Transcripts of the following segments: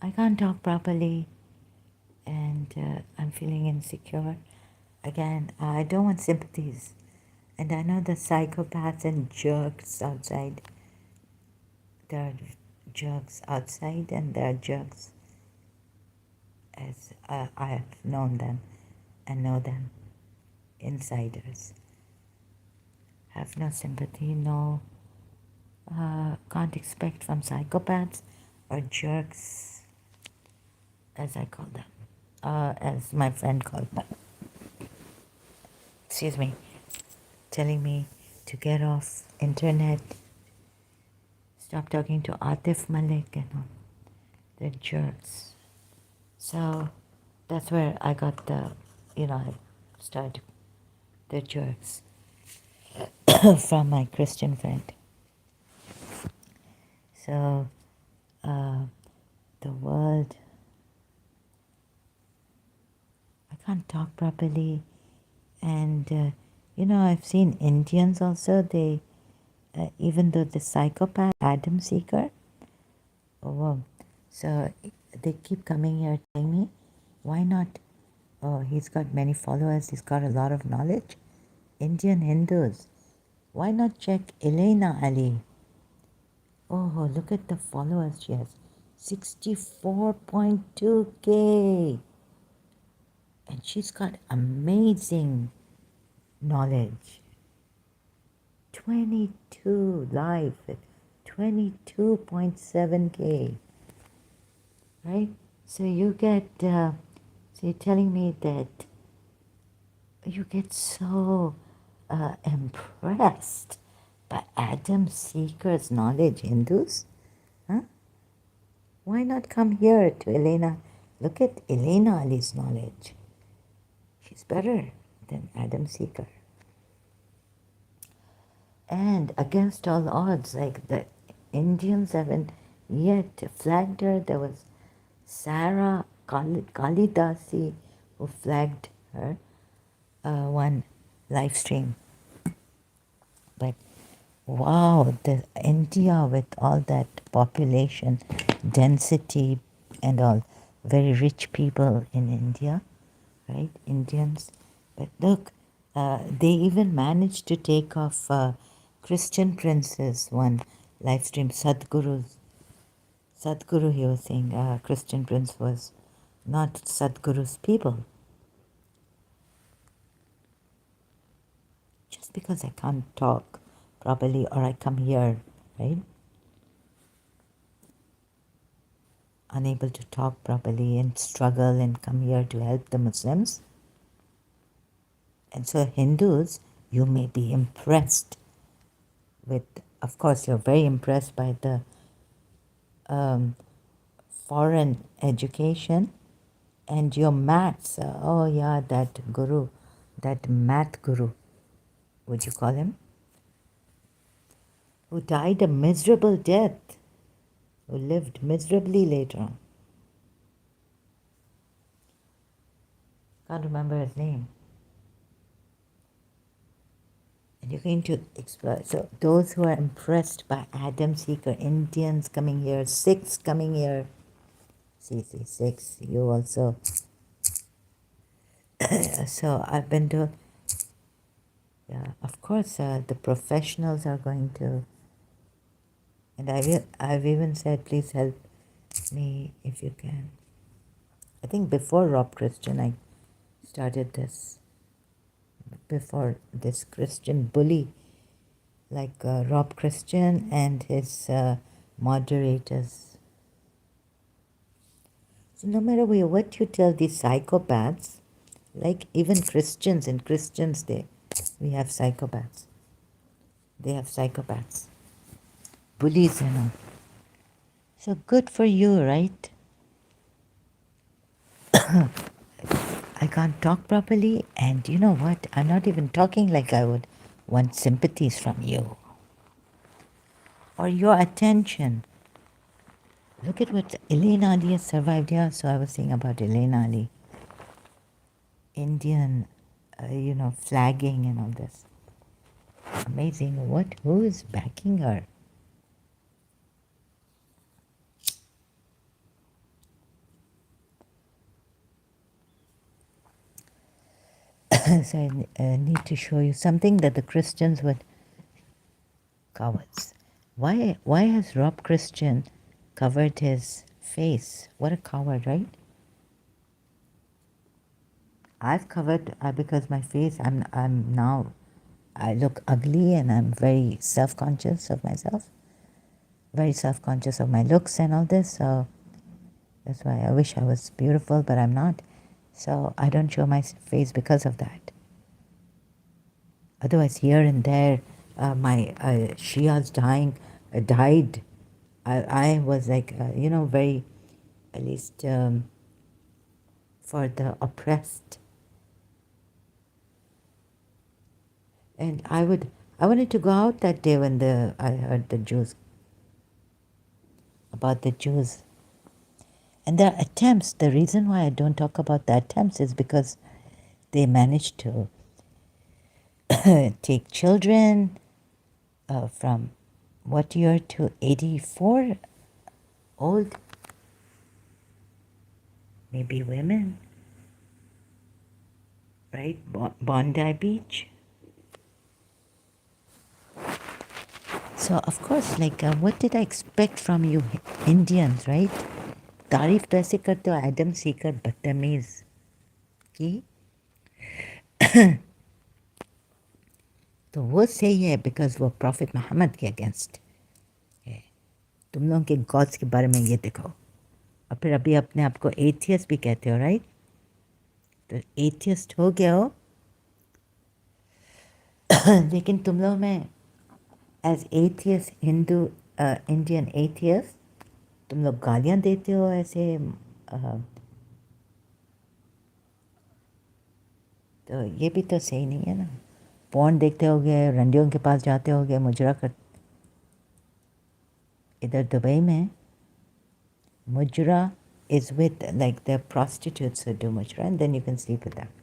I can't talk properly and I'm feeling insecure. Again, I don't want sympathies. And I know the psychopaths and jerks outside. There are jerks outside and there are jerks as I have known them and know them. Insiders. Have no sympathy, no, can't expect from psychopaths or jerks, as I call them, as my friend called them. Excuse me, telling me to get off internet, stop talking to Atif Malik and all. They're jerks. So that's where I got the, I started the jerks from my Christian friend. So the world, I can't talk properly. And, I've seen Indians also, they, even though the psychopath, Adam Seeker, so they keep coming here telling me, why not, he's got many followers, he's got a lot of knowledge. Indian Hindus, why not check Elena Ali? Oh, look at the followers she has, 64.2K. And she's got amazing knowledge. 22 live at 22.7K. Right? So you get, so you're telling me that you get so impressed by Adam Seeker's knowledge, Hindus? Huh? Why not come here to Elena? Look at Elena Ali's knowledge. She's better than Adam Seeker. And against all odds, like the Indians haven't yet flagged her. There was Sarah Kalidasi who flagged her one live stream. But wow, the India with all that population density and all, very rich people in India, right? Indians. But look, they even managed to take off Christian Prince's one live stream, Sadhguru, he was saying Christian Prince was not Sadhguru's people. Just because I can't talk properly or I come here, right? Unable to talk properly and struggle and come here to help the Muslims. And so Hindus, you may be impressed with, of course, you're very impressed by the foreign education and your maths. Oh yeah, that guru, that math guru, would you call him? Who died a miserable death, who lived miserably later on. Can't remember his name. And you're going to explore. So those who are impressed by Adam Seeker, Indians coming here, Sikhs coming here. See, Sikhs, you also. So I've been told, yeah, of course, the professionals are going to, and I've even said, please help me if you can. I think before Rob Christian, I started this. Before this Christian bully, like Rob Christian and his moderators. So no matter what you tell these psychopaths, like even Christians, in Christians we have psychopaths. They have psychopaths. Bullies and all. So good for you, right? I can't talk properly, and you know what? I'm not even talking like I would want sympathies from you. Or your attention. Look at what Elena Ali has survived. Yeah, so I was saying about Elena Ali. Indian, flagging and all this. Amazing. Who is backing her? So I need to show you something that the Christians would cowards. Why has Rob Christian covered his face? What a coward, right? I've covered because my face. I'm now. I look ugly and I'm very self-conscious of myself. Very self-conscious of my looks and all this. So that's why I wish I was beautiful, but I'm not. So I don't show my face because of that. Otherwise, here and there, my Shia's died. I was like, very, at least for the oppressed. And I wanted to go out that day when I heard about the Jews. And their attempts, the reason why I don't talk about the attempts is because they managed to take children from what year to 84 old, maybe women, right? Bondi Beach. So, of course, like, what did I expect from you Indians, right? तारीफ तो ऐसे करते हो Adam Sikar बदतमीज की तो वो सही है बिकॉज वो प्रॉफिट मोहम्मद के अगेंस्ट है तुम लोगों के गॉड्स के बारे में ये देखो और फिर अभी अपने आप को एथियस्ट भी कहते हो राइट तो एथियस्ट हो गया हो लेकिन तुम लोग में as atheist Hindu Indian atheist तुम लोग गालियाँ देते हो ऐसे तो ये भी तो सही नहीं है ना पॉर्न देखते होगे रंडियों के पास जाते होगे मुजरा कर इधर दुबई में मुजरा is with like the prostitutes who do mujra and then you can sleep with them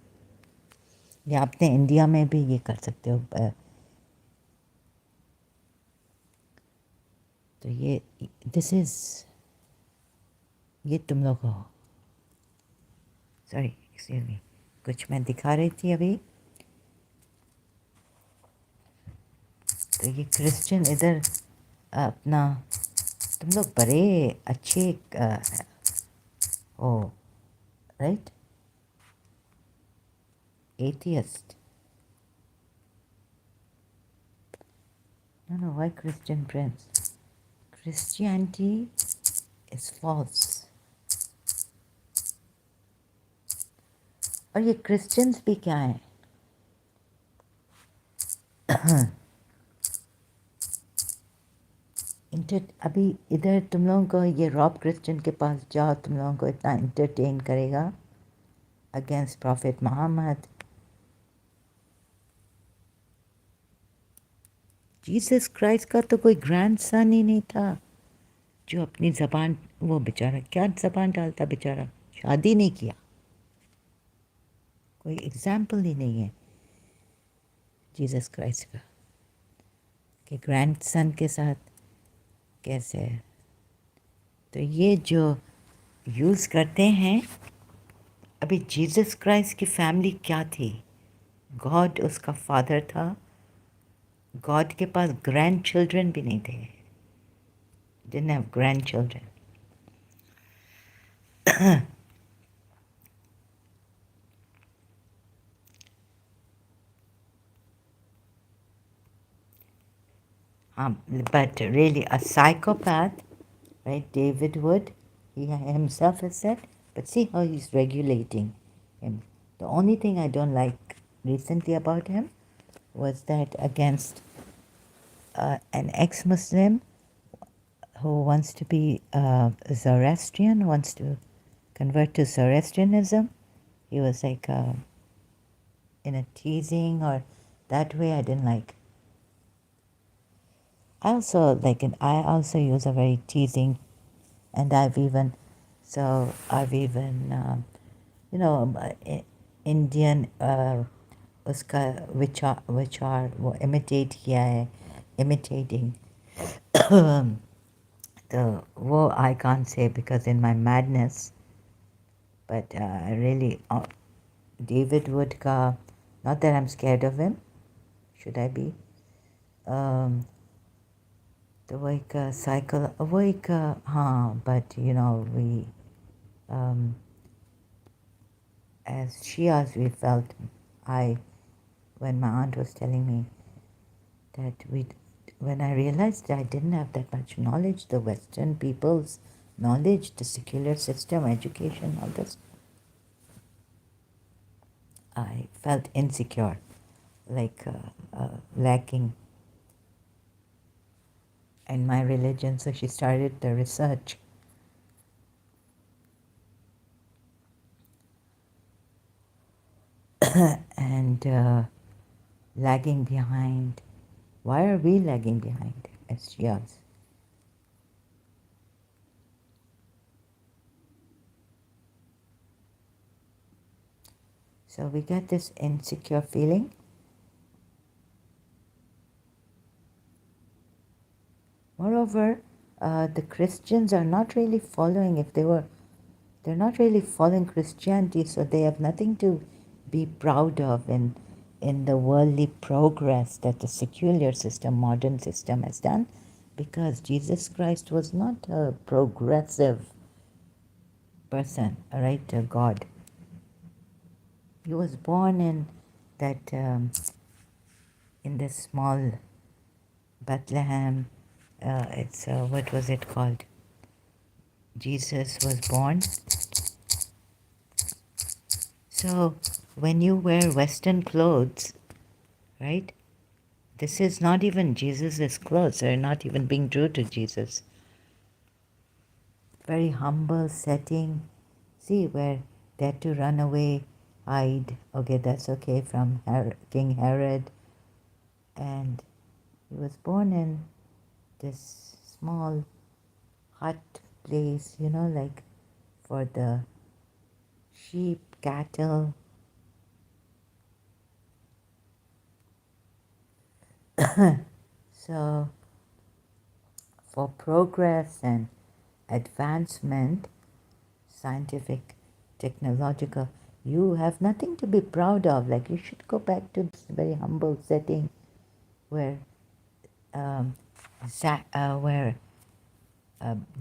या अपने इंडिया में भी ये कर सकते हो तो ये दिस इज ये तुम लोग हो सॉरी एक्सक्यूज मी कुछ मैं दिखा रही थी अभी तो ये क्रिश्चियन इधर अपना तुम लोग बड़े अच्छे हो right atheist no why Christian Prince Christianity is false और ये क्रिश्चियंस भी क्या है अभी इधर तुम लोगों को ये रॉब क्रिश्चियन के पास जाओ तुम लोगों को इतना इंटरटेन करेगा against prophet Muhammad Jesus Christ का तो कोई ग्रैंडसन ही नहीं था जो अपनी ज़बान वो बेचारा क्या ज़बान डालता बेचारा शादी नहीं किया कोई एग्जाम्पल ही नहीं है जीसस क्राइस्ट का कि ग्रैंडसन के साथ कैसे है तो ये जो यूज़ करते हैं अभी जीसस क्राइस्ट की फैमिली क्या थी गॉड उसका फादर था गॉड के पास ग्रैंड चिल्ड्रन भी नहीं थे didn't have grandchildren but really a psychopath right David Wood he himself has said but see how he's regulating him the only thing I don't like recently about him was that against an ex-Muslim who wants to be Zoroastrian wants to convert to Zoroastrianism he was like in a teasing or that way I didn't like I also use a very teasing and I've even Indian उसका which are वो imitate किया है imitating तो वो I can't say because in my madness but really David Wood का Not that I'm scared of him. Should I be? Um, the Vaika cycle, Vaika, but we, um, as Shias, we felt, I, when my aunt was telling me that when I realized that I didn't have that much knowledge, the Western people's knowledge, the secular system, education, all this, I felt insecure, like lacking in my religion. So she started the research. And lagging behind. Why are we lagging behind as Shias? So we get this insecure feeling. Moreover, the Christians are not really following, they're not really following Christianity, so they have nothing to be proud of in the worldly progress that the secular system, modern system has done, because Jesus Christ was not a progressive person, right, a God. He was born in that in this small Bethlehem. It's what was it called? Jesus was born. So when you wear Western clothes, right? This is not even Jesus' clothes. They're not even being true to Jesus. Very humble setting. See where they had to run away, hide. Okay, that's okay from King Herod, and he was born in this small hut place, like for the sheep, cattle. So for progress and advancement, scientific, technological, you have nothing to be proud of. Like, you should go back to this very humble setting where um, where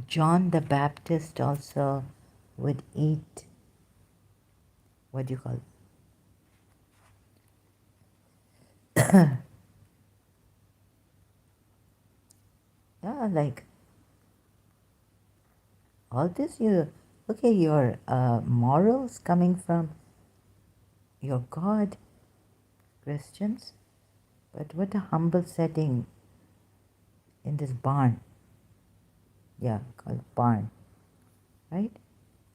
John the Baptist also would eat, what do you call it? Yeah, like all this, okay, your morals coming from your God, Christians, but what a humble setting in this barn. Yeah, called barn, right?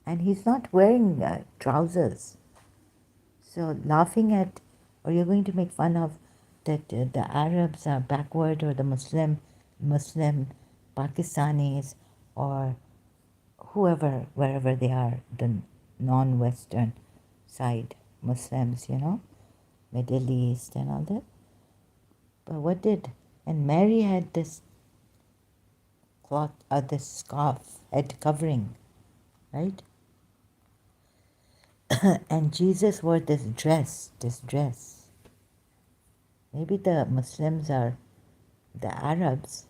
And he's not wearing trousers. So laughing at, or you're going to make fun of that the Arabs are backward, or the Muslim Pakistanis, or whoever, wherever they are, the non-Western side Muslims, Middle East and all that. But what did, and Mary had this cloth, this scarf, head covering, right? And Jesus wore this dress. Maybe the Muslims are the Arabs,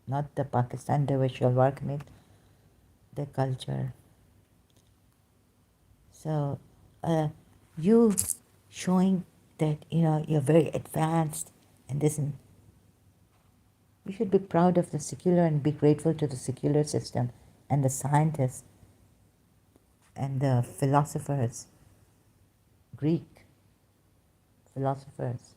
not the Pakistan, the visual work made the culture. So you showing that you're very advanced and this, and you should be proud of the secular and be grateful to the secular system and the scientists and the philosophers, Greek philosophers.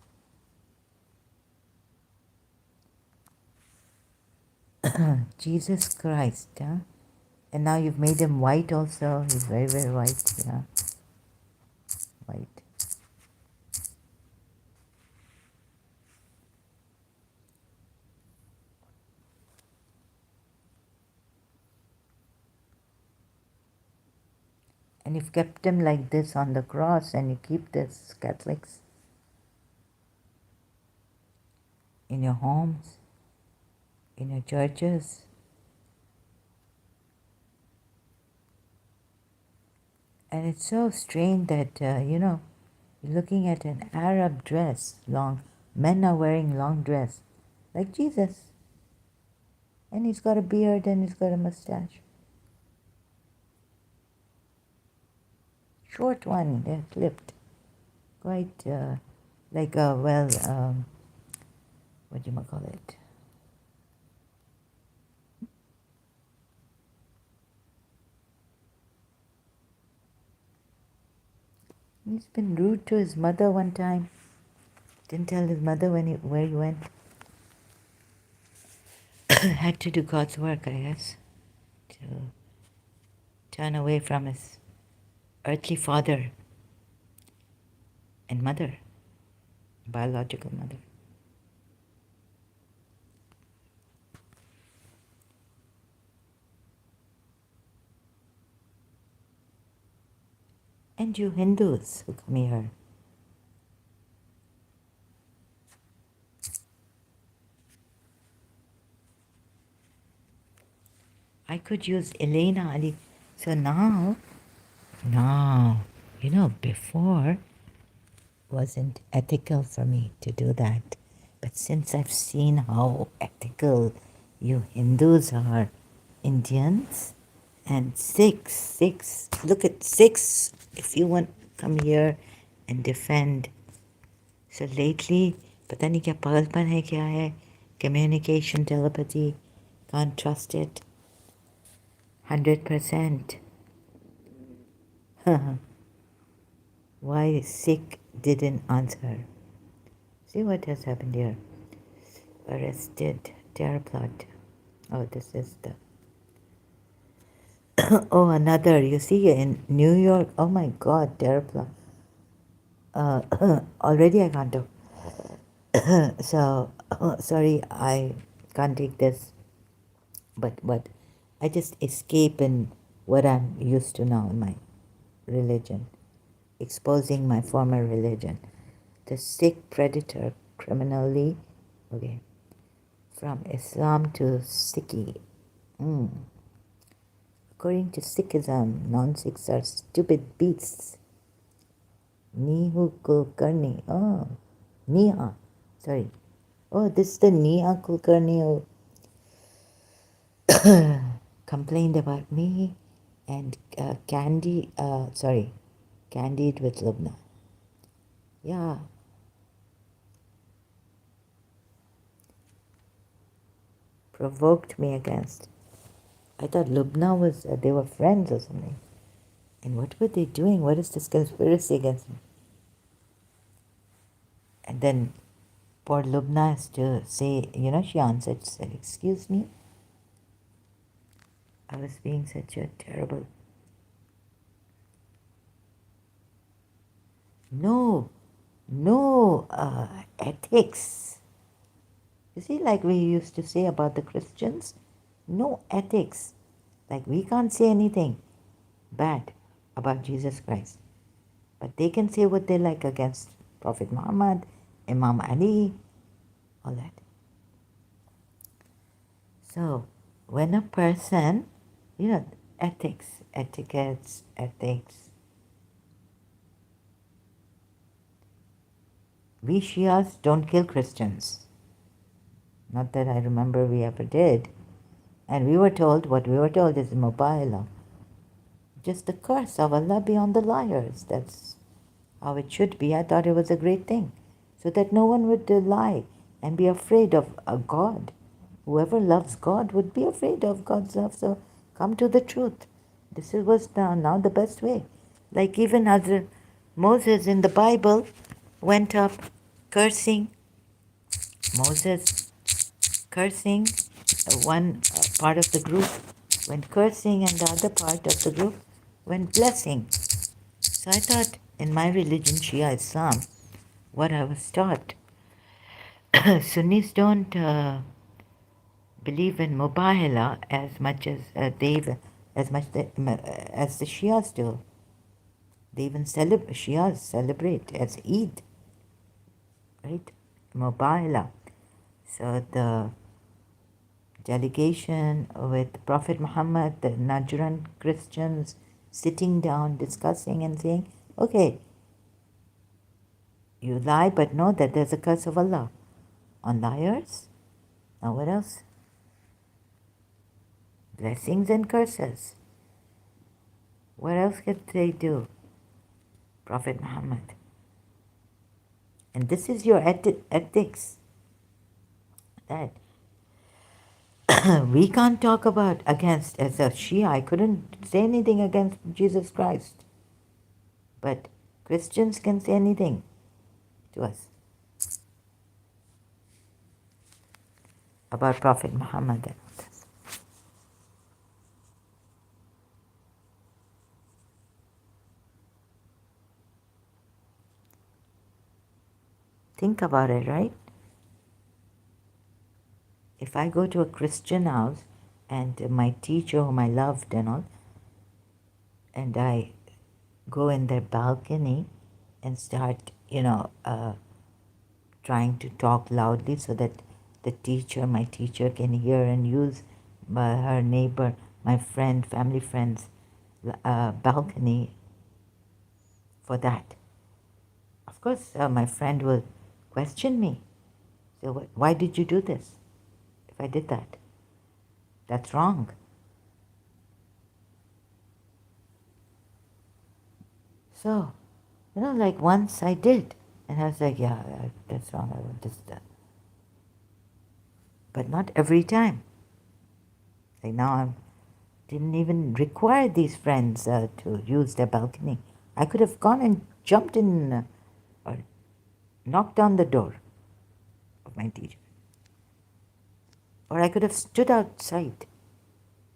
Jesus Christ, huh? And now you've made him white also. He's very, very white, yeah, white. And you've kept him like this on the cross, and you keep this, Catholics, in your homes, in your churches. And it's so strange that, You're looking at an Arab dress, long. Men are wearing long dress, like Jesus. And he's got a beard and he's got a mustache. Short one, they're clipped. Quite like a, what do you call it? He's been rude to his mother one time. Didn't tell his mother where he went. Had to do God's work, I guess, to turn away from his earthly father and mother, biological mother. And you Hindus who come here. I could use Elena Ali. So now, before wasn't ethical for me to do that. But since I've seen how ethical you Hindus are, Indians, and six, look at six, if you want to come here and defend. So lately, पता नहीं क्या पागलपन है क्या है, communication, telepathy, can't trust it, 100%. Why Sikh didn't answer? See what has happened here. Arrested, terror plot. Oh, this is the... oh, another. You see in New York. Oh my God, terror plot. Already I can't talk. So, sorry, I can't take this. But I just escape in what I'm used to now in my religion. Exposing my former religion. The Sikh predator criminally, okay, from Islam to Sikhi. According to Sikhism, non-Sikhs are stupid beasts. Nihu Kulkarni. Oh, Neha. Sorry. Oh, this is the Neha Kulkarni who complained about me and Candid with Lubna. Yeah. Provoked me against. I thought Lubna was, they were friends or something. And what were they doing? What is this conspiracy against me? And then poor Lubna has to say, she answered, she said, excuse me? I was being such a terrible... No ethics. You see, like we used to say about the Christians, no ethics. Like we can't say anything bad about Jesus Christ. But they can say what they like against Prophet Muhammad, Imam Ali, all that. So, when a person, ethics, etiquettes, ethics. We Shias don't kill Christians. Not that I remember we ever did. And what we were told is Mubaila. Just the curse of Allah be on the liars. That's how it should be. I thought it was a great thing. So that no one would lie and be afraid of a God. Whoever loves God would be afraid of God's love. So come to the truth. This was now the best way. Like even Hazrat Moses in the Bible went up cursing. Moses cursing, one part of the group went cursing and the other part of the group went blessing. So I thought in my religion, Shia Islam, what I was taught, Sunnis don't believe in Mubahala as much as as the Shias do. They even Shias celebrate as Eid, right? Mubahala. So the delegation with Prophet Muhammad, the Najran Christians sitting down, discussing and saying, okay, You lie, but know that there's a curse of Allah on liars. Now what else? Blessings and curses. What else could they do? Prophet Muhammad. And this is your ethics. That we can't talk about against, as a Shia, I couldn't say anything against Jesus Christ. But Christians can say anything to us about Prophet Muhammad and all this. Think about it, right? If I go to a Christian house and my teacher whom I loved and all, and I go in their balcony and start, trying to talk loudly so that my teacher can hear and use her neighbor, my friend, family friend's balcony for that. Of course, my friend will question me. So why did you do this? If I did that, that's wrong. So, like once I did, and I was like, yeah, that's wrong. I will just, but not every time. Like now, I didn't even require these friends to use their balcony. I could have gone and jumped in or knocked on the door of my teacher. Or I could have stood outside.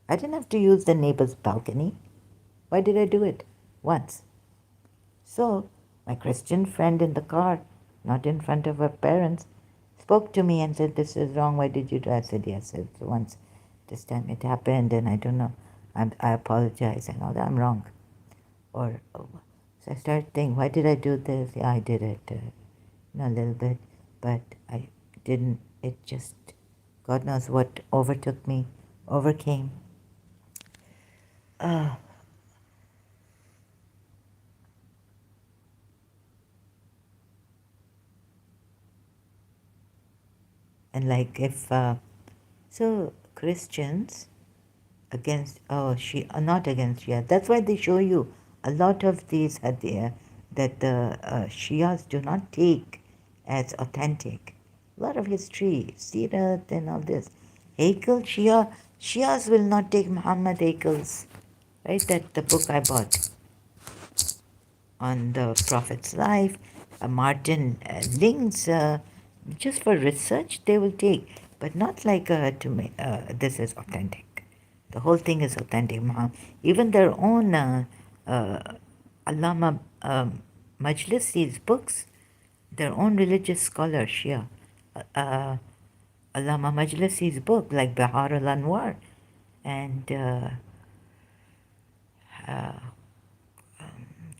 I didn't have to use the neighbor's balcony. Why did I do it? Once. So, my Christian friend in the car, not in front of her parents, spoke to me and said, this is wrong, why did you do it? I said, yes, it's once this time it happened and I don't know, I apologize and all that, I'm wrong. So I started thinking, why did I do this? Yeah, I did it, a little bit, but I didn't, it just, God knows what overcame. And like if, so Christians against, not against Shia. That's why they show you a lot of these hadith that the Shias do not take as authentic. A lot of history, Sirat and all this. Hakel, Shias will not take Muhammad Hakel's, right? That the book I bought on the Prophet's life, Martin Ling's, just for research they will take, but not like this is authentic. The whole thing is authentic. Even their own Allama Majlisi's books, their own religious scholar, Shia, Allama Majlisi's book, like Bahar al-Anwar, and the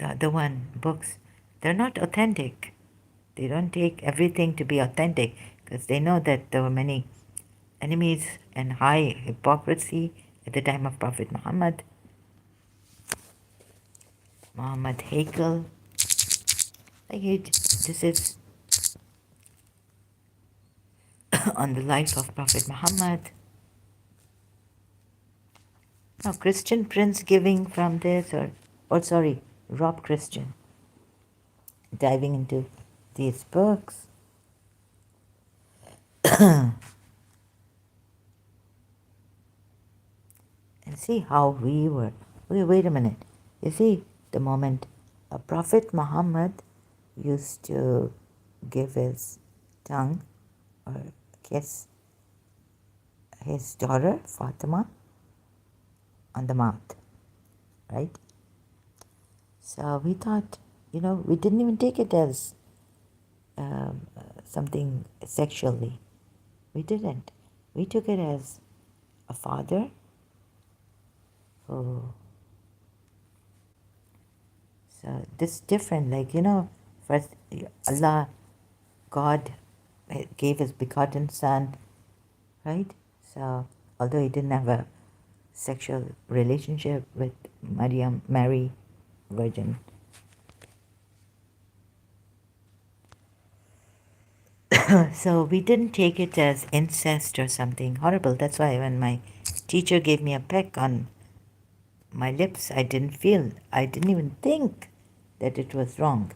other one, books, they're not authentic. They don't take everything to be authentic because they know that there were many enemies and high hypocrisy at the time of Prophet Muhammad. Muhammad Hakel. This is on the life of Prophet Muhammad. Now, Christian Prince giving from this, Rob Christian diving into these books. And see how we were. Wait a minute. You see, the moment a Prophet Muhammad used to give his tongue or kiss his daughter Fatima on the mouth, right? So we thought, we didn't even take it as something sexually. We didn't. We took it as a father who. So this different, first Allah, God gave his begotten son, right? So although he didn't have a sexual relationship with Mary, Virgin, So we didn't take it as incest or something horrible. That's why when my teacher gave me a peck on my lips, I didn't even think that it was wrong,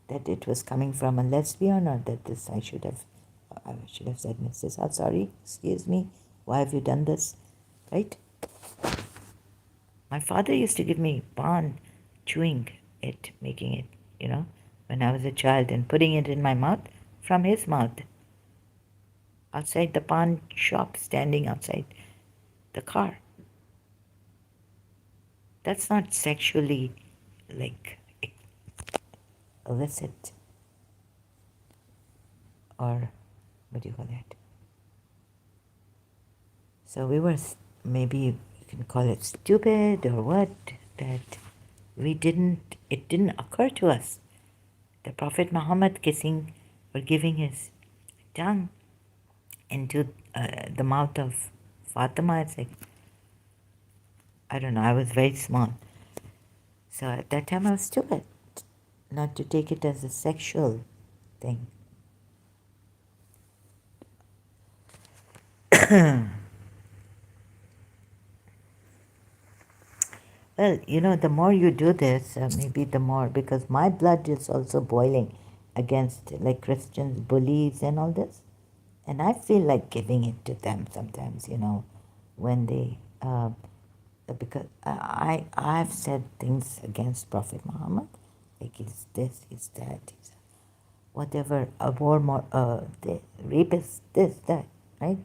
that it was coming from a lesbian, or that I should have said, Mrs. Sorry, excuse me, why have you done this, right? My father used to give me pan, chewing it, making it, when I was a child, and putting it in my mouth from his mouth, outside the pawn shop, standing outside the car. That's not sexually, like, illicit, or what do you call that? So we were, maybe you can call it stupid or what, that it didn't occur to us. The Prophet Muhammad kissing or giving his tongue into the mouth of Fatima. It's like, I don't know, I was very small. So at that time I was stupid not to take it as a sexual thing. Well, the more you do this, maybe the more, because my blood is also boiling against, like, Christians, bullies, and all this. And I feel like giving it to them sometimes, when they, because I've said things against Prophet Muhammad, like he's this, he's that, he's whatever, a war, more, the rapist, this, that, right?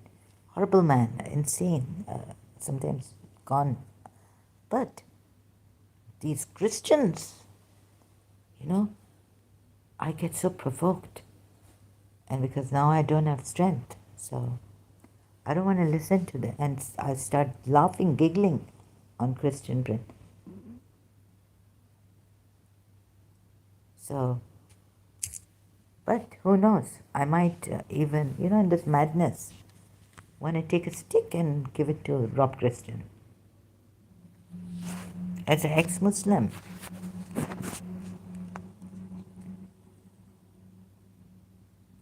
Horrible man, insane, sometimes gone. But these Christians, I get so provoked. And because now I don't have strength, so I don't want to listen to them. And I start laughing, giggling on Christian Brit. So, but who knows? I might even, in this madness, want to take a stick and give it to Rob Christian. As an ex-Muslim,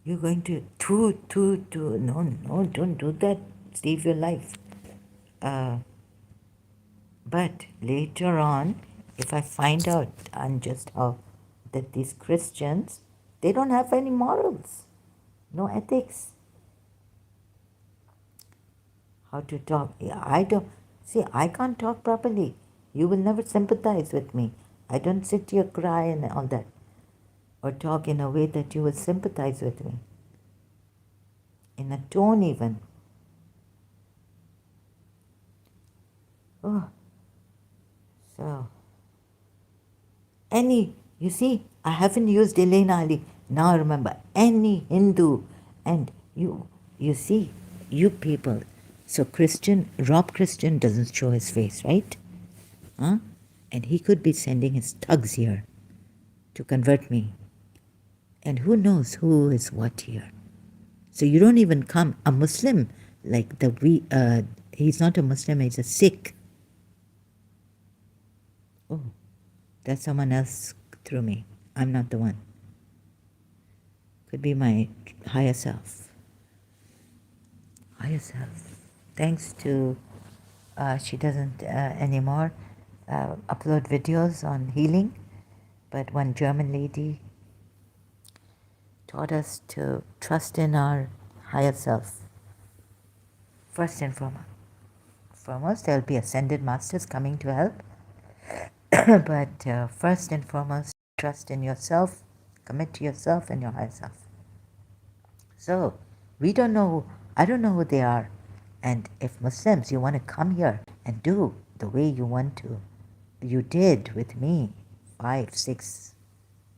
you're going to, no, don't do that. Save your life. But later on, if I find out just how that these Christians, they don't have any morals, no ethics. How to talk? I don't, see, I can't talk properly. You will never sympathize with me. I don't sit here, cry and all that, or talk in a way that you will sympathize with me, in a tone even. Oh, so, you see, I haven't used Elena Ali. Now I remember, any Hindu, and you see, you people. So Rob Christian doesn't show his face, right? Huh? And he could be sending his thugs here to convert me. And who knows who is what here. So you don't even come, a Muslim, like he's not a Muslim, he's a Sikh. Oh, that's someone else through me. I'm not the one. Could be my higher self. Higher self. Thanks to, she doesn't anymore upload videos on healing, but one German lady taught us to trust in our higher self. First and foremost, there will be ascended masters coming to help. But first and foremost, trust in yourself, commit to yourself and your higher self. So, I don't know who they are. And if Muslims, you want to come here and do the way you did with me, 5-6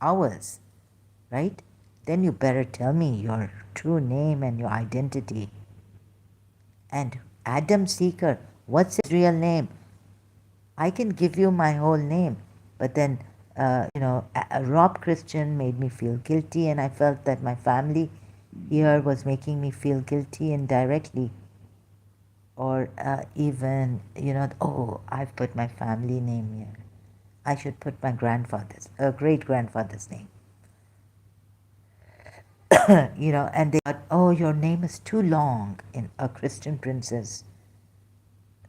hours, right? Then you better tell me your true name and your identity. And Adam Seeker, what's his real name? I can give you my whole name, but then, Rob Christian made me feel guilty, and I felt that my family here was making me feel guilty indirectly. Or even, I've put my family name here. I should put my great grandfather's name. and they thought, oh, your name is too long in a Christian princess.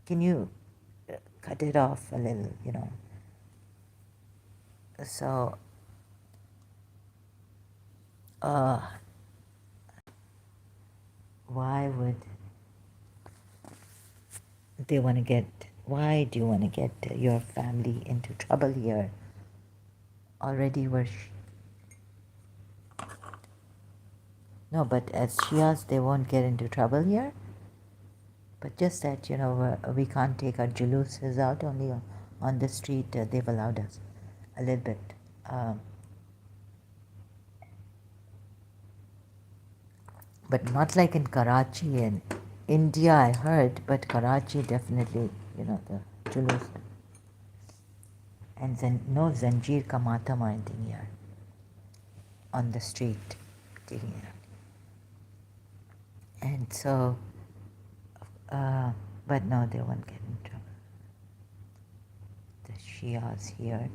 Can you cut it off a little? So, uh, why would they want to get, why do you want to get your family into trouble here? Already no, but as Shias, they won't get into trouble here. But just that, we can't take our juluses out only on the street. They've allowed us a little bit. Um, but not like in Karachi and India, I heard, but Karachi definitely, the julus. And then no zanjeer ka matam or anything here on the street, taking it out. And so, but no, they won't get in trouble. The Shias here.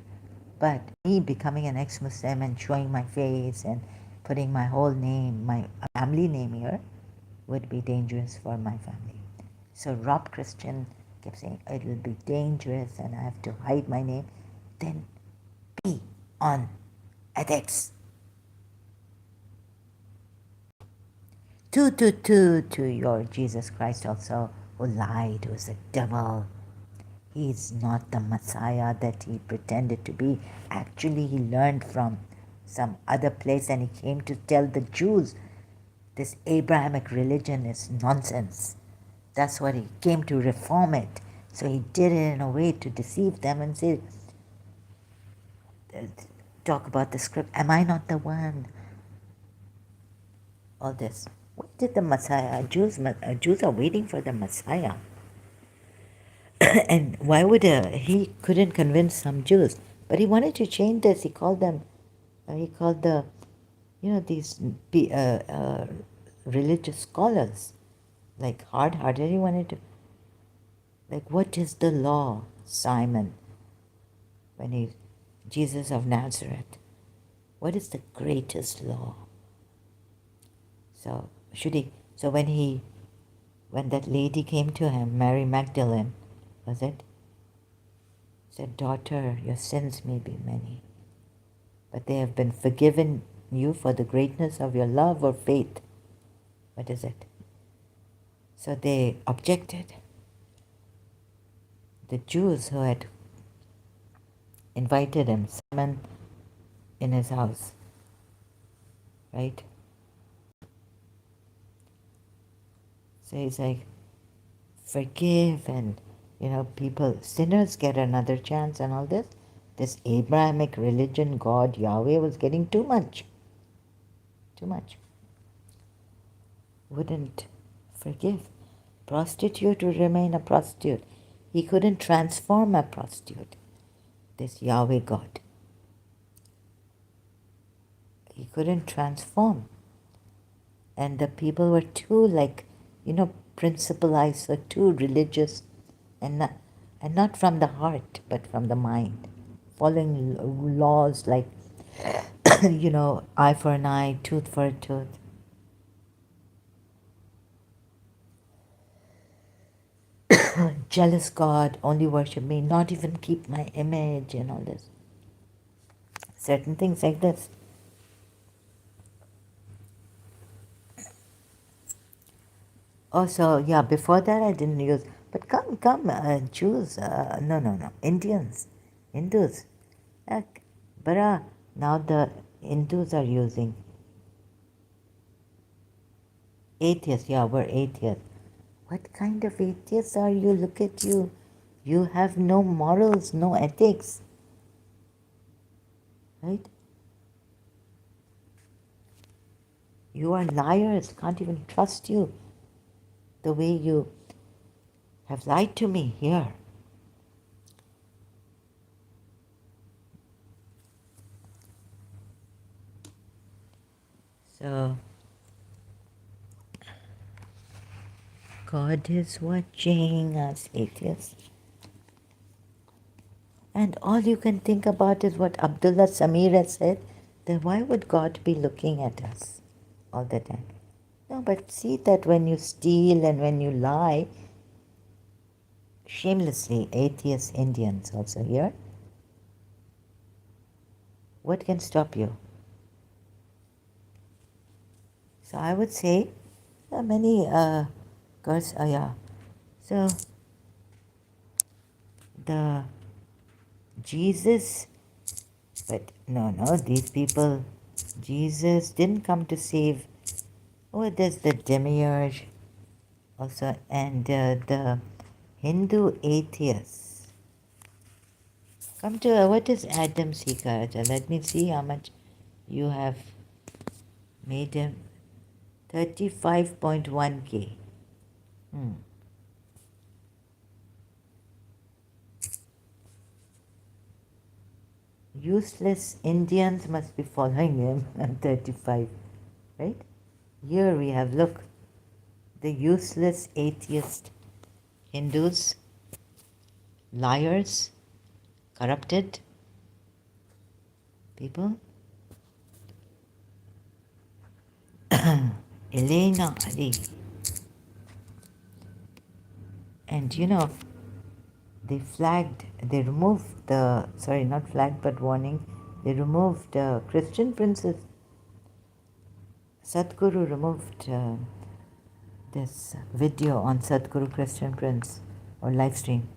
But me becoming an ex-Muslim and showing my face and putting my whole name, my family name here, would be dangerous for my family. So Rob Christian kept saying, it will be dangerous and I have to hide my name. Then be on ethics. To your Jesus Christ also, who lied, who is a devil. He is not the Messiah that he pretended to be. Actually, he learned from some other place and he came to tell the Jews this Abrahamic religion is nonsense. That's what he came to reform it. So he did it in a way to deceive them and say, talk about the script. Am I not the one? All this. What did the Messiah? Jews are waiting for the Messiah. And why would he couldn't convince some Jews? But he wanted to change this. He called them. He called these religious scholars like hard-hearted. He wanted to, like, what is the law, Simon? When Jesus of Nazareth, what is the greatest law? So So when that lady came to him, Mary Magdalene, was it? Said, daughter, your sins may be many, but they have been forgiven you for the greatness of your love or faith. What is it? So they objected. The Jews who had invited him, Simon, in his house, right? So he's like, forgive, and people, sinners get another chance and all this. This Abrahamic religion, God, Yahweh, was getting too much. Too much. Wouldn't forgive. Prostitute would remain a prostitute. He couldn't transform a prostitute. This Yahweh God. He couldn't transform. And the people were too, principalized, or too religious, and not from the heart, but from the mind. Following laws like, eye for an eye, tooth for a tooth. Jealous God, only worship me, not even keep my image and all this. Certain things like this. Also, yeah, before that I didn't use, but come, Jews, no, Indians, Hindus. Bara, now the Hindus are using atheists. Yeah, we're atheists. What kind of atheists are you? Look at you. You have no morals, no ethics. Right? You are liars. Can't even trust you the way you have lied to me here. So, God is watching us, atheists. And all you can think about is what Abdullah Samir has said, then why would God be looking at us? all the time. No, but see that when you steal and when you lie, shamelessly, atheist Indians also here, what can stop you? So I would say many girls, yeah. So the Jesus, but no, these people, Jesus didn't come to save. Oh, there's the demiurge also, and the Hindu atheists. Come to what is Adam Seeker? Let me see how much you have made him. 35.1K. Useless Indians must be following him. 35, right? Here we have, look, the useless atheist Hindus, liars, corrupted people. Elena Ali. And they removed the, sorry, not flagged but warning, they removed Christian princes. Sadhguru removed this video on Sadhguru Christian Prince or live stream.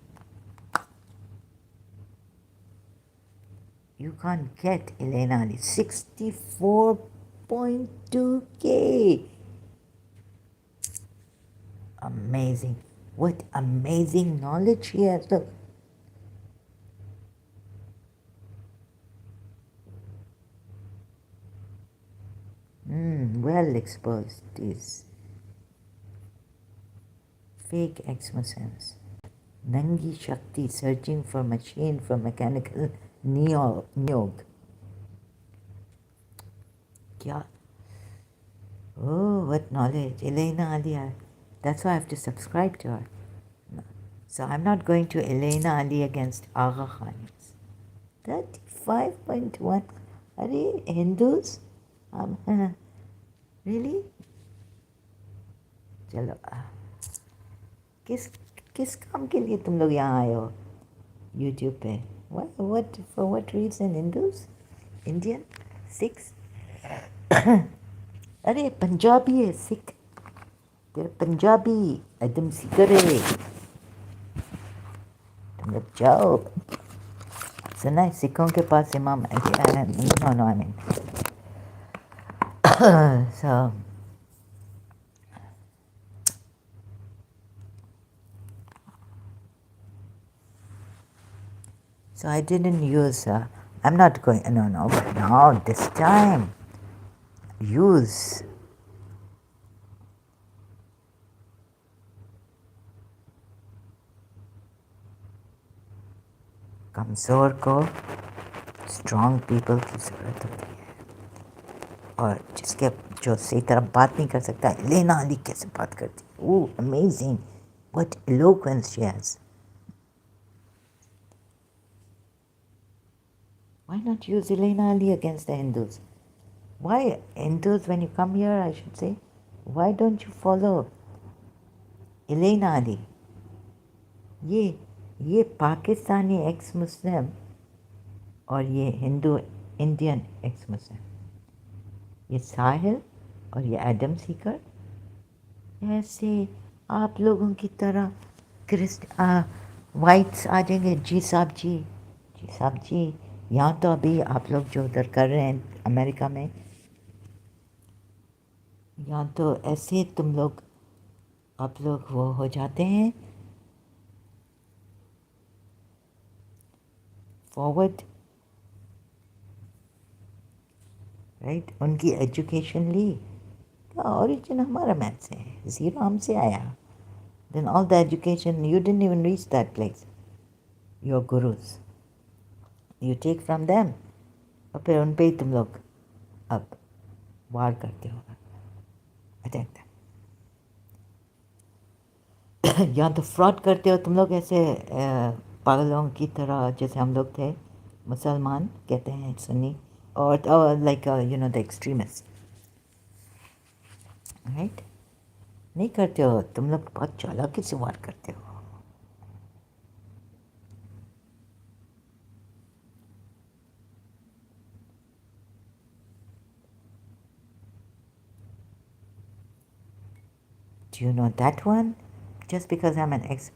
You can't get Elena Ali. 64.2K. Amazing. What amazing knowledge she has. Look. Well exposed, these fake ex-Muslims. Nangi Shakti searching for machine for mechanical niyog. Kya? Oh, what knowledge. Elena Ali. That's why I have to subscribe to her. So I'm not going to Elena Ali against Agha Khan. 35.1. Are they Hindus? Really? चलो किस काम के लिए तुम लोग यहाँ आए हो YouTube पे? What for what reason? Hindus? Indian? Sikhs? अरे पंजाबी है सिख तेरा पंजाबी एकदम सीकर है तुम लोग जाओ सुना है सिखों के पास इमाम no I mean so I didn't use I'm not going no but now this time use कमज़ोर को स्ट्रॉन्ग पीपल की ज़रूरत होती है और जो सही तरह बात नहीं कर सकता लेना अली कैसे बात करती है ओह amazing what eloquence she has why not use Elena Ali against the Hindus why Hindus when you come here I should say why don't you follow Elena Ali ये पाकिस्तानी एक्स मुस्लिम और ये हिंदू इंडियन एक्स मुस्लिम ये साहिल और ये Adam Sikar ऐसे आप लोगों की तरह वाइट्स आ जाएंगे जी साहब जी यहाँ तो अभी आप लोग जो उधर कर रहे हैं अमेरिका में यहाँ तो ऐसे तुम लोग आप लोग वो हो जाते हैं फॉरवर्ड राइट उनकी एजुकेशन ली ऑरिजिन हमारा मैथ से है ज़ीरो हमसे आया then all the education you didn't even reach that place your gurus you take from them और फिर उन पे ही तुम लोग अब वार करते हो अटैक या तो फ्रॉड करते हो तुम लोग ऐसे पागलों की तरह जैसे हम लोग थे मुसलमान कहते हैं सुन्नी और लाइक द एक्सट्रीमिस्ट राइट? नहीं करते हो तुम लोग, बहुत चालाकी से वार करते हो. Do you know that one? Just because I'm an ex.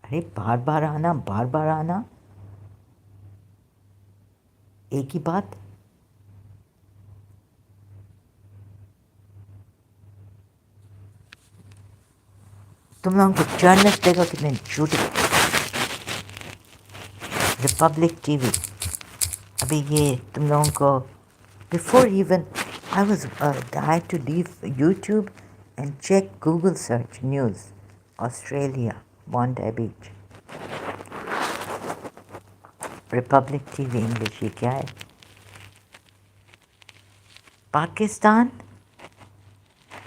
अरे बार बार आना, एक ही बात. तुम लोगों को जर्नलिस्ट देखो कितने झूठे. रिपब्लिक टीवी, अभी ये तुम लोगों को, before even I had to leave YouTube and check Google search news. Australia, Bondi Beach. Republic TV English, ये क्या है? पाकिस्तान.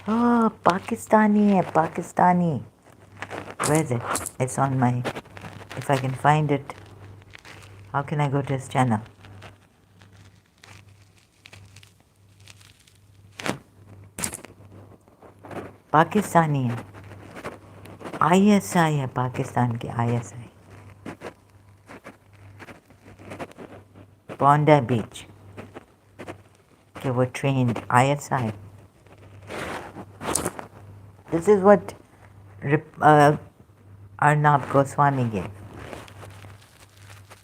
Oh, पाकिस्तानी है, Pakistani. Where is it? It's on my, if I can find it. How can I go to his channel? Pakistani है, ISI है, पाकिस्तान के ISI. Bondi Beach. Okay, we're trained ISI. This is what Arnab Goswami gave.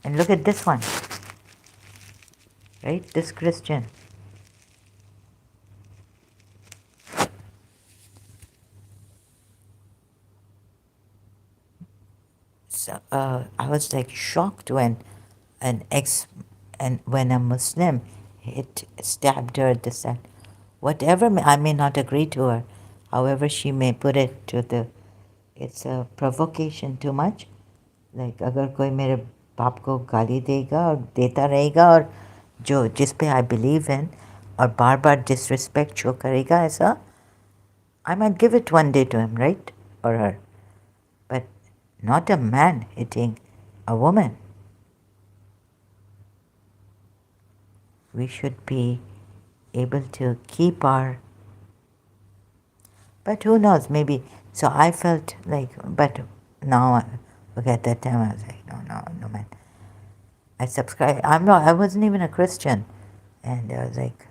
And look at this one. Right? This Christian. So, I was like shocked when when a Muslim stabbed her, this that. Whatever, I may not agree to her, however she may put it to the, it's a provocation too much. Like अगर कोई मेरे बाप को गाली देगा और देता रहेगा और जो जिस पे I believe in और बार बार disrespect शो करेगा ऐसा, I might give it one day to him, right? Or her. But not a man hitting a woman. We should be able to keep our, but who knows, maybe. So I felt like, but now, look, at that time I was like, no man. I subscribed, I wasn't even a Christian. And I was like,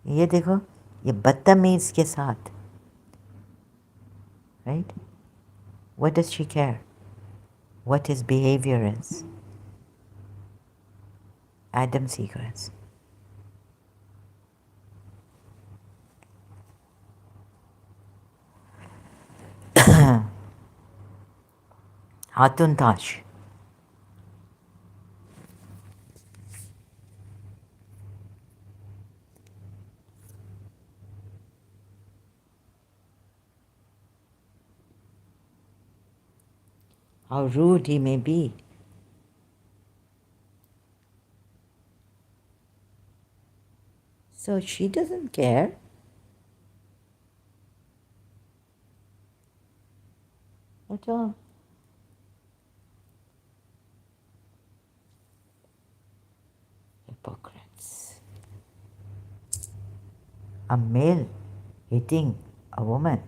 ये देखो, ये बदतमीज के साथ, right? What does she care? What his behavior is? Adam Seacrest. Hatun Tash. How rude he may be. So she doesn't care. At all. Hypocrites. A male hitting a woman,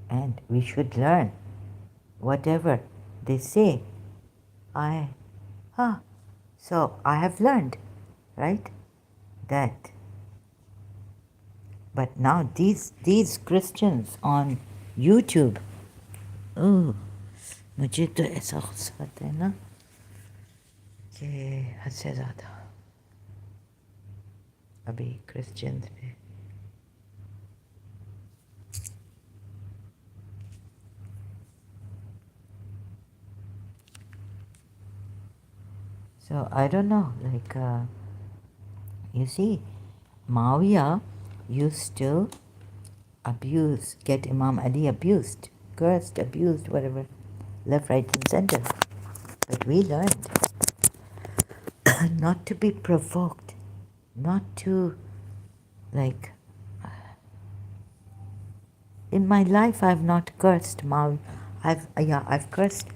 and we should learn whatever they say. So I have learned, right, that. But now these Christians on YouTube, oh, मुझे तो ऐसा गुस्सा आता है ना कि हद से ज़्यादा. अभी क्रिश्चियंस पे. So I don't know, like, you see, Muawiyah used to get Imam Ali abused, cursed, abused, whatever, left, right, and center. But we learned not to be provoked, not to, like, in my life I've not cursed Muawiyah. I've cursed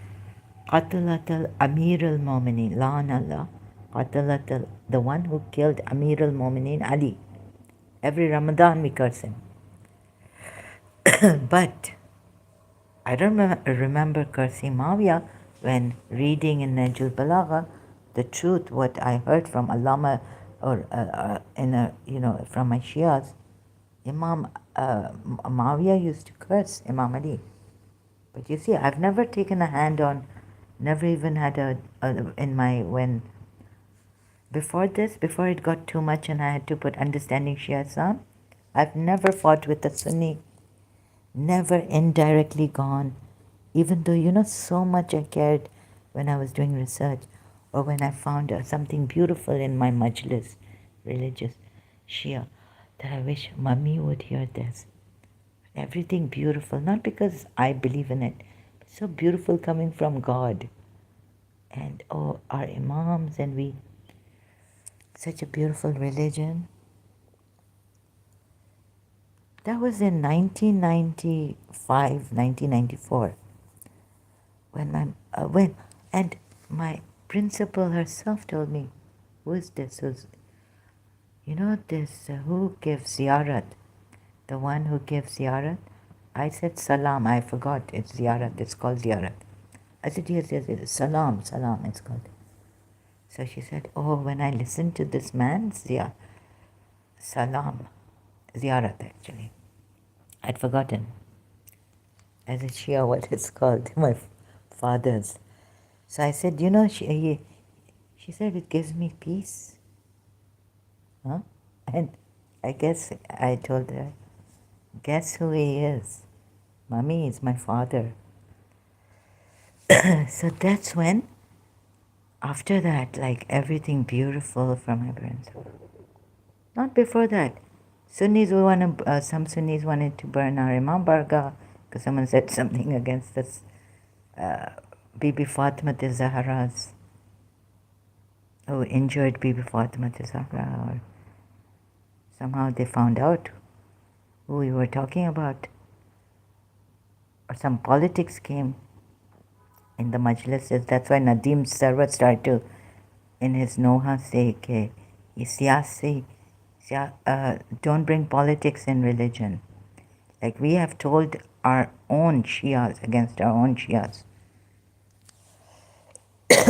Qatalat al-Amir al-Mu'minin, La'an Allah, Qatalat the one who killed Amir al-Mu'minin Ali. Every Ramadan we curse him. But I don't remember cursing Mawiya when reading in Najul Balagha the truth, what I heard from Allama or from my Shias. Imam Mawiya used to curse Imam Ali. But you see, I've never taken a hand on, never even had in my, before this, before it got too much and I had to put understanding Shia Islam, I've never fought with a Sunni, never indirectly gone, even though, so much I cared when I was doing research or when I found something beautiful in my majlis, religious Shia, that I wish Mummy would hear this. Everything beautiful, not because I believe in it, but so beautiful coming from God. And our Imams, and we, such a beautiful religion. That was in 1995, 1994, and my principal herself told me, who is this? Who gives ziyarat? The one who gives ziyarat? I said salam. I forgot it's ziyarat. It's called ziyarat. I said, yes, salam, it's called. So she said, oh, when I listened to this man, salam, ziyarat actually. I'd forgotten. As a Shia, what it's called, my father's. So I said, she said, it gives me peace. Huh? And I guess I told her, guess who he is? Mummy is my father. So that's when, after that, like everything beautiful from my parents. Not before that. Some Sunnis wanted to burn our Imam Barga because someone said something against us. Bibi Fatima Zahra's, who injured Bibi Fatima Zahra, or somehow they found out who we were talking about, or some politics came in the majlises. That's why Nadeem Sarwar started to, in his Noha, say, don't bring politics in religion. Like we have told our own Shias against our own Shias.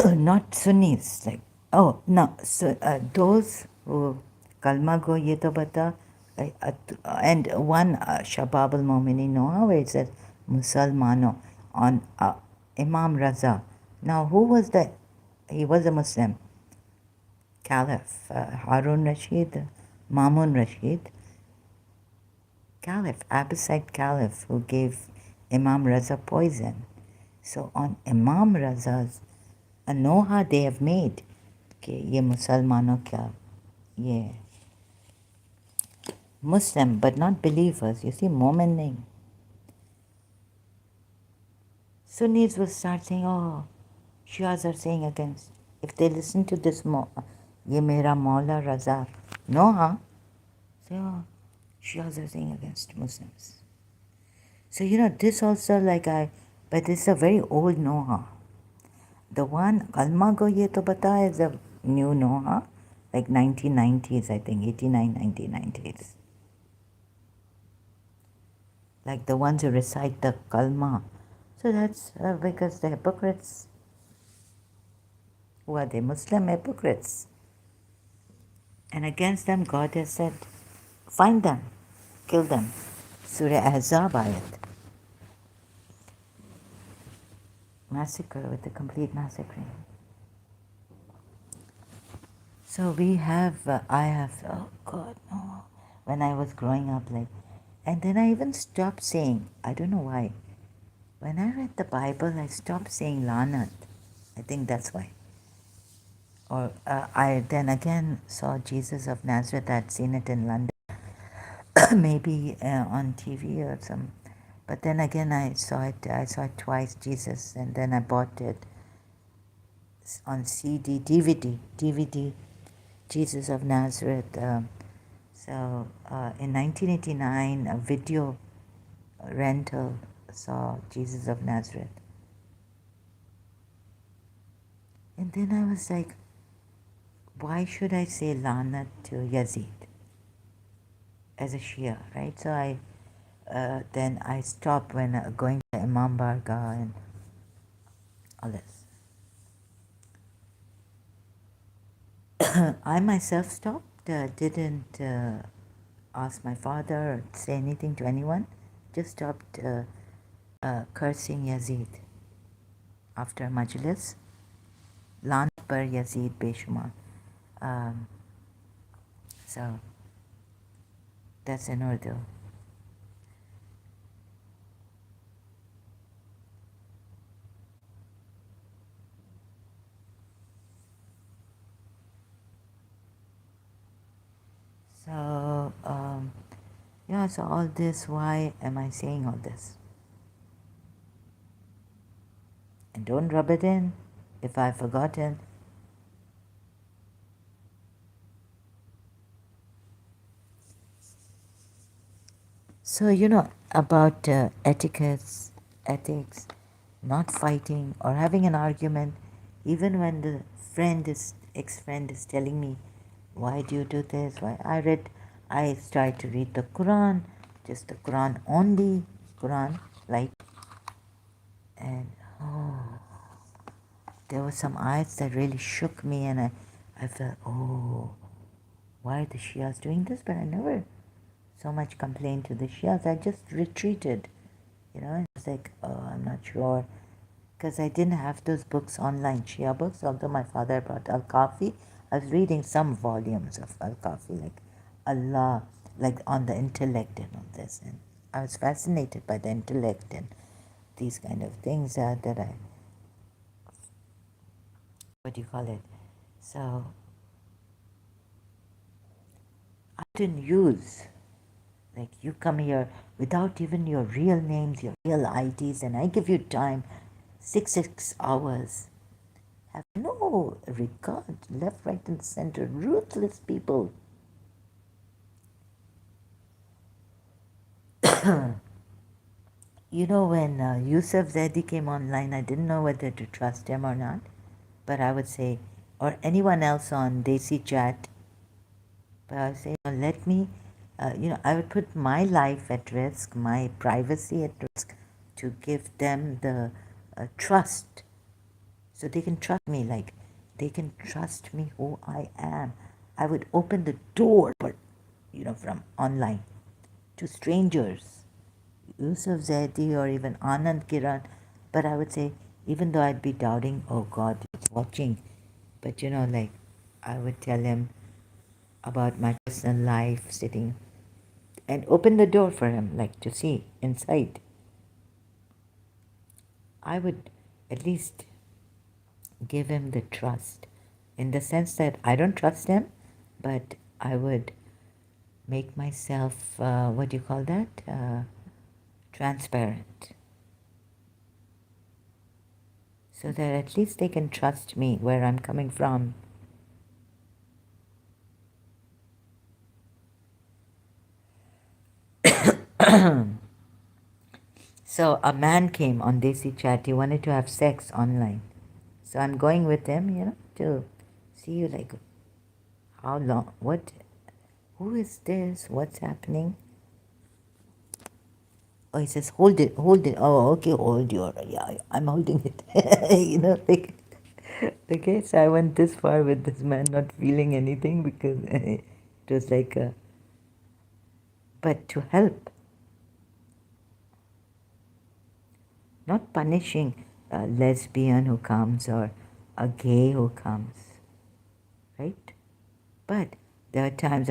Not Sunnis, like, oh, no, so, those who, Kalma go ye to bata, and one Shabab al-Momini Noha, where it says, Musalmano, on Imam Raza. Now, who was that? He was a Muslim. Caliph, Harun Rashid, Mamun Rashid, Caliph, Abbaside Caliph, who gave Imam Raza poison. So on Imam Raza's Noha they have made कि ये मुसलमानों क्या, ये Muslim but not believers. You see, Momin nahi. Sunnis will start saying, oh, Shias are saying against. If they listen to this, ye mera Maula Raza Noha, say, oh, Shias are saying against Muslims. So, this also but this is a very old Noha. The one, Kalma Go Ye To Bata, is a new Noha, like 1990s, I think, 89, 1990s. Like the ones who recite the Kalma. So that's because the hypocrites. Who are they? Muslim hypocrites. And against them, God has said, find them, kill them. Surah Ahzab ayat. Massacre, with the complete massacring. So I have, oh God, no. When I was growing up, and then I even stopped saying, I don't know why. When I read the Bible, I stopped saying Lanat. I think that's why. Or I then again saw Jesus of Nazareth. I'd seen it in London, maybe on TV or some. But then again, I saw it twice, Jesus, and then I bought it on CD, DVD, Jesus of Nazareth. So in 1989, a video rental saw Jesus of Nazareth. And then I was like, why should I say Lanat to Yazid? as a Shia, right? So then I stopped when going to Imam Barga and all this. I myself stopped, didn't ask my father or say anything to anyone, just stopped cursing Yazid after Majlis. Lant par Yazid Beshumar. Um, so that's in Urdu. So, yeah, so all this, why am I saying all this? And don't rub it in if I've forgotten. So, about etiquettes, ethics, not fighting or having an argument, even when the ex-friend is telling me, why do you do this? I started to read the Quran, just the Quran only, Quran, like, and oh, there were some ayats that really shook me, and I felt, oh, why are the Shias doing this? But I never so much complained to the Shias. I just retreated, and it's like, oh, I'm not sure. Because I didn't have those books online, Shia books, although my father brought Al-Kafi. I was reading some volumes of Al-Kafi, like Allah, like on the intellect and all this. And I was fascinated by the intellect and these kind of things that I, what do you call it? So I didn't use, like, you come here without even your real names, your real IDs, and I give you time, 6 hours. Have no regard, left, right, and center, ruthless people. When Yusuf Zaidi came online, I didn't know whether to trust him or not, but I would say, or anyone else on Desi Chat, but I would say, let me, I would put my life at risk, my privacy at risk, to give them the trust, so they can trust me, like they can trust me who I am. I would open the door, from online to strangers, Yusuf Zaidi or even Anand Kiran. But I would say, even though I'd be doubting, oh God, he's watching, but like I would tell him about my personal life, sitting and open the door for him, like to see inside. I would at least give him the trust in the sense that I don't trust him, but I would make myself, what do you call that? Transparent. So that at least they can trust me where I'm coming from. So a man came on Desi Chat, he wanted to have sex online. So I'm going with him, to see like how long, who is this, what's happening? Oh, he says, hold it, hold it. Oh, okay, hold your, yeah, I'm holding it. Like, okay, so I went this far with this man not feeling anything because it was like, but to help, not punishing a lesbian who comes or a gay who comes, right? But there are times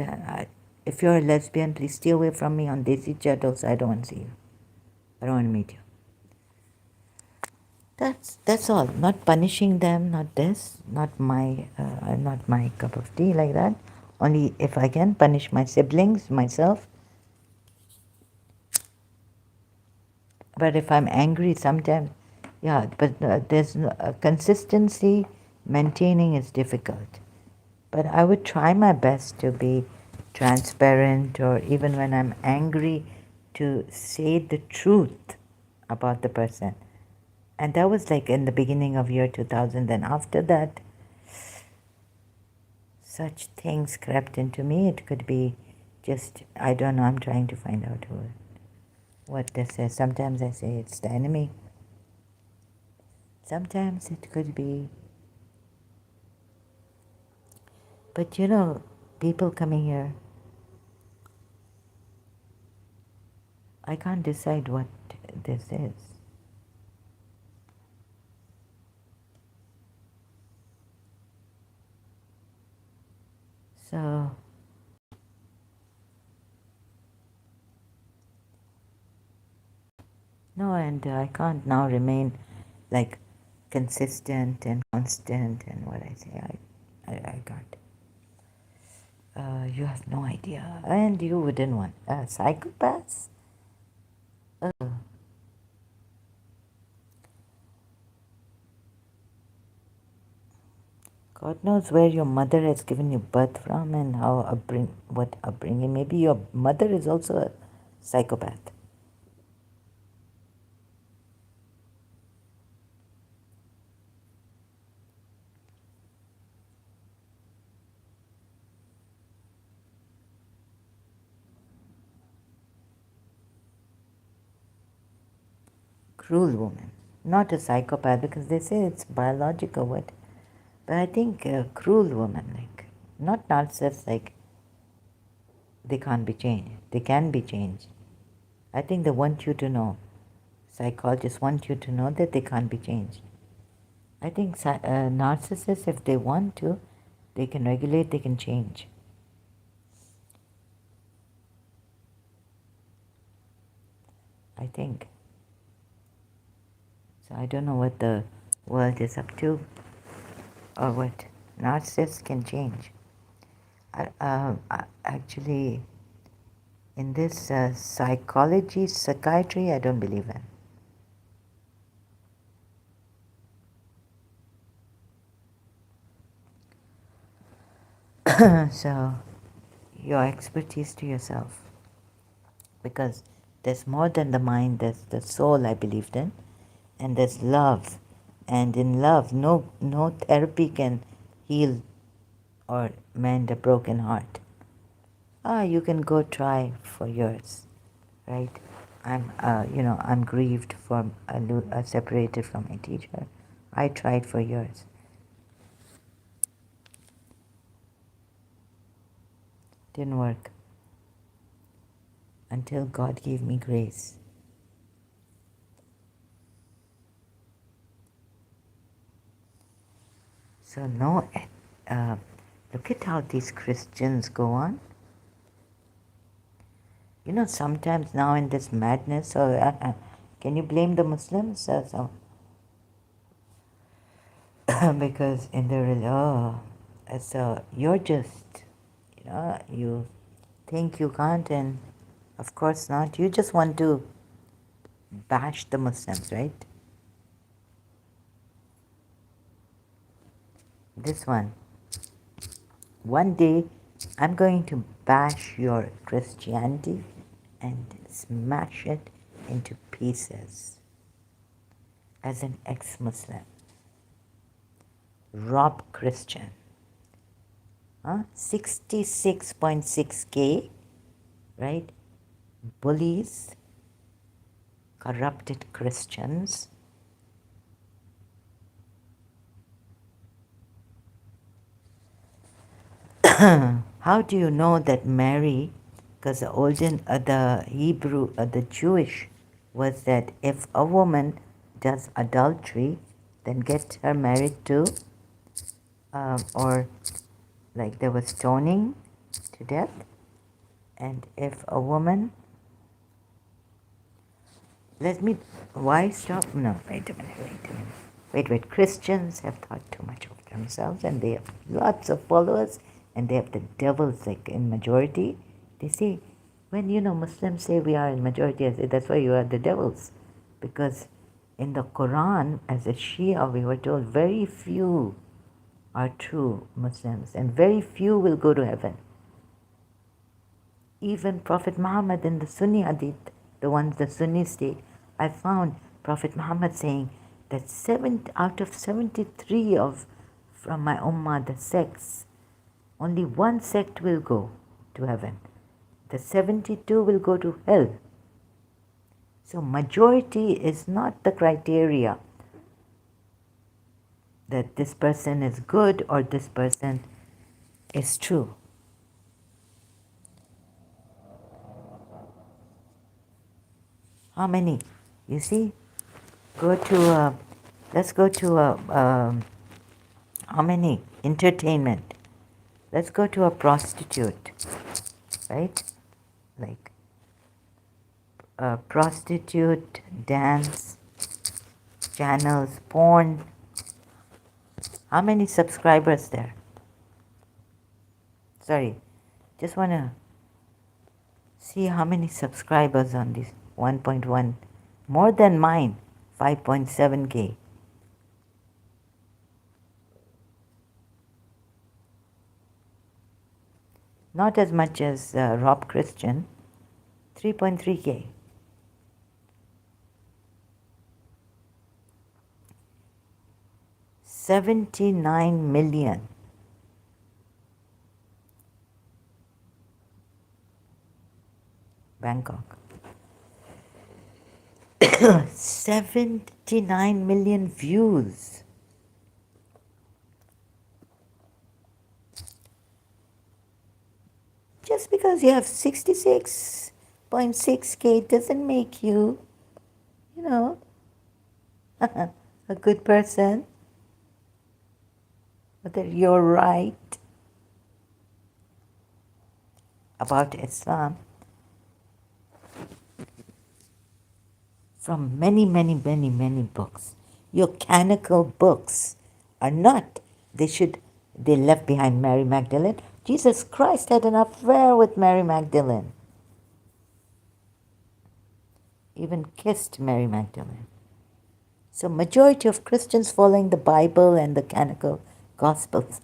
if you're a lesbian, please stay away from me on Desi Chat also. I don't want to see you. I don't want to meet you. That's all. Not punishing them, not this, not my cup of tea like that. Only if I can punish my siblings, myself. But if I'm angry, sometimes, yeah. But there's consistency. Maintaining is difficult. But I would try my best to be transparent, or even when I'm angry, to say the truth about the person. And that was like in the beginning of year 2000. Then after that, such things crept into me. It could be Just, I don't know, I'm trying to find out what this is. Sometimes I say it's the enemy. Sometimes it could be. But you know, people coming here, I can't decide what this is. So, no, and I can't now remain like consistent and constant and what I say. I can't. You have no idea. And you wouldn't want psychopaths? God knows where your mother has given you birth from and what upbringing. Maybe your mother is also a psychopath. Cruel woman. Not a psychopath because they say it's biological, what? But I think a cruel woman, like, not narcissists, like, they can't be changed. They can be changed. I think they want you to know. Psychologists want you to know that they can't be changed. I think narcissists, if they want to, they can regulate, they can change. I think. So I don't know what the world is up to or what narcissists can change. Actually, in this psychiatry, I don't believe in. So, your expertise to yourself. Because there's more than the mind, there's the soul I believed in, and there's love. And in love, no therapy can heal or mend a broken heart. You can go try for yours, right? I'm grieved for separated from my teacher. I tried for years. Didn't work until God gave me grace. So look at how these Christians go on. You know, sometimes now in this madness, can you blame the Muslims? Because in the so you're just, you think you can't, and of course not. You just want to bash the Muslims, right? This one day I'm going to bash your Christianity and smash it into pieces as an ex-Muslim. Rob Christian. 66.6K, right? Bullies, corrupted Christians. How do you know that Mary, because the Hebrew, the Jewish was that if a woman does adultery, then get her married to, or like there was stoning to death. And if a woman, why stop? No, wait a minute. Wait. Christians have thought too much of themselves and they have lots of followers and they have the devils like in majority. They say, when Muslims say we are in majority, I say that's why you are the devils. Because in the Quran, as a Shia, we were told very few are true Muslims and very few will go to heaven. Even Prophet Muhammad in the Sunni Hadith, the ones the Sunnis take, I found Prophet Muhammad saying that 7 out of 73 from my ummah, the sects, only one sect will go to heaven. The 72 will go to hell. So majority is not the criteria that this person is good or this person is true. How many? You see? Go to let's go to how many? Entertainment. Let's go to a prostitute, right? Like prostitute, dance, channels, porn. How many subscribers there? Sorry, just want to see how many subscribers on this 1.1. More than mine, 5.7K. Not as much as Rob Christian, 3.3K. $79 million. Bangkok. 79 million views. Just because you have 66.6K doesn't make you, you know, a good person. Whether you're right about Islam. From many, many, many, many books. Your canonical books are not. They left behind Mary Magdalene. Jesus Christ had an affair with Mary Magdalene. Even kissed Mary Magdalene. So majority of Christians following the Bible and the canonical Gospels.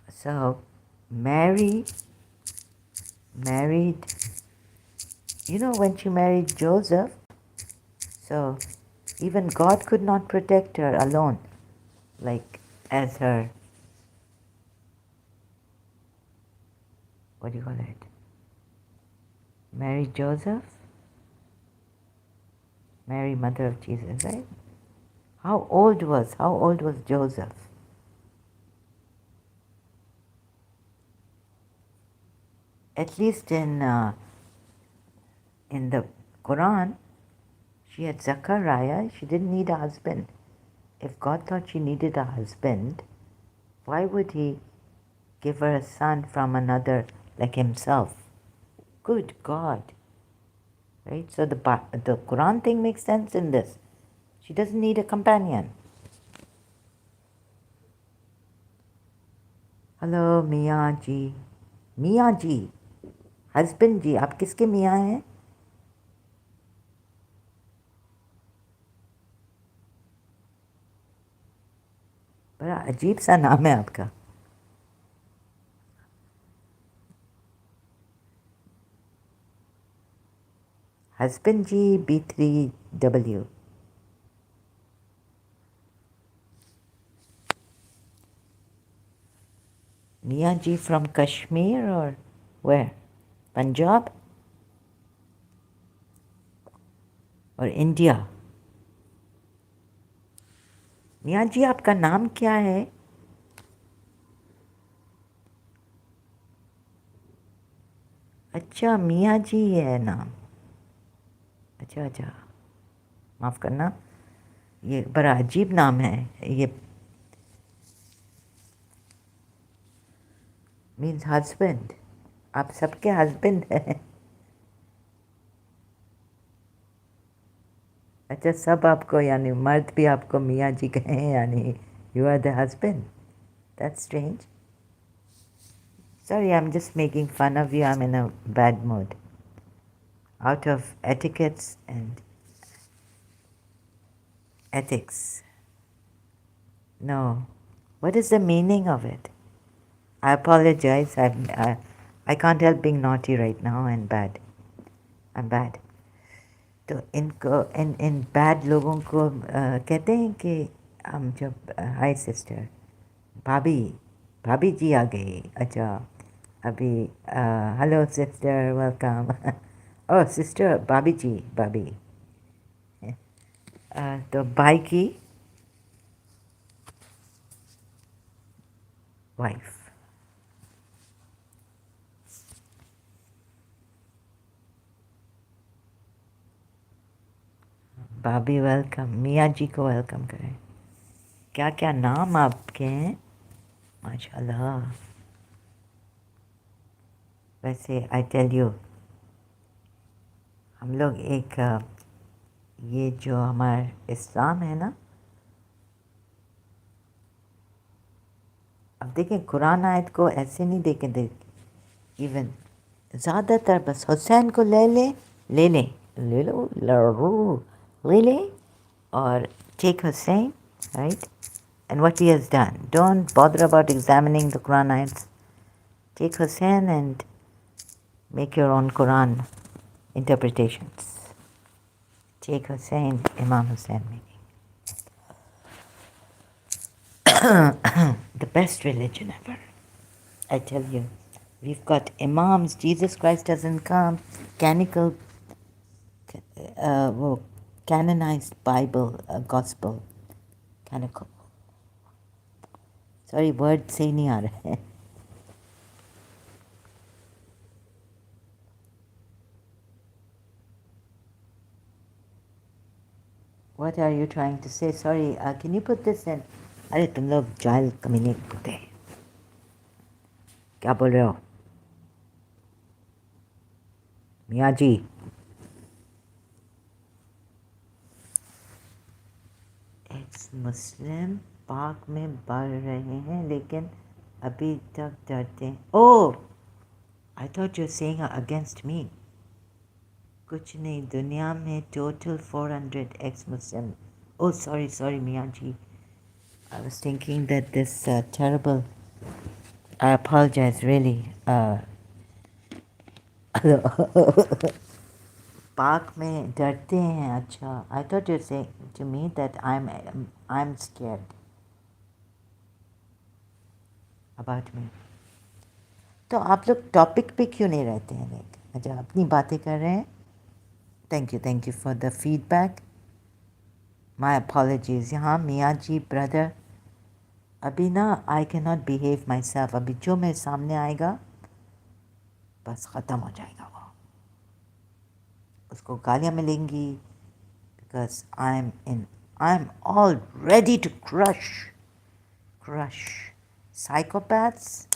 So Mary married, when she married Joseph, so even God could not protect her alone, like as her, what do you call it? Mary Joseph? Mary, mother of Jesus, right? How old was Joseph? At least in the Quran, she had Zachariah. She didn't need a husband. If God thought she needed a husband, why would he give her a son from another like himself? Good God. Right? So the Quran thing makes sense in this. She doesn't need a companion. Hello, Mia ji. Mia ji. Husband ji. आप किसके मियाँ हैं? बड़ा अजीब सा नाम है आपका. Husband ji B3W. Mia ji from Kashmir or where? Punjab? Or India? मियाँ जी आपका नाम क्या है? अच्छा, मियाँ जी है नाम. अच्छा, माफ़ करना, ये बड़ा अजीब नाम है. ये मीन्स हस्बैंड. आप सबके हस्बैंड हैं. अच्छा, सब आपको, यानी मर्द भी आपको मियाँ जी कहें, यानी you are the husband. That's strange. Sorry, I'm just making fun of you. I'm in a bad mood. Out of etiquettes and ethics. No. What is the meaning of it? I apologize. I can't help being naughty right now and bad. I'm bad. तो इनको in bad लोगों को कहते हैं कि हम जब हाय sister, भाभी भाभी जी आ गई, अच्छा अभी हेलो सिस्टर वेलकम ओह सिस्टर भाभी जी भाभी, तो भाई की वाइफ। भाभी वेलकम, मियाँ जी को वेलकम करें। क्या क्या नाम आपके हैं, माशाल्लाह। वैसे आई टेल यू, हम लोग एक ये जो हमारा इस्लाम है ना, अब देखें कुरान आयत को ऐसे नहीं देखें, देख इवन ज़्यादातर बस हुसैन को ले ले ले ले ले लो ले ले और take Hussein, right? And what he has done. Don't bother about examining the Quran ayats. Take Hussein and make your own Quran interpretations. Take Hussein, Imam Hussein meaning. The best religion ever. I tell you, we've got imams. Jesus Christ doesn't come. वो canonized Bible, gospel, canonical. Sorry, word से ही नहीं आ रहा है. What are you trying to say? Sorry, can you put this in? अरे तुम लोग जाहिल कमीने कुत्ते हैं. क्या बोल रहे हो मियाँ जी? एक्स मुस्लिम पाक में बढ़ रहे हैं लेकिन अभी तक डरते हैं. Oh, I thought you saying against me. कुछ नहीं, दुनिया में total 400 ex Muslim. Oh, sorry, sorry, Miyaji. I was thinking that this terrible. I apologize, really. पाक में डरते हैं. अच्छा, I thought you saying to me that I'm scared about me. तो आप लोग टॉपिक पे क्यों नहीं रहते हैं? लाइक अच्छा अपनी बातें कर रहे हैं. Thank you for the feedback. My apologies. यहाँ मियाँ जी ब्रदर, अभी ना I can not behave my self. अभी जो मेरे सामने आएगा बस ख़त्म हो जाएगा. वो उसको गालियाँ मिलेंगी because I am all ready to crush psychopaths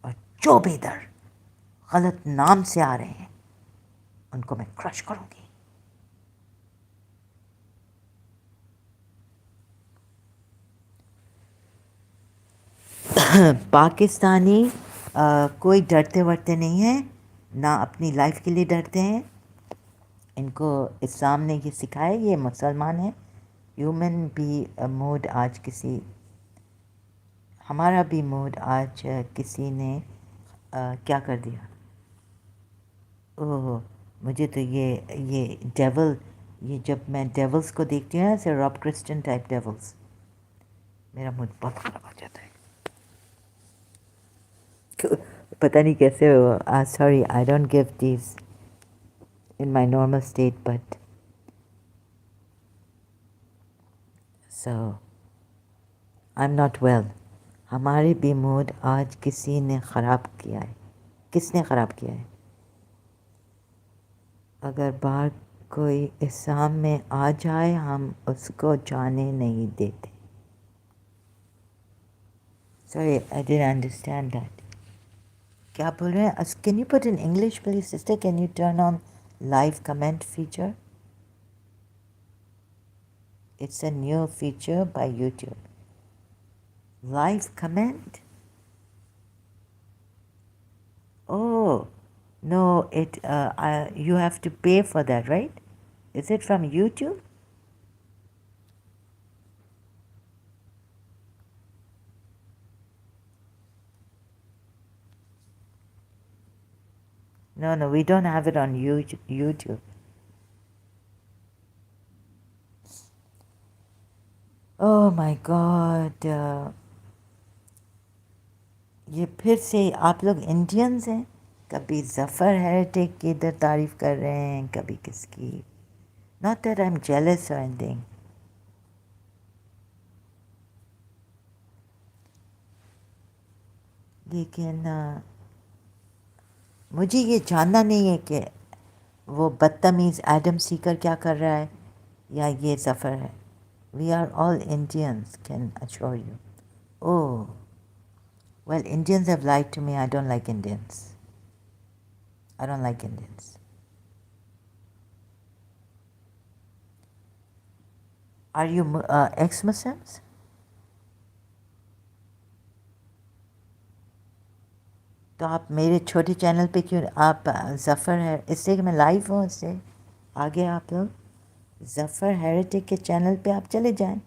और जो भी इधर गलत नाम से आ रहे हैं उनको मैं क्रश करूँगी. पाकिस्तानी कोई डरते वरते नहीं हैं, ना अपनी लाइफ के लिए डरते हैं. इनको इस्लाम ने ये सिखाया, ये मुसलमान हैं. ह्यूमन भी मूड आज किसी, हमारा भी मूड आज किसी ने क्या कर दिया. ओह, मुझे तो ये डेवल, ये जब मैं डेवल्स को देखती हूँ ना, ऐसे रॉब क्रिस्टियन टाइप डेवल्स, मेरा मूड बहुत ख़राब हो जाता है. पता नहीं कैसे. Sorry, I don't give these in my normal state, but so I'm not well. हमारे भी मूड आज किसी ने ख़राब किया है. किसने ख़राब किया है? अगर बाहर कोई इस्लाम में आ जाए हम उसको जाने नहीं देते. Sorry, I didn't understand that. क्या बोल रहे हैं? Can you put in English please, sister? Can you turn on live comment feature? It's a new feature by YouTube. Live comment? Oh, no, you have to pay for that, right? Is it from YouTube? No, we don't have it on YouTube. Oh my God, ये फिर से आप लोग Indians हैं, कभी Zafar heritage की इधर तारीफ़ कर रहे हैं, कभी किसकी। Not that I am jealous और एनीथिंग, लेकिन मुझे ये जानना नहीं है कि वो बदतमीज़ एडम सीकर क्या कर रहा है या ये ज़फ़र है। We are all Indians, can assure you. Oh well, Indians have lied to me, I don't like Indians, I don't like Indians. Are you ex Muslims? तो आप मेरे छोटे चैनल पे क्यों, आप ज़फ़र है, इससे कि मैं लाइव हूँ, इससे आगे आप लोग ज़फ़र हेरिटेज के चैनल पे आप चले जाएं।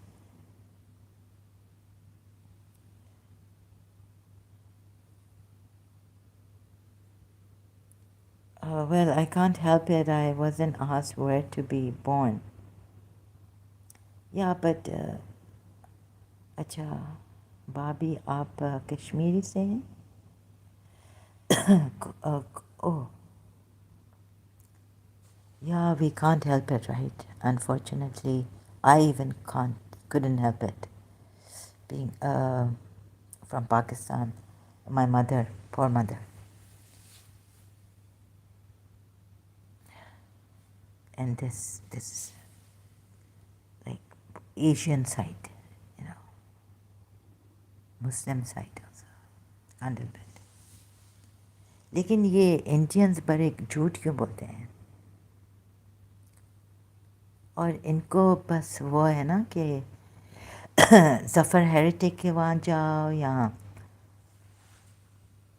Well, I can't help it. I wasn't asked where to be born. Yeah, but अच्छा, भाभी आप कश्मीरी से हैं? Oh, yeah, we can't help it, right? Unfortunately, I even couldn't help it. Being from Pakistan, my mother, poor mother, and this like Asian side, you know, Muslim side also, can't help it. लेकिन ये Indians बड़े झूठ क्यों बोलते हैं? और इनको बस वो है ना कि ज़फ़र हेरिटेज के वहाँ जाओ, या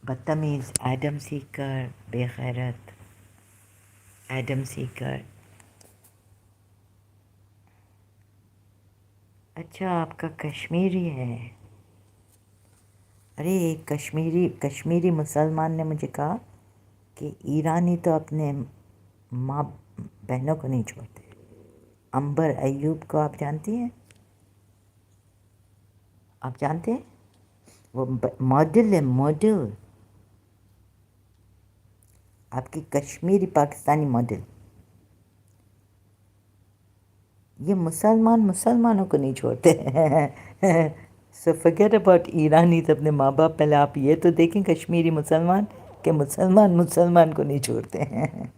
बदतमीज़ एडम सीकर, बेगैरत एडम सीकर। अच्छा, आपका कश्मीरी है। अरे एक कश्मीरी कश्मीरी मुसलमान ने मुझे कहा कि ईरानी तो अपने माँ बहनों को नहीं छोड़ते। अंबर अयूब को आप जानती हैं? आप जानते हैं? वो मॉडल है, मॉडल, आपकी कश्मीरी पाकिस्तानी मॉडल। ये मुसलमान मुसलमानों को नहीं छोड़ते हैं। सो फॉरगेट अबाउट ईरानी, तो अपने माँ बाप, पहले आप ये तो देखें कश्मीरी मुसलमान कि मुसलमान मुसलमान को नहीं छोड़ते हैं।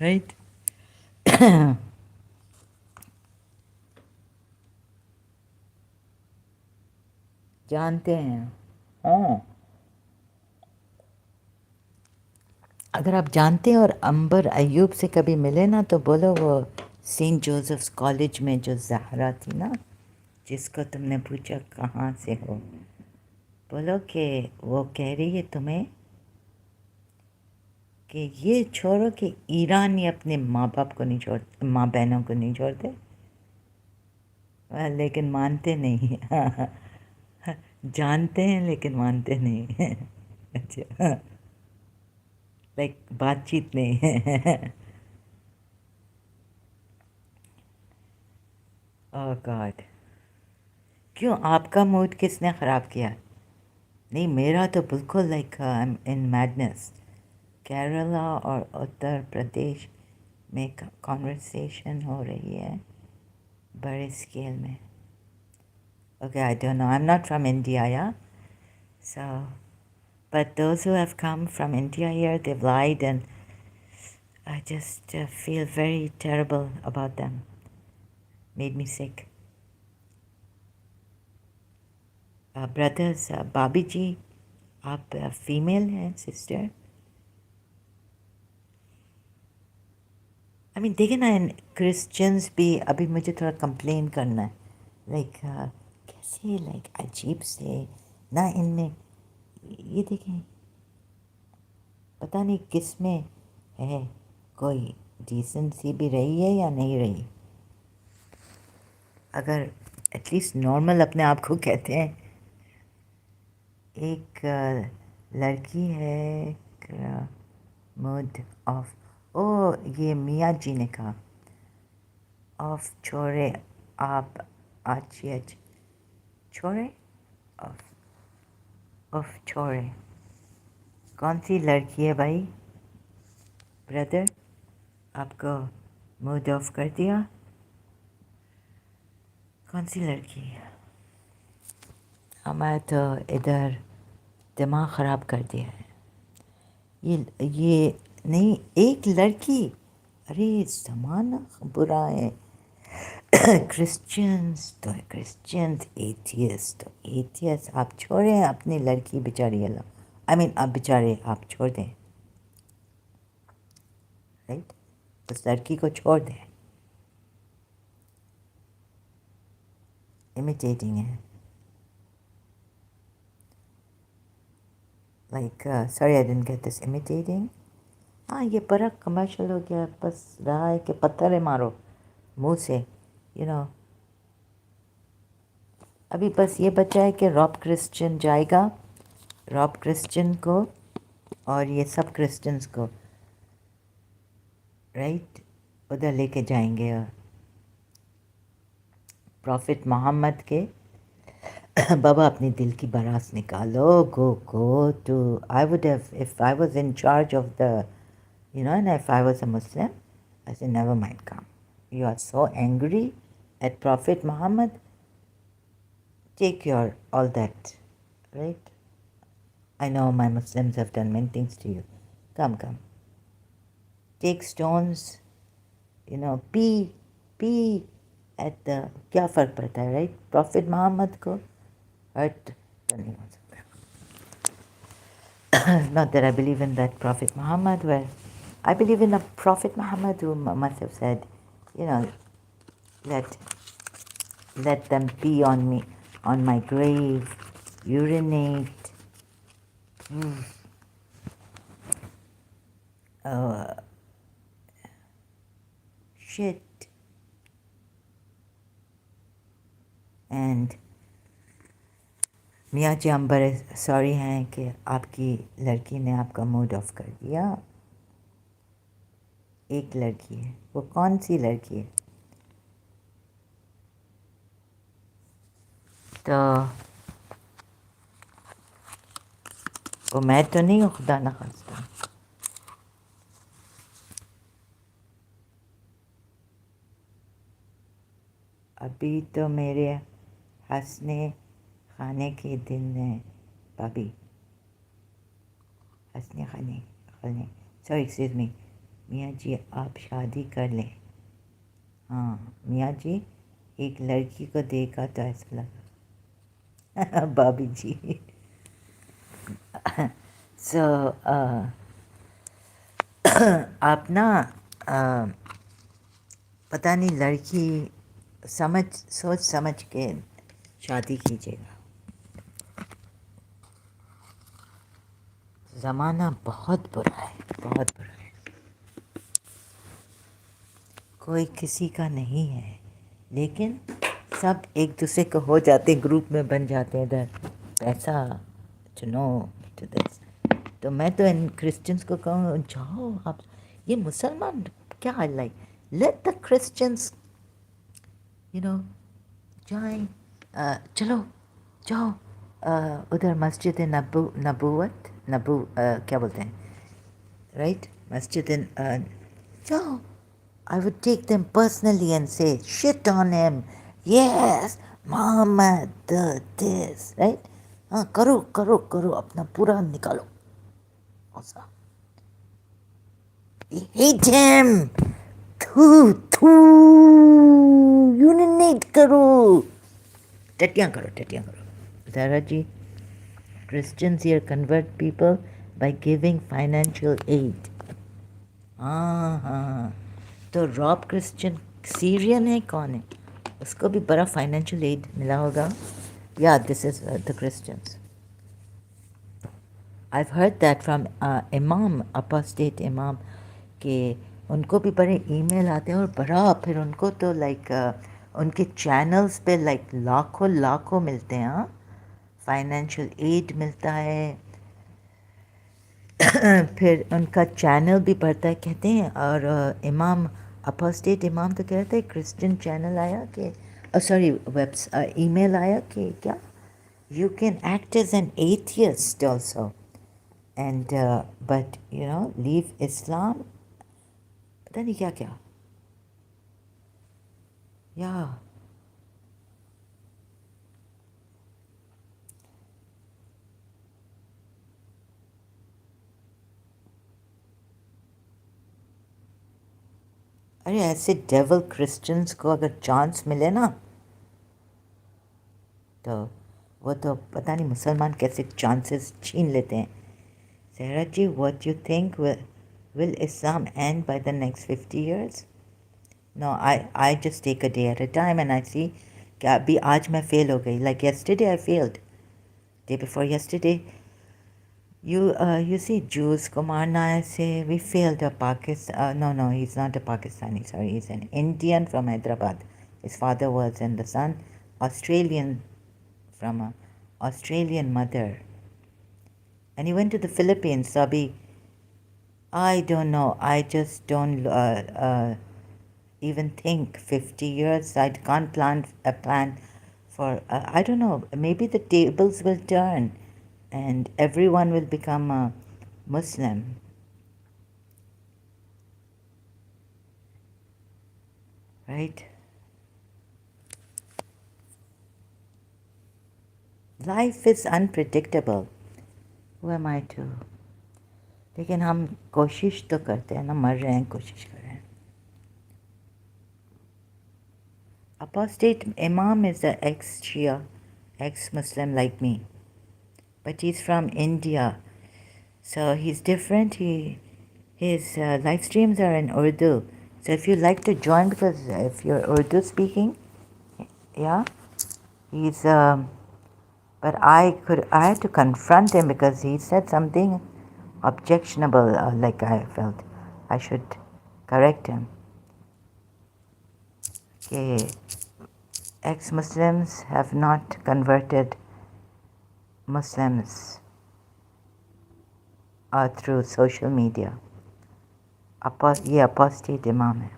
राइट। जानते हैं। हाँ, अगर आप जानते हैं और अंबर अयूब से कभी मिले ना, तो बोलो वो सेंट जोसेफ्स कॉलेज में जो ज़हरा थी ना, जिसको तुमने पूछा कहाँ से हो, बोलो कि वो कह रही है तुम्हें कि ये छोड़ो कि ईरानी अपने माँ बाप को नहीं छोड़ते, माँ बहनों को नहीं छोड़ते, लेकिन मानते नहीं। जानते हैं लेकिन मानते नहीं हैं। अच्छा, लाइक बातचीत नहीं है। ओह गॉड, क्यों आपका मूड किसने ख़राब किया? नहीं, मेरा तो बिल्कुल like I am in madness. Kerala और उत्तर प्रदेश में कॉन्वर्सेशन हो रही है बड़े स्केल में। Okay, I don't know, I am not from India, या सो but those who have come from India here, they've lied, and I just feel very terrible about them. Made me sick. Brothers, Babi जी, आप female हैं sister? I mean देखिए ना, इन Christians भी अभी मुझे थोड़ा complain करना है, लाइक कैसे लाइक अजीब से ना इनमें, ये देखें, पता नहीं किस में है कोई डिसेंसी भी रही है या नहीं रही। अगर एटलीस्ट नॉर्मल अपने आप को कहते हैं। एक लड़की है, मूड ऑफ, ओ ये मियाँ जी ने कहा, ऑफ छोरे आप आचियच छोरे ऑफ ऑफ छोरे। कौन सी लड़की है भाई ब्रदर? आपको मूड ऑफ कर दिया? कौन सी लड़की है? हमारा तो इधर दिमाग ख़राब कर दिया है। ये नहीं, एक लड़की। अरे ज़माना बुरा है। क्रिश्चियंस तो क्रिश्चियंस, एथियस्ट तो एथियस्ट। आप छोड़ें अपनी लड़की बेचारी, अल्लाह आई मीन आप बेचारे आप छोड़ दें, राइट? उस लड़की को छोड़ दें। इमिटेटिंग है, like sorry I didn't get this, imitating. हाँ, ये बड़ा कमर्शियल हो गया, बस रहा है कि पत्थर मारो मुंह से, यू नो। अभी बस ये बचा है कि रॉब क्रिश्चियन जाएगा, रॉब क्रिश्चियन को और ये सब क्रिश्चियंस को, राइट, उधर लेके जाएंगे। और प्रॉफिट मोहम्मद के बाबा अपनी दिल की बारात निकालो, go to, I would have if I was in charge of the, you know, and if I was a Muslim, I said, never mind, come. You are so angry at Prophet Muhammad, take your all that, right? I know my Muslims have done many things to you. Come. Take stones, you know, pee at the, क्या फ़र्क पड़ता है, right? Prophet Muhammad को hurt नहीं हो सकता। Not that I believe in that Prophet Muhammad, well, I believe in a Prophet Muhammad who must have said, you know, let them pee on me, on my grave, urinate, shit, and मियाँ जी हम बड़े sorry हैं कि आपकी लड़की ने आपका mood off कर दिया। एक लड़की है, वो कौन सी लड़की है? तो वो मैं तो नहीं हूँ, खुदा न खास्ता। अभी तो मेरे हंसने खाने के दिन है भाभी, हंसने खाने सॉरी एक्सक्यूज़ मी। मियाँ जी आप शादी कर लें। हाँ मियाँ जी, एक लड़की को देखा तो ऐसा लगा भाभी जी। सो आप ना पता नहीं, लड़की सोच समझ के शादी कीजिएगा। ज़माना बहुत बुरा है, बहुत बुरा है। कोई किसी का नहीं है, लेकिन सब एक दूसरे को हो जाते, ग्रुप में बन जाते हैं इधर पैसा चुनो टू दिस। तो मैं तो इन क्रिश्चियंस को कहूँ, जाओ आप, ये मुसलमान क्या है, like let the Christians you know जाएं, चलो जाओ उधर मस्जिद नबू क्या बोलते हैं, राइट? मस्जिद जाओ। I would take them personally and say, shit on him. Yes, Muhammad, this, right? हाँ करो अपना पूरा निकालो। ऐसा hate him. थू यूनिनेट करो, टट्टियाँ करो। Zara ji, Christians here convert people by giving financial aid. हाँ, तो रॉब क्रिश्चियन सीरियन है, कौन है? उसको भी बड़ा फाइनेंशियल एड मिला होगा। या this is the Christians. I heard that from इमाम, अपोस्टेट इमाम, के उनको भी बड़े ईमेल आते हैं और बड़ा, फिर उनको तो लाइक उनके चैनल्स पे लाइक लाखों मिलते हैं। हाँ, फाइनेंशियल एड मिलता है। फिर उनका चैनल भी बढ़ता है कहते हैं। और इमाम अपोस्टेट इमाम तो कह रहे थे क्रिश्चियन चैनल आया कि सॉरी वेब्स ईमेल आया कि क्या you can act as an atheist also and but you know leave Islam पता नहीं क्या क्या या अरे ऐसे डेवल क्रिश्चियंस को अगर चांस मिले ना तो वो तो पता नहीं मुसलमान कैसे चांसेस छीन लेते हैं Sarah ji, what you think will Islam end by the next 50 years? No, I just take a day at a time and I see कि अभी आज मैं fail हो गई. Like yesterday I failed. Day before yesterday, you see Jews Kumar Nair say we failed a Pakistan. No, he's not a Pakistani. Sorry, he's an Indian from Hyderabad. His father was and the son Australian from a Australian mother. And he went to the Philippines. So abhi I don't know. I just don't even think 50 years. I can't plan a plan for, I don't know, maybe the tables will turn and everyone will become a Muslim, right? Life is unpredictable. Who am I to? लेकिन हम कोशिश तो करते हैं ना मर रहे हैं कोशिश कर रहे हैं Apostate Imam is an ex-Shia, ex-Muslim like me. But he's from India. So he's different. His live streams are in Urdu. So if you'd like to join, because if you're Urdu speaking, yeah, he's, but I had to confront him because he said something objectionable, like I felt I should correct him. Okay. Ex-Muslims have not converted Muslims through social media. ये apostate imam है.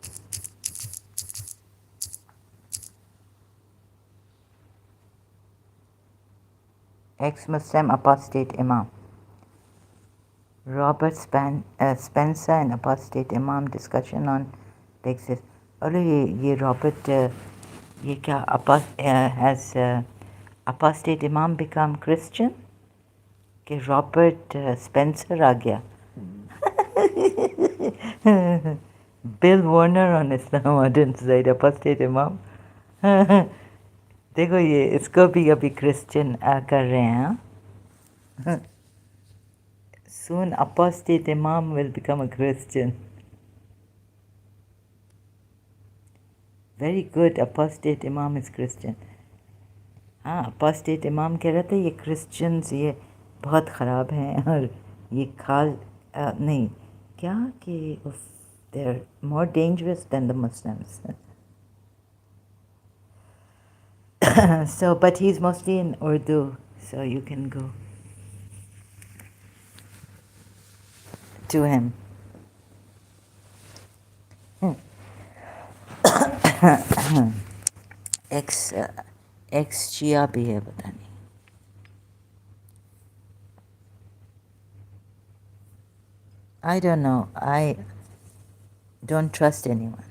Ex-Muslim apostate imam. Robert Spencer and apostate imam discussion on the exist. अरे ये Robert ये क्या has apostate imam become Christian? कि Robert Spencer आ गया. Bill Warner on Islam Modern Side apostate imam. देखो ये इसको भी अभी क्रिश्चियन कर रहे हैं. Soon apostate imam will become a Christian. Very good, apostate imam is Christian. हाँ apostate imam कह रहे थे ये क्रिश्चियंस ये बहुत ख़राब हैं और ये नहीं क्या कि they're more dangerous than the Muslims. So but he's mostly in Urdu, so you can go to him. Ex-Shia भी है पता नहीं. I don't know. I don't trust anyone.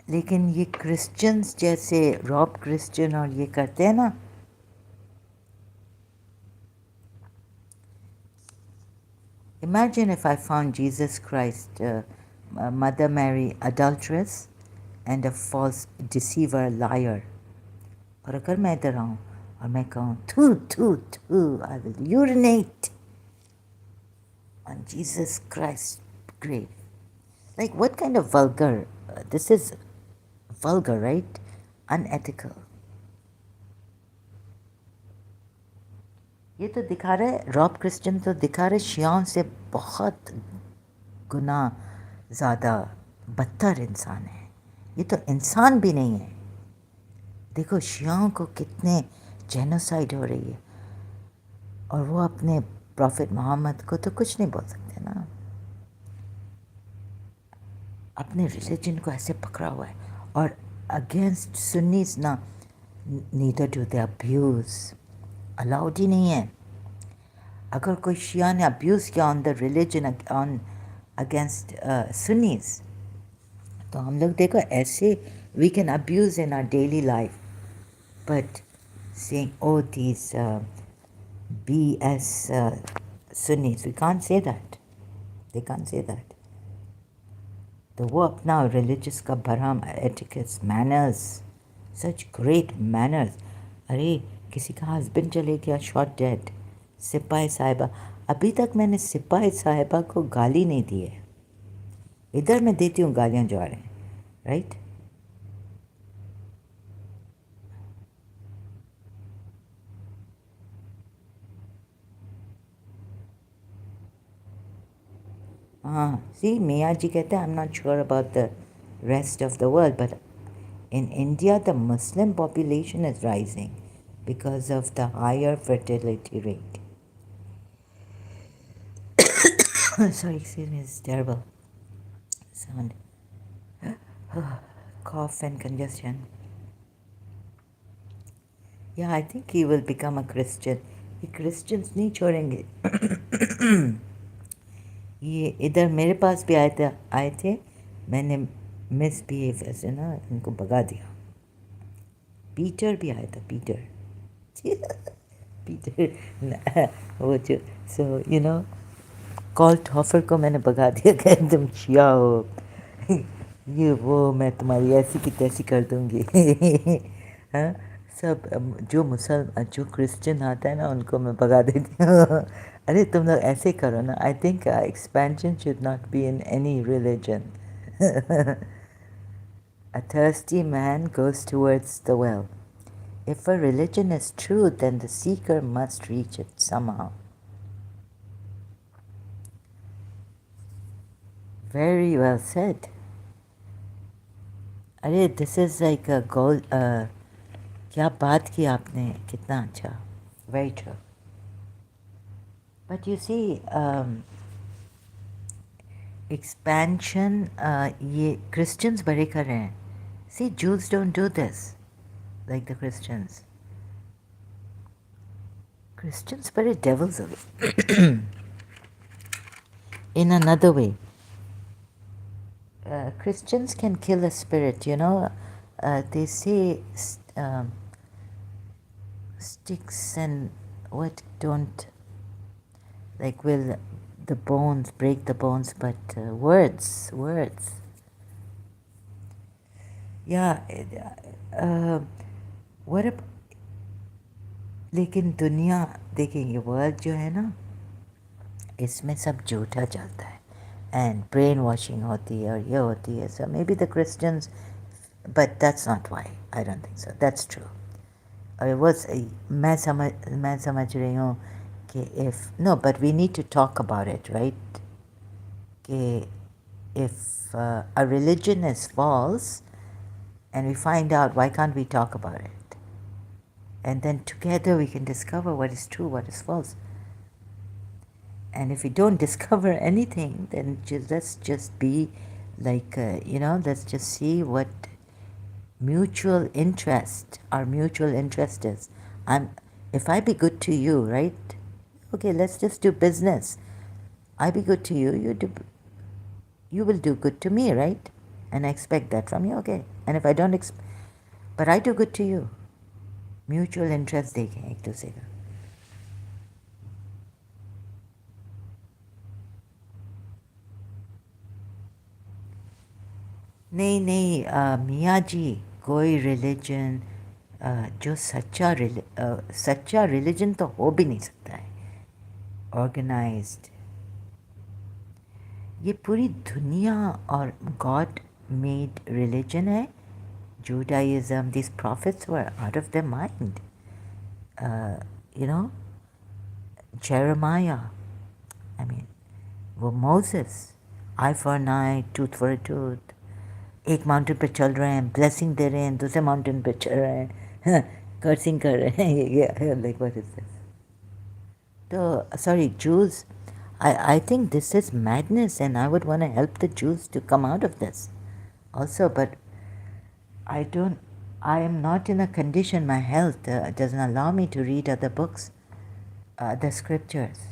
लेकिन ये क्रिश्चियंस जैसे रॉब क्रिश्चियन और ये करते हैं ना Imagine if I found Jesus Christ, Mother Mary adulteress and a false deceiver liar. और अगर मैं इधर आऊँ और मैं कहूँ थू I will urinate on Jesus Christ's grave. Like what kind of vulgar, this is vulgar, right? Unethical. ये तो दिखा रहे रॉब क्रिश्चियन तो दिखा रहे शियाओं से बहुत गुना ज़्यादा बदतर इंसान है. ये तो इंसान भी नहीं है. देखो शियाओं को कितने जेनोसाइड हो रही है, और वो अपने प्रॉफिट मोहम्मद को तो कुछ नहीं बोल सकते ना, अपने रिलीजन को ऐसे पकड़ा हुआ है। और अगेंस्ट सुन्नीस ना, neither do they abuse, allowed ही नहीं है। अगर कोई शिया ने अब्यूज़ किया on the religion, on against Sunnis, तो हम लोग देखो ऐसे we can abuse in our daily life, but saying, oh, these BS Sunnis, we can't say that. They can't say that. तो वो अपना रिलीजियस का भरम, etiquettes, manners, such great manners. अरे किसी का हस्बैंड चले गया, शॉट डेड, सिपाही साहिबा, अभी तक मैंने सिपाही साहिबा को गाली नहीं दी है। इधर मैं देती हूँ गालियाँ जो आ रहे हैं, राइट। हाँ, सी मियाँ जी कहते हैं, I am not sure about the rest of the world, but in India, the Muslim population is rising because of the higher fertility rate. Sorry, excuse me, it's terrible sound. Cough and congestion. Yeah, I think he will become a Christian. ये Christians नहीं छोड़ेंगे। ये इधर मेरे पास भी आए थे, मैंने मिसबिहेव ऐसे ना इनको भगा दिया। पीटर भी आया था, पीटर। पीटर वो जो, so you know, call topper को मैंने भगा दिया कि तुम शिया हो, ये वो, मैं तुम्हारी ऐसी की तैसी कर दूंगी। हाँ, सब जो क्रिश्चियन आता है ना उनको मैं भगा देती हूँ। अरे तुम लोग ऐसे करो ना, I think expansion should not be in any religion. A thirsty man goes towards the well. If a religion is true, then the seeker must reach it somehow. Very well said. अरे this is like a goal, क्या बात की आपने, कितना अच्छा, very true. But you see expansion, ये Christians बड़े कर रहे हैं। See Jews don't do this like the Christians. Christians बड़े डेविल्स हो गए। In another way, Christians can kill a spirit, you know. They say sticks and what don't, like, will the bones break the bones, but words. Yeah, what अब, लेकिन दुनिया देखेंगे, world जो है ना, इसमें सब झूठा चलता है, एंड ब्रेन वॉशिंग होती है, और ये होती है, so may be the Christians, but that's not why, I don't think so, that's true. और वो मैं समझ रही हूँ कि if no, but we need to talk about it, right, कि if a religion is false and we find out, why can't we talk about it? And then together we can discover what is true, what is false. And if we don't discover anything, then let's just be like, let's just see what our mutual interest is. If I be good to you, right? Okay, let's just do business. I be good to you, you will do good to me, right? And I expect that from you, okay? And if I don't, but I do good to you. Mutual interest देखें एक दूसरे का। नहीं, मियाँ जी, कोई religion जो सच्चा religion तो हो भी नहीं सकता है, ऑर्गेनाइज्ड। ये पूरी दुनिया और गॉड मेड रिलीजन है। Judaism, these prophets were out of their mind. Jeremiah, I mean, वो Moses, eye for an eye, tooth for a tooth, एक माउंटेन पे चल रहे हैं, ब्लेसिंग दे रहे हैं, दूसरे माउंटेन पे चल रहे हैं, cursing कर रहे हैं yeah, like what is this? So sorry, Jews. I think this is madness, and I would want to help the Jews to come out of this, also. But I don't. I am not in a condition. My health doesn't allow me to read other books, the scriptures.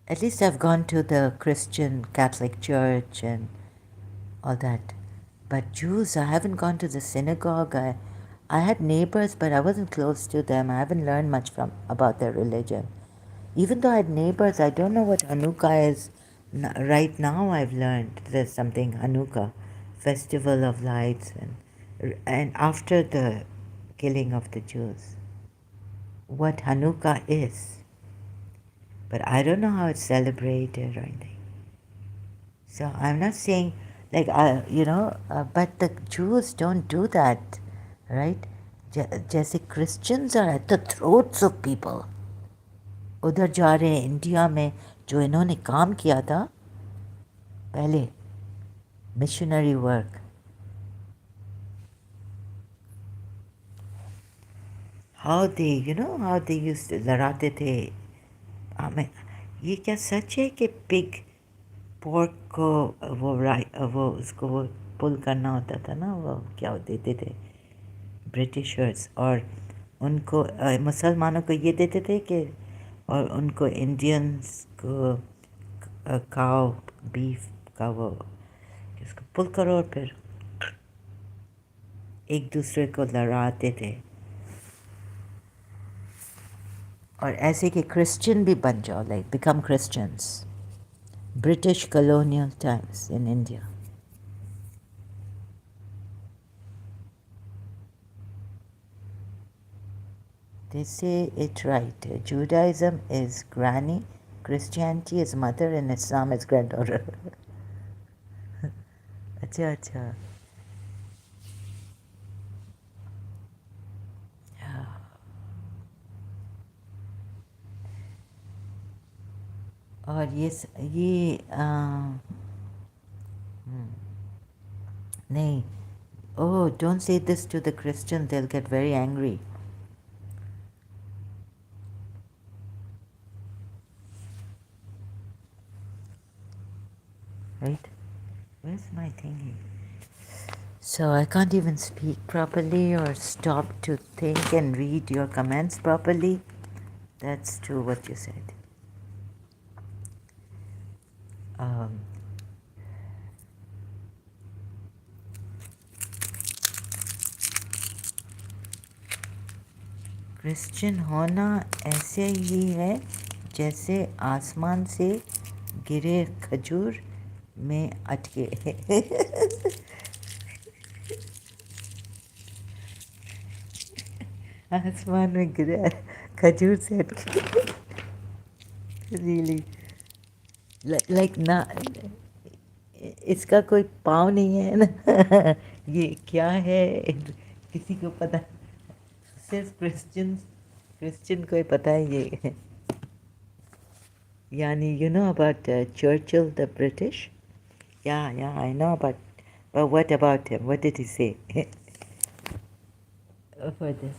At least I've gone to the Christian Catholic Church and all that. But Jews, I haven't gone to the synagogue. I had neighbors, but I wasn't close to them. I haven't learned much from about their religion. Even though I had neighbors, I don't know what Hanukkah is. Right now, I've learned there's something Hanukkah, Festival of Lights, and after the killing of the Jews, what Hanukkah is. But I don't know how it's celebrated or anything. So I'm not saying, like, but the Jews don't do that, right? जैसे Christians are at the throats of people. उधर जा रहे हैं India में जो इन्होंने काम किया था पहले, missionary work. How they, how they used to लड़ाते थे. हमें ये क्या सच है कि पिग पोर्क को वो उसको वो पुल करना होता था ना, वो क्या देते थे ब्रिटिशर्स, और उनको मुसलमानों को ये देते थे कि, और उनको इंडियंस को काव बीफ का वो इसको पुल करो और फिर एक दूसरे को लड़ाते थे, और ऐसे कि क्रिश्चियन भी बन जाओ, like become Christians. British colonial times in India. They say it right. Judaism is granny, Christianity is mother, and Islam is granddaughter. अच्छा अच्छा. और ये नहीं. Oh, don't say this to the Christians, they'll get very angry. Right? Where's my thingy? So I can't even speak properly or stop to think and read your comments properly. That's true what you said. Christian होना ऐसे ही है जैसे आसमान से गिरे खजूर में अटके. आसमान में गिरे खजूर से अटके. रियली लाइक ना, इसका कोई पाँव नहीं है ना. ये क्या है किसी को पता, सिर्फ क्रिश्चियन को ही पता है ये. Yani, you know about Churchill, the British? Yeah, I know about. But what about him? What did he say for this?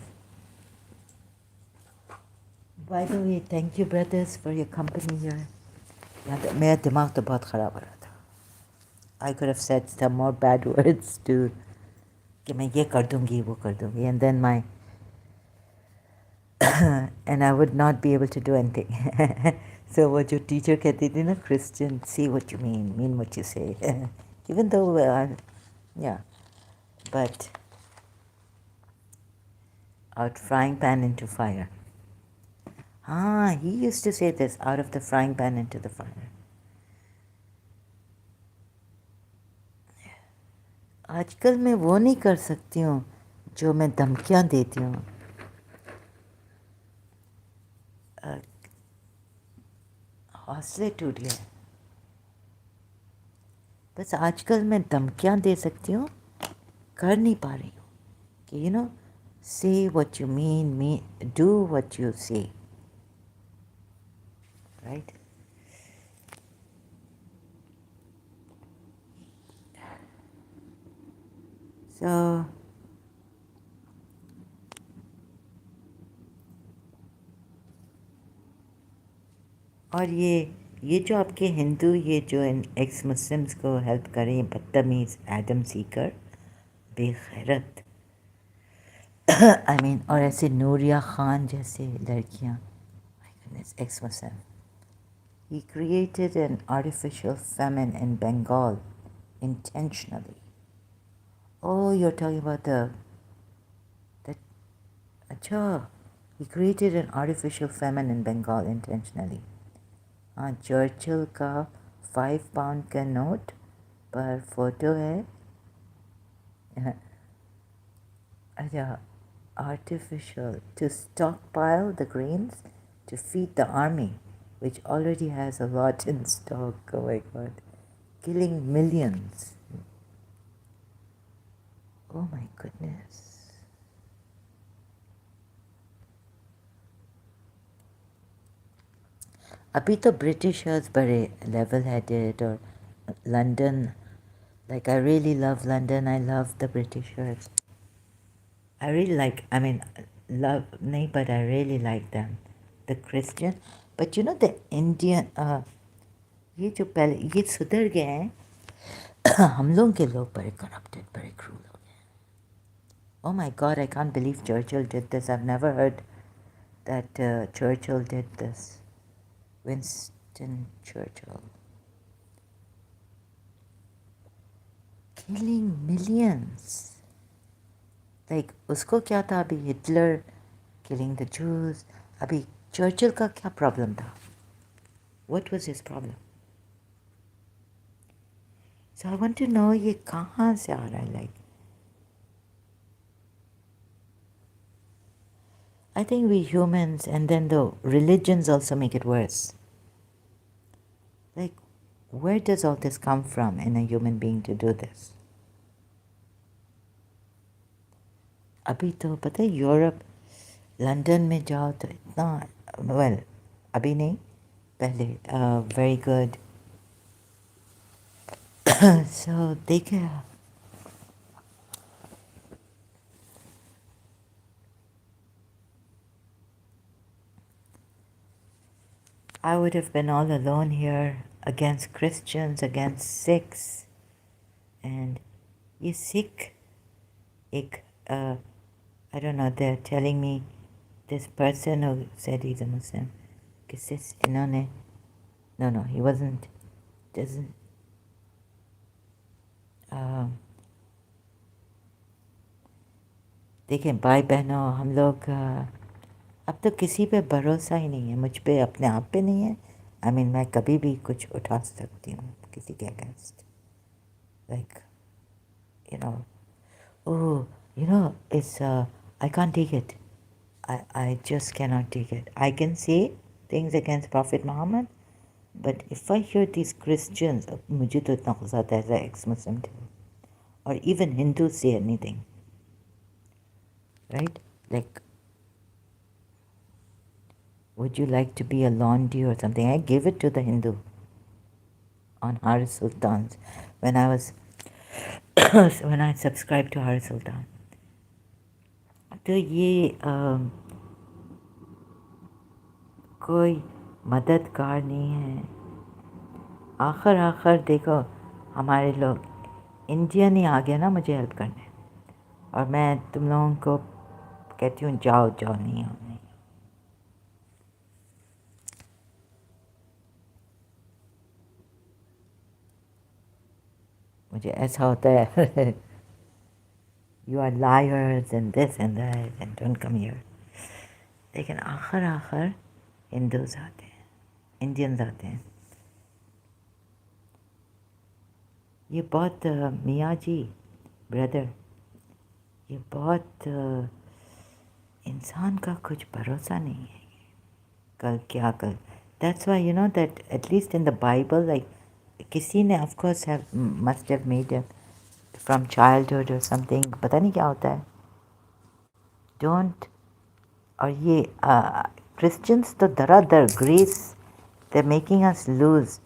By the way, thank you, brothers, for your company here. मेरा दिमाग तो बहुत ख़राब हो रहा था. I could have said some more bad words to कि मैं ये कर दूँगी, वो कर दूँगी, and then and I would not be able to do anything. So वो जो टीचर कहती थी ना, Christian, see what you mean what you say. Even though, yeah, but out frying pan into fire. He used to say this, out of the frying pan into the fire. आजकल मैं वो नहीं कर सकती हूँ जो मैं धमकियाँ देती हूँ. हौसले टूट गए. बस आजकल मैं धमकियाँ दे सकती हूँ, कर नहीं पा रही हूँ कि say what you mean, do what you say. Right? So और ये जो आपके हिंदू ये जो इन एक्स मुस्लिम्स को हेल्प करें बदतमीज़ एडम सीकर बेगैरत आई मीन और ऐसे नूरिया खान जैसे लड़कियां x Muslim he created an artificial famine in Bengal intentionally. Oh, you're talking about that अच्छा he created an artificial famine in Bengal intentionally. हाँ चर्चिल का 5 pound का नोट पर फोटो है अच्छा artificial to stockpile the grains to feed the army which already has a lot in stock. Oh my god, killing millions. Oh my goodness. अभी तो Britishers बड़े level headed और London, like I really love London, I love the Britishers. I really like, I mean, love, nahi, but I really like them. The Christian, but you know the Indian, ये जो पहले ये सुधर गए हैं हम लोगों के लोग बड़े corrupted, बड़े cruel हो गए हैं. Oh my God, I can't believe Churchill did this. I've never heard that Churchill did this. Winston Churchill. Killing millions. Like उसको क्या था अभी Hitler killing the Jews. अभी Churchill का क्या problem था? What was his problem? So I want to know ये कहाँ से आ रहा है like. I think we humans and then the religions also make it worse. Like where does all this come from in a human being to do this? अभी तो पता है Europe London में जाओ तो इतना well अभी नहीं पहले very good. So देखे I would have been all alone here against Christians, against Sikhs, and ये Sikh, I don't know, they're telling me this person who said he's a Muslim, किस इन्होंने, no, he wasn't, doesn't, देखें भाई बहनों हम लोग अब तो किसी पे भरोसा ही नहीं है मुझ पे अपने आप पे नहीं है आई मीन मैं कभी भी कुछ उठा सकती हूँ किसी के against like you know oh you know it's I can't take it. I just cannot take it. I can say things against Prophet Muhammad, but if I hear these Christians मुझे तो इतना गुस्सा आता है as an ex-Muslim too, or even Hindus say anything, right? Like would you like to be a laundry or something? I gave it to the Hindu on Har Sultan's when I was when I subscribed to Har Sultan. तो ये कोई मददगार नहीं है आखिर देखो हमारे लोग इंडियन ही आ गया ना मुझे हेल्प करने और मैं तुम लोगों को कहती हूँ जाओ नहीं आओ नहीं मुझे ऐसा होता है you are liars and this and that and don't come here. लेकिन आखिर हिंदूज आते हैं इंडियंस आते हैं ये बहुत मियाँ जी ब्रदर ये बहुत इंसान का कुछ भरोसा नहीं है कल क्या कल that's why you know that at least in the Bible like किसी ने of course must have made it from childhood or something पता नहीं क्या होता है don't और ये क्रिश्चियंस तो their grace they're making us lose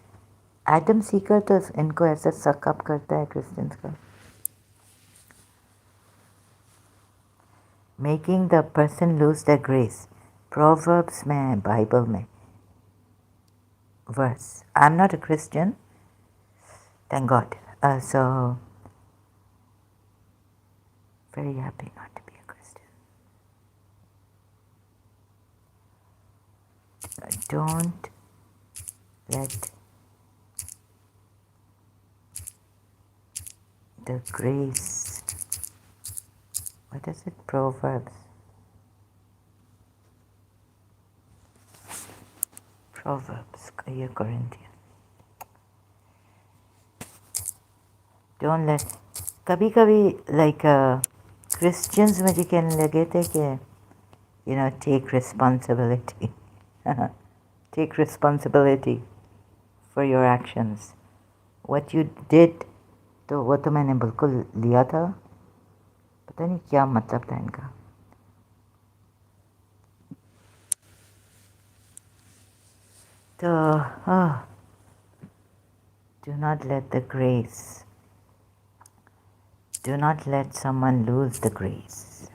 Adam Seeker तो इनको ऐसा सकअप करता है क्रिश्चियंस का making the person lose the grace proverbs में बाइबल में verse. I'm not a Christian, thank God. So, very happy not to be a Christian. Don't let the grace, what is it? Proverbs. Proverbs, ये Corinthian. Don't let, कभी कभी like Christians मुझे कहने लगे थे कि take responsibility. Take responsibility for your actions. What you did, तो वो तो मैंने बिल्कुल लिया था. पता नहीं क्या मतलब था इनका. तो do not let the grace. Do not let someone lose the grace.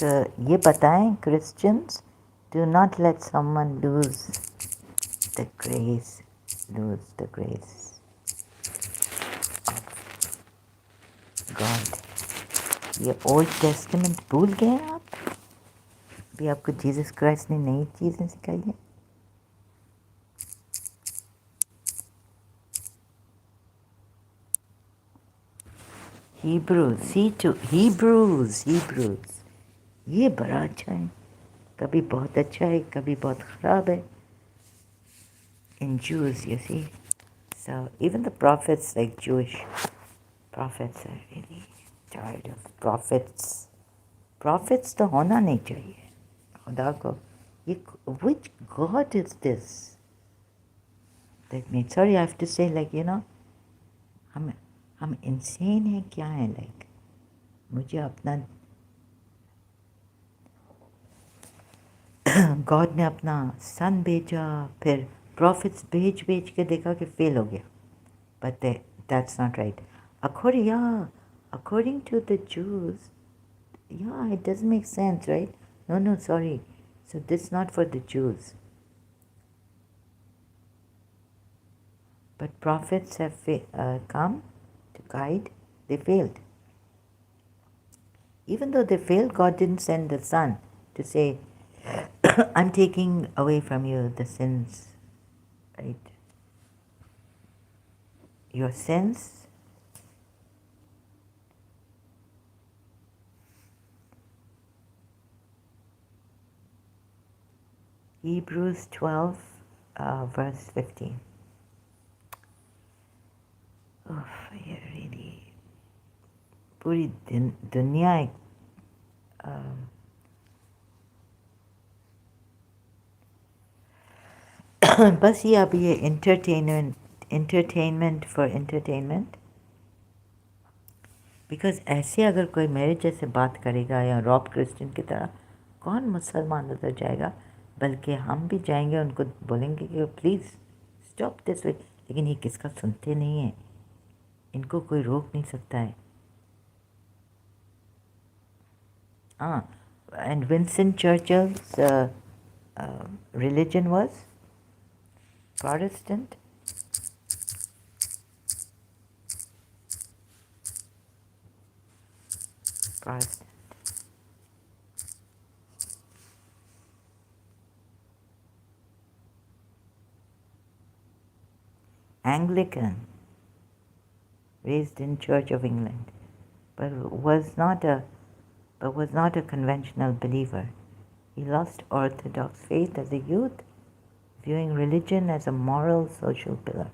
तो ये बताएं Christians, do not let someone lose the grace. Lose the grace of God. ये ओल्ड टेस्टामेंट भूल गए हैं आप? भी आपको जीसस क्राइस्ट ने नई चीज़ें सिखाई हैं. Hebrews, see to Hebrews. ये बड़ा अच्छा है. कभी बहुत अच्छा है, कभी बहुत ख़राब है. In Jews, you see. So even the prophets, like Jewish prophets, are really tired of prophets. Prophets तो होना नहीं चाहिए. खुदा को ये which God is this? That means sorry I have to say like हम insane हैं क्या हैं like मुझे अपना गॉड ने अपना सन भेजा फिर प्रॉफिट्स भेज के देखा कि फेल हो गया but that's not right according to the Jews it doesn't make sense right no sorry so this is not for the Jews but prophets have come to guide they failed even though they failed God didn't send the son to say I'm taking away from you the sins right your sins Hebrews 12 verse 15 ये really पूरी दुनिया बस ये अब ये entertainment for entertainment because ऐसे अगर कोई मेरे जैसे बात करेगा या रॉब क्रिश्चियन की तरह कौन मुसलमान उधर जाएगा बल्कि हम भी जाएंगे उनको बोलेंगे कि प्लीज़ स्टॉप दिस वे लेकिन ये किसका सुनते नहीं हैं इनको कोई रोक नहीं सकता है हाँ and Winston Churchill's religion was Protestant Anglican raised in Church of England but was not a conventional believer. He lost Orthodox faith as a youth, viewing religion as a moral social pillar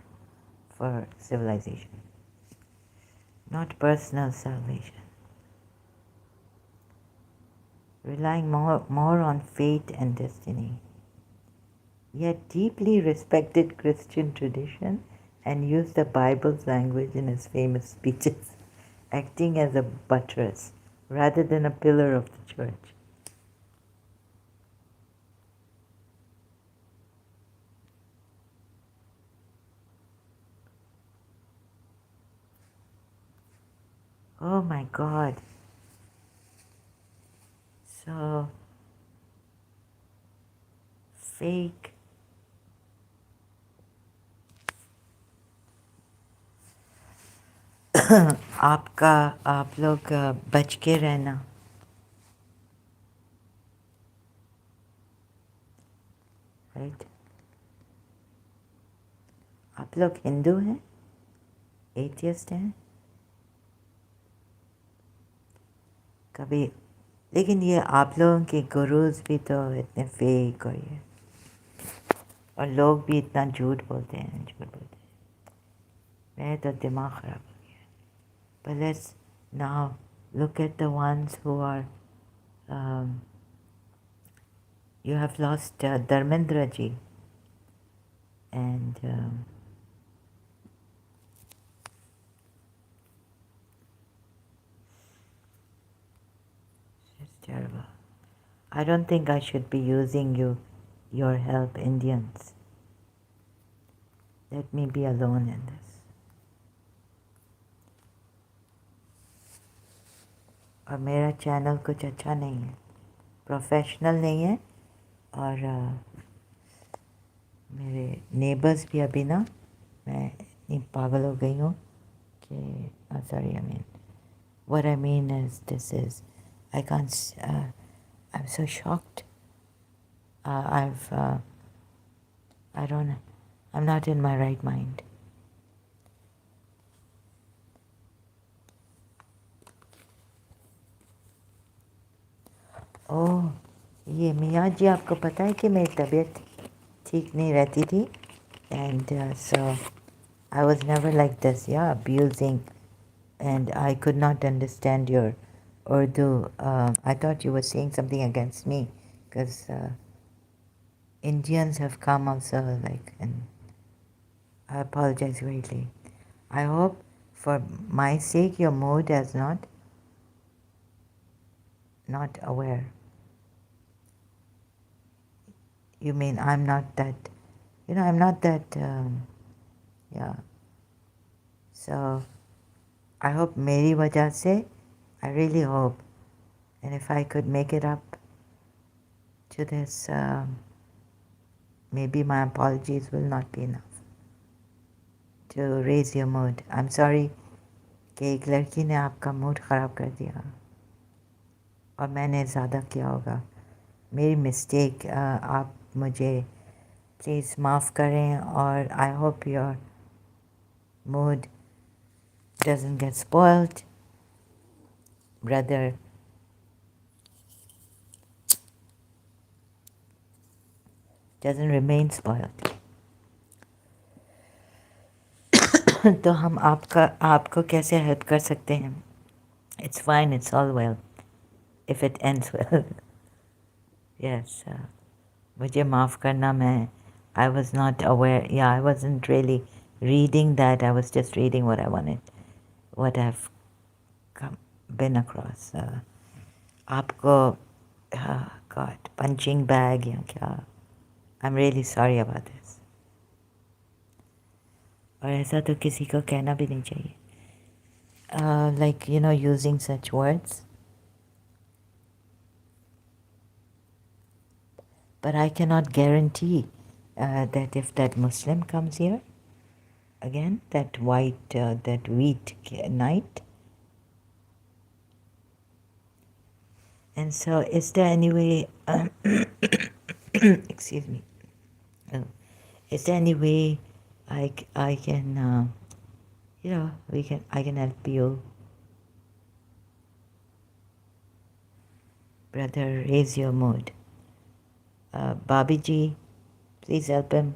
for civilization, not personal salvation. Relying more on fate and destiny. Yet deeply respected Christian tradition and used the Bible's language in his famous speeches, acting as a buttress rather than a pillar of the church. Oh my God. So fake आपका आप लोग बच के रहना, right? आप लोग हिंदू हैं, atheist हैं कभी? लेकिन ये आप लोगों के गुरुज भी तो इतने फेक और लोग भी इतना झूठ बोलते हैं, झूठ बोलते हैं। मेरा तो दिमाग खराब हो गया। But let's now look at the ones who are you have lost Dharmendra ji and it's terrible. I don't think I should be using your help, Indians. Let me be alone in this. और मेरा channel कुछ अच्छा नहीं है, professional नहीं है, और मेरे नेबर्स भी अभी ना, मैं इतनी पागल हो गई हूँ कि sorry, I mean, what I mean is this is, I can't, I'm so shocked. I don't know, I'm not in my right mind. ओह, ये मियाँ जी, आपको पता है कि मेरी तबीयत ठीक नहीं रहती थी, and so I was never like this, yeah, abusing, and I could not understand your Urdu. I thought you were saying something against me, because Indians have come also, like, and I apologize greatly. I hope for my sake your mood is not aware. You mean I'm not that, I'm not that, yeah. So I hope मेरी वजह से, I really hope, and if I could make it up to this, maybe my apologies will not be enough to raise your mood. I'm sorry कि एक लड़की ने आपका mood ख़राब कर दिया और मैंने ज़्यादा किया होगा, मेरी मिस्टेक। आप मुझे प्लीज़ माफ़ करें, और I hope your mood doesn't get spoiled, brother. Doesn't remain spoiled. तो हम आपको कैसे हेल्प कर सकते हैं? It's fine, it's all well, if it ends well. Yes, मुझे माफ़ करना, I was not aware, yeah, I wasn't really reading that, I was just reading what I wanted, what I've been across. आपको, God, punching bag या क्या, I'm really sorry about this. और ऐसा तो किसी को कहना भी नहीं चाहिए, like, using such words. But I cannot guarantee that if that Muslim comes here again, that wheat night. And so, is there any way? Excuse me. Is there any way I can I can help you, brother? Raise your mood. Babiji, please help him.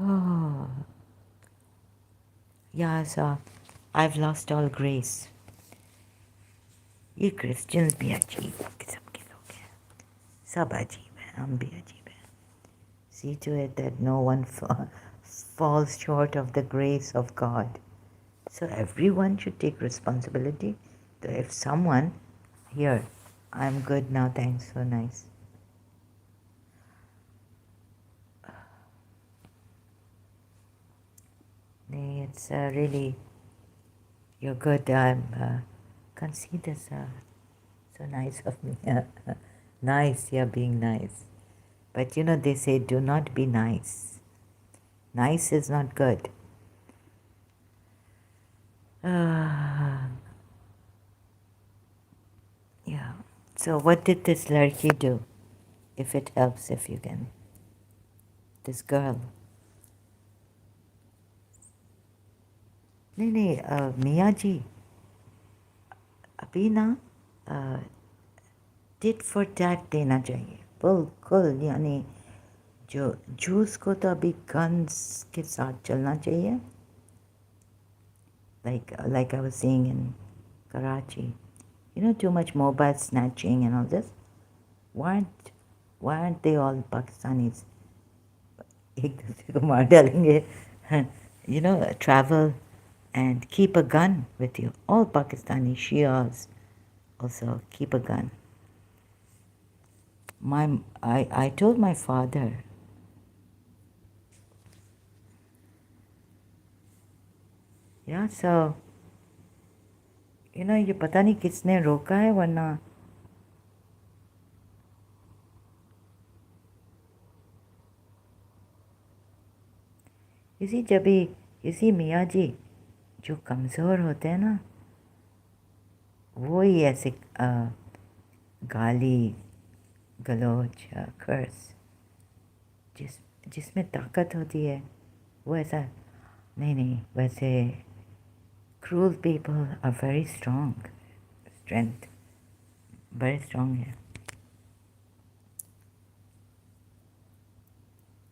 Oh, yeah, so I've lost all grace. ये Christians भी अजीब किस्म के लोग हैं, सब अजीब हैं, हम भी अजीब हैं. See to it that no one falls short of the grace of God. So everyone should take responsibility. So if someone here, I'm good now, thanks, so nice. It's really, you're good. Can't see this. So nice of me. Nice, you're being nice. But they say do not be nice. Nice is not good. Yeah. So what did this larki do? If it helps, if you can. This girl. नहीं मियाँ जी अभी ना tit for tat देना चाहिए बिल्कुल यानी जो juice को तो अभी गन्स के साथ चलना चाहिए like I was saying in Karachi, too much mobile snatching and all this. Why aren't they all Pakistanis एक दूसरे को मार डालेंगे travel and keep a gun with you. All Pakistani Shias also keep a gun. I told my father, yeah, so ये पता नहीं किसने रोका है वरना इसी मियाँ जी जो कमज़ोर होते हैं ना वो ही ऐसे गाली गलौज कर्स जिसमें ताकत होती है वो ऐसा नहीं वैसे cruel people are very strong. Strength. Very strong here.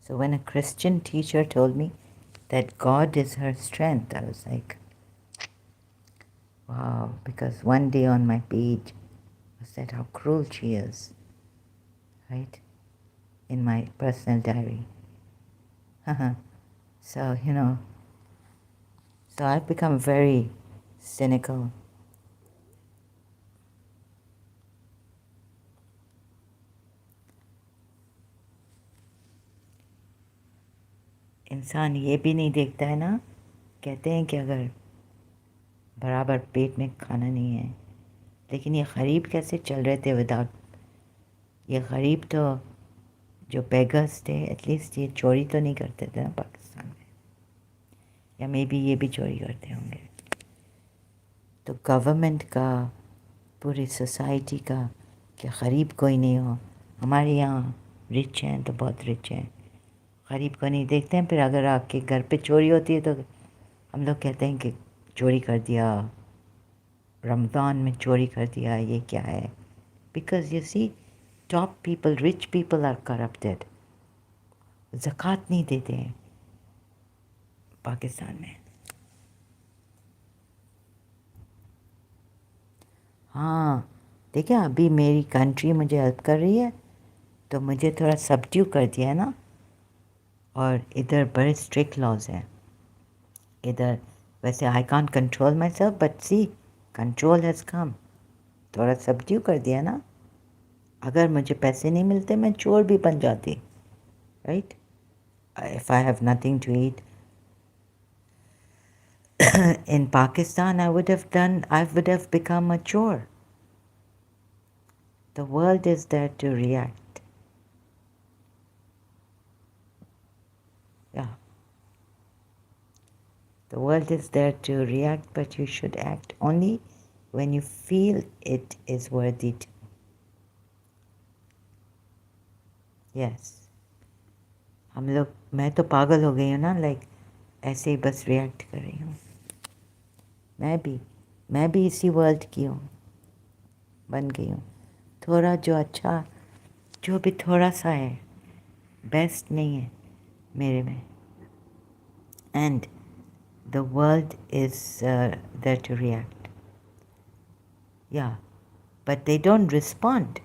So when a Christian teacher told me that God is her strength, I was like, wow, because one day on my page I said how cruel she is, right? In my personal diary. So, so I've become very cynical. इंसान ये भी नहीं देखता है ना कहते हैं कि अगर बराबर पेट में खाना नहीं है लेकिन ये गरीब कैसे चल रहे थे विदाउट ये गरीब तो जो बेगर्स थे एटलीस्ट ये चोरी तो नहीं करते थे ना पाकिस्तान में या मे बी ये भी चोरी करते होंगे तो गवर्नमेंट का पूरी सोसाइटी का कि गरीब कोई नहीं हो हमारे यहाँ रिच हैं तो बहुत रिच हैं गरीब को नहीं देखते हैं फिर अगर आपके घर पे चोरी होती है तो हम लोग कहते हैं कि चोरी कर दिया रमज़ान में चोरी कर दिया ये क्या है because you see top people rich people are corrupted ज़कात नहीं देते हैं पाकिस्तान में हाँ देखिए अभी मेरी कंट्री मुझे हेल्प कर रही है तो मुझे थोड़ा सबड्यू कर दिया है ना और इधर बड़े स्ट्रिक्ट लॉज हैं इधर वैसे I can't control myself but see control has come थोड़ा सबड्यू कर दिया ना अगर मुझे पैसे नहीं मिलते मैं चोर भी बन जाती right if I have nothing to eat in Pakistan I would have become a chore. The world is there to react. Yeah. The world is there to react, but you should act only when you feel it is worthy to. Yes. मैं तो पागल हो गई हूँ ना ऐसे ही बस react कर रही हूँ मैं भी इसी वर्ल्ड की हूँ बन गई हूँ थोड़ा जो भी थोड़ा सा है बेस्ट नहीं है मेरे में and the world is there to react या बट दे डोंट रिस्पॉन्ड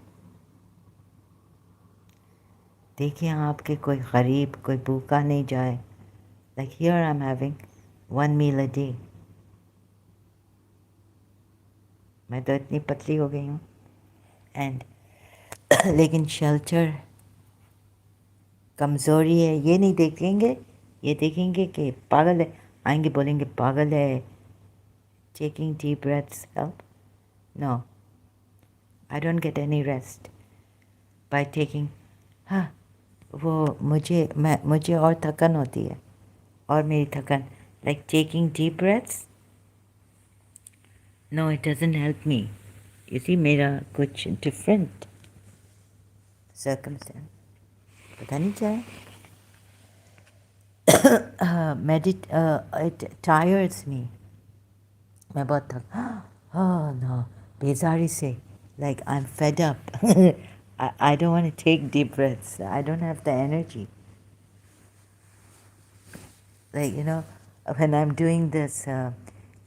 देखिए आपके कोई गरीब कोई भूखा नहीं जाए like here I am having 1 meal a day मैं तो इतनी पतली हो गई हूँ एंड लेकिन शेल्टर कमज़ोरी है ये नहीं देखेंगे ये देखेंगे कि पागल है आएंगे बोलेंगे पागल है taking deep breaths help no I don't get any rest by taking, हाँ वो मुझे और थकन होती है और मेरी थकन, like taking deep breaths, no, it doesn't help me. You see, मेरा कुछ different circumstance, पता नहीं क्या है. It tires me. मैं बहुत थक, oh no, बेजारी से, like I'm fed up. I don't want to take deep breaths. I don't have the energy. Like, when I'm doing this,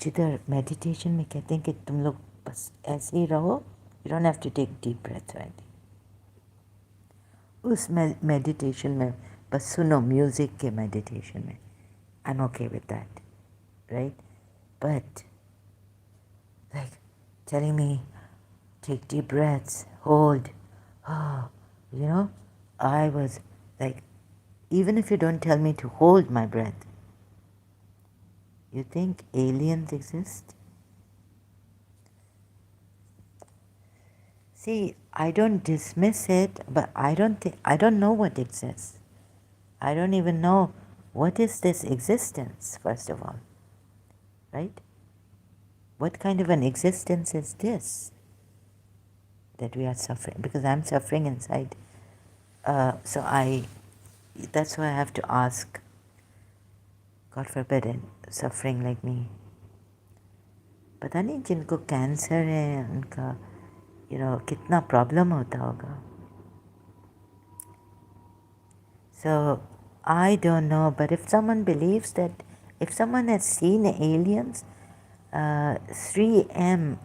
जिधर meditation में कहते हैं कि तुम लोग बस ऐसे ही रहो, you don't have to take deep breaths or anything. उस meditation में बस सुनो music के meditation में, I'm okay with that, right? But like telling me take deep breaths, hold, oh, I was like, even if you don't tell me to hold my breath, you think aliens exist? See, I don't dismiss it, but I don't know what exists. I don't even know what is this existence, first of all, right? What kind of an existence is this that we are suffering? Because I'm suffering inside. That's why I have to ask, God forbid, suffering like me. पता नहीं जिनको cancer है उनका कितना problem होता होगा. So I don't know, but if someone believes that, if someone has seen aliens, 3M,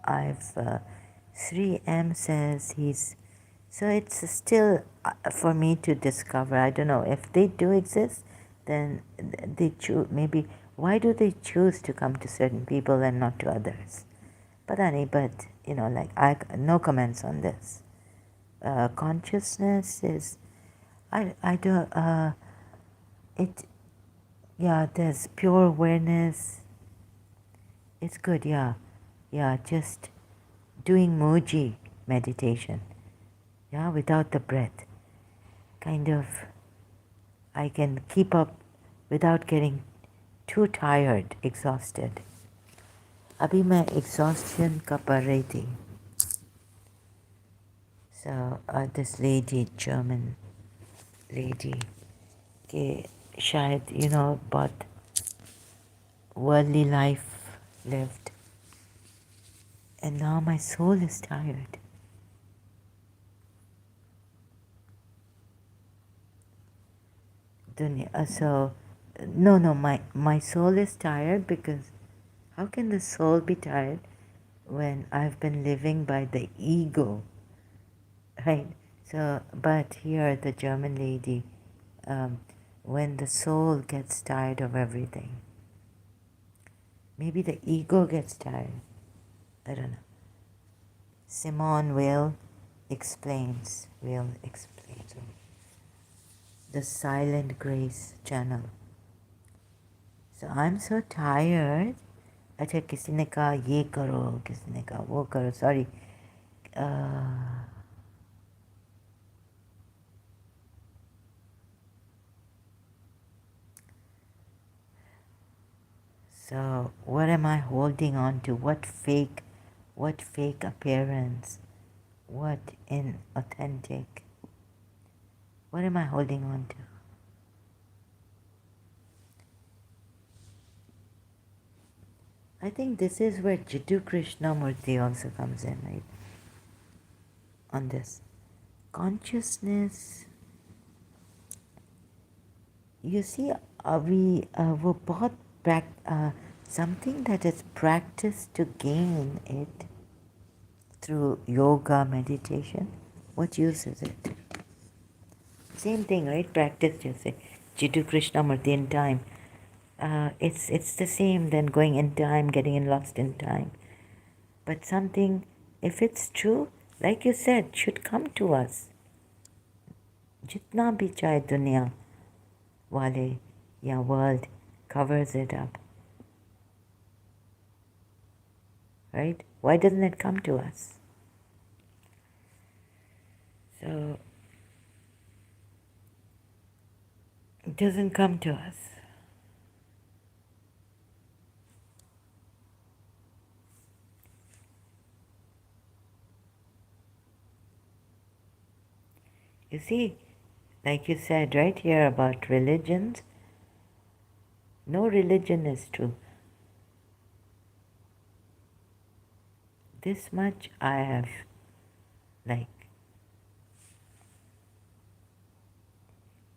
3M says so it's still for me to discover. I don't know if they do exist, then they choose, maybe, why do they choose to come to certain people and not to others? But no comments on this. Consciousness is, I don't, there's pure awareness. It's good, yeah, just doing muji meditation, without the breath. Kind of, I can keep up without getting too tired, exhausted. अभी मैं exhaustion का पढ़ रही थी. So this lady, German lady, कि शायद बहुत worldly life lived, and now my soul is tired. So no, my soul is tired because how can the soul be tired when I've been living by the ego, right? So, but here the German lady, when the soul gets tired of everything, maybe the ego gets tired. I don't know. Simone Weil explains. The Silent Grace channel. So I'm so tired. अच्छा किसी ने कहा ये करो, किसी ने कहा वो करो. Sorry. So what am I holding on to? What fake appearance? What inauthentic? What am I holding on to? I think this is where Jiddu Krishnamurti also comes in, right? On this. Consciousness. You see, वो बहुत something that is practiced to gain it through yoga, meditation. What use is it? Same thing, right? Practice, you say. Jiddu Krishnamurti in time. It's the same then going in time, getting lost in time. But something, if it's true, like you said, should come to us. जितना भी चाहे दुनिया वाले या world covers it up. Right? Why doesn't it come to us? So it doesn't come to us. You see, like you said right here about religions, no religion is true. This much I have, like,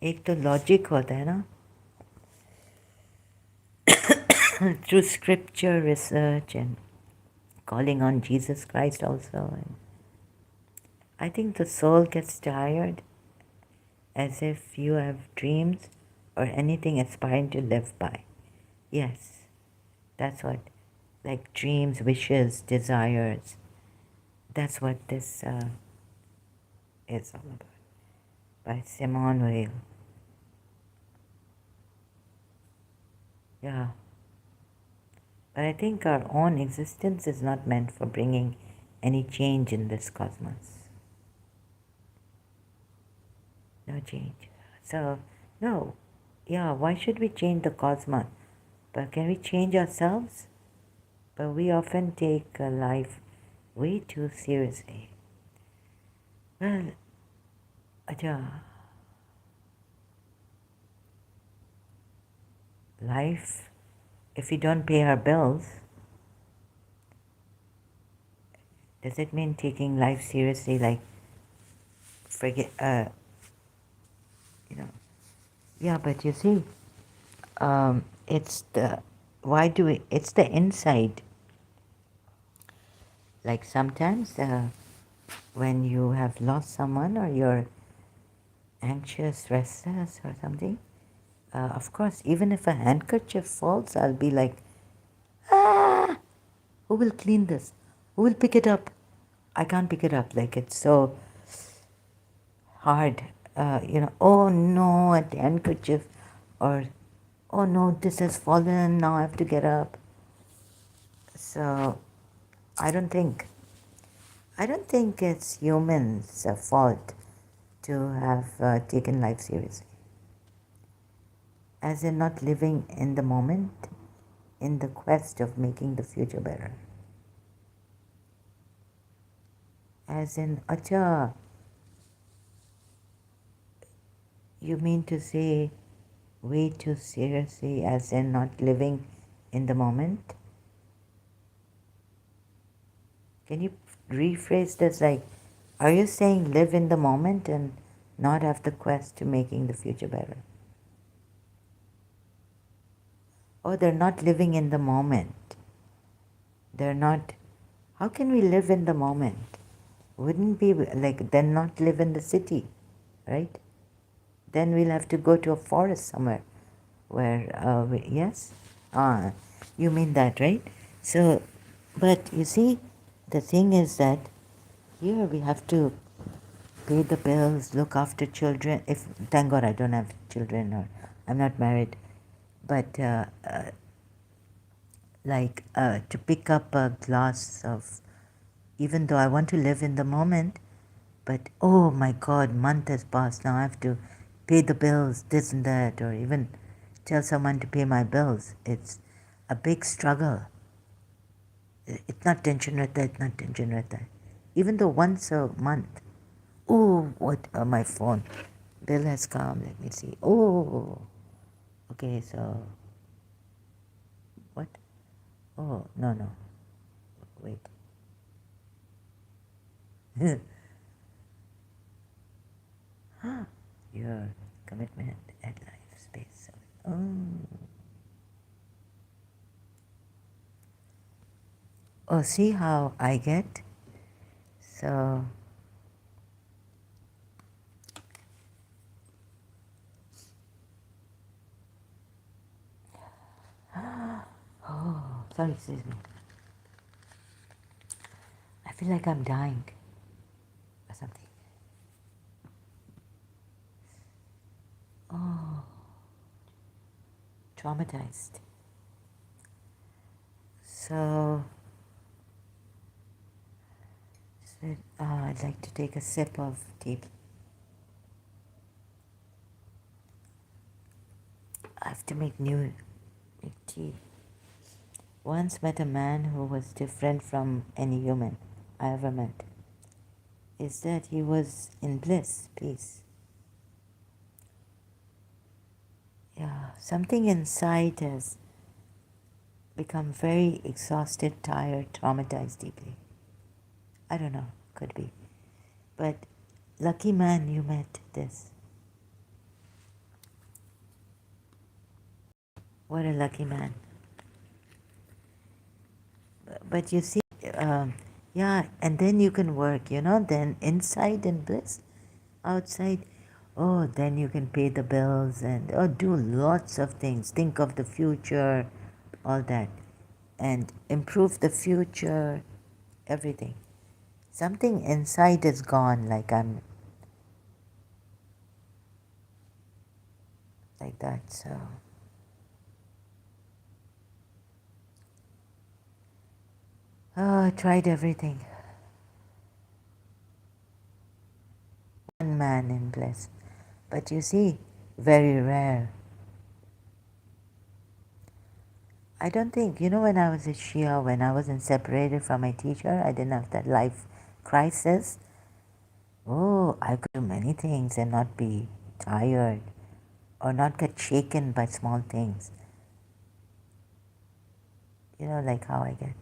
एक तो logic होता है ना, through scripture research and calling on Jesus Christ also. And I think the soul gets tired as if you have dreams or anything aspiring to live by. Yes, that's what, like dreams, wishes, desires. That's what this is all about. By Simone Weil. Yeah. But I think our own existence is not meant for bringing any change in this cosmos. No change. So, no. Yeah, why should we change the cosmos? But can we change ourselves? But we often take life way too seriously. Well, life, if we don't pay our bills, does it mean taking life seriously? Like, forget, you know. Yeah, but you see, it's the, why do we, it's the inside. Like sometimes when you have lost someone or you're anxious, restless or something, of course, even if a handkerchief falls, I'll be like, ah, who will clean this? Who will pick it up? I can't pick it up. Like it's so hard. Oh no, a handkerchief, or oh no, this has fallen. Now I have to get up. So I don't think it's humans' fault to have taken life seriously. As in not living in the moment, in the quest of making the future better. As in, acha, you mean to say way too seriously, as in not living in the moment? Can you rephrase this? Like, are you saying live in the moment and not have the quest to making the future better? Oh, they're not living in the moment. They're not. How can we live in the moment? Wouldn't be like, then not live in the city, right? Then we'll have to go to a forest somewhere where, yes? You mean that, right? So, but you see, the thing is that here we have to pay the bills, look after children. If, thank God I don't have children or I'm not married, but to pick up a glass of, even though I want to live in the moment, but oh my God, month has passed, now I have to pay the bills, this and that, or even tell someone to pay my bills. It's a big struggle. It's not tension rehta. Even though once a month, oh, what, my phone bill has come, let me see. Oh, okay, so, what? Oh, no, wait. Your commitment at life space. Oh, see how I get? So, oh, sorry, excuse me. I feel like I'm dying or something. Oh, traumatized. So, I'd like to take a sip of tea. I have to make tea. Once met a man who was different from any human I ever met. Is that he was in bliss, peace. Yeah, something inside has become very exhausted, tired, traumatized deeply. I don't know, could be. But lucky man you met this. What a lucky man. But you see, yeah, and then you can work, then inside in bliss, outside, oh, then you can pay the bills and do lots of things. Think of the future, all that, and improve the future, everything. Something inside is gone, like I'm like that, so. Oh, I tried everything. One man in bliss. But you see, very rare. I don't think, when I was a Shia, when I wasn't separated from my teacher, I didn't have that life crisis. Oh, I could do many things and not be tired or not get shaken by small things. Like how I get.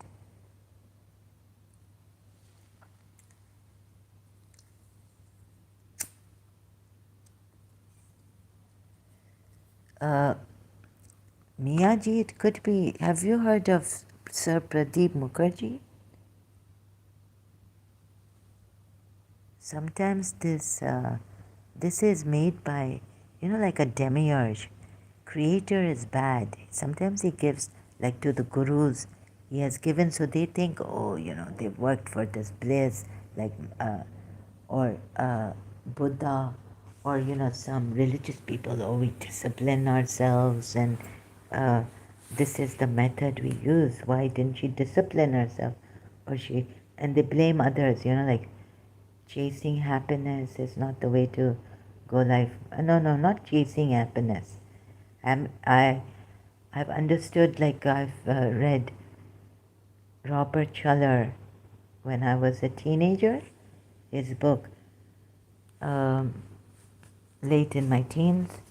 Uh, Miyaji, it could be. Have you heard of Sir Pradeep Mukherjee? Sometimes this is made by, like a demiurge. Creator is bad. Sometimes he gives, like to the gurus, he has given, so they think, oh, they've worked for this bliss, like, or Buddha, or, some religious people, oh, we discipline ourselves, and uh, this is the method we use. Why didn't she discipline herself? Or she, and they blame others, like, chasing happiness is not the way to go life. No, no, not chasing happiness. I've understood, like I've read Robert Schuller when I was a teenager, his book, um, late in my teens.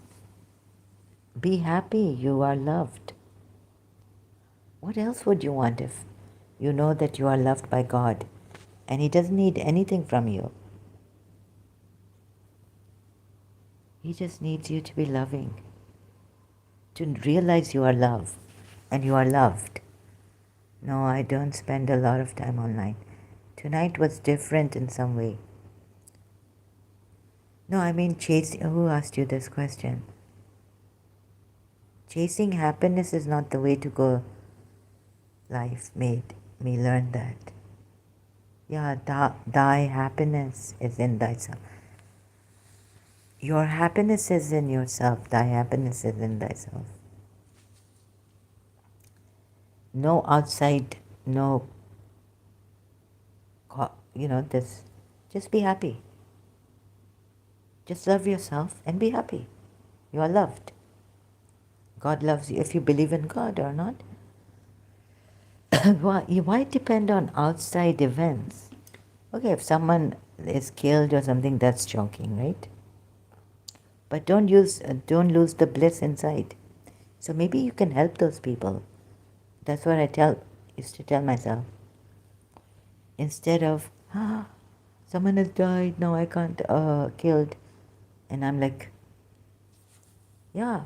Be happy, you are loved. What else would you want if you know that you are loved by God and He doesn't need anything from you? He just needs you to be loving, to realize you are loved and you are loved. No, I don't spend a lot of time online. Tonight was different in some way. No, I mean chasing. Who asked you this question? Chasing happiness is not the way to go. Life made me learn that. Yeah, thy happiness is in thyself. Your happiness is in yourself. Thy happiness is in thyself. No outside, no, this. Just be happy. Just love yourself and be happy. You are loved. God loves you if you believe in God or not. Why depend on outside events? Okay, if someone is killed or something, that's shocking, right? But don't lose the bliss inside. So maybe you can help those people. That's what used to tell myself. Instead of, someone has died, no, I can't, killed. And I'm like, yeah,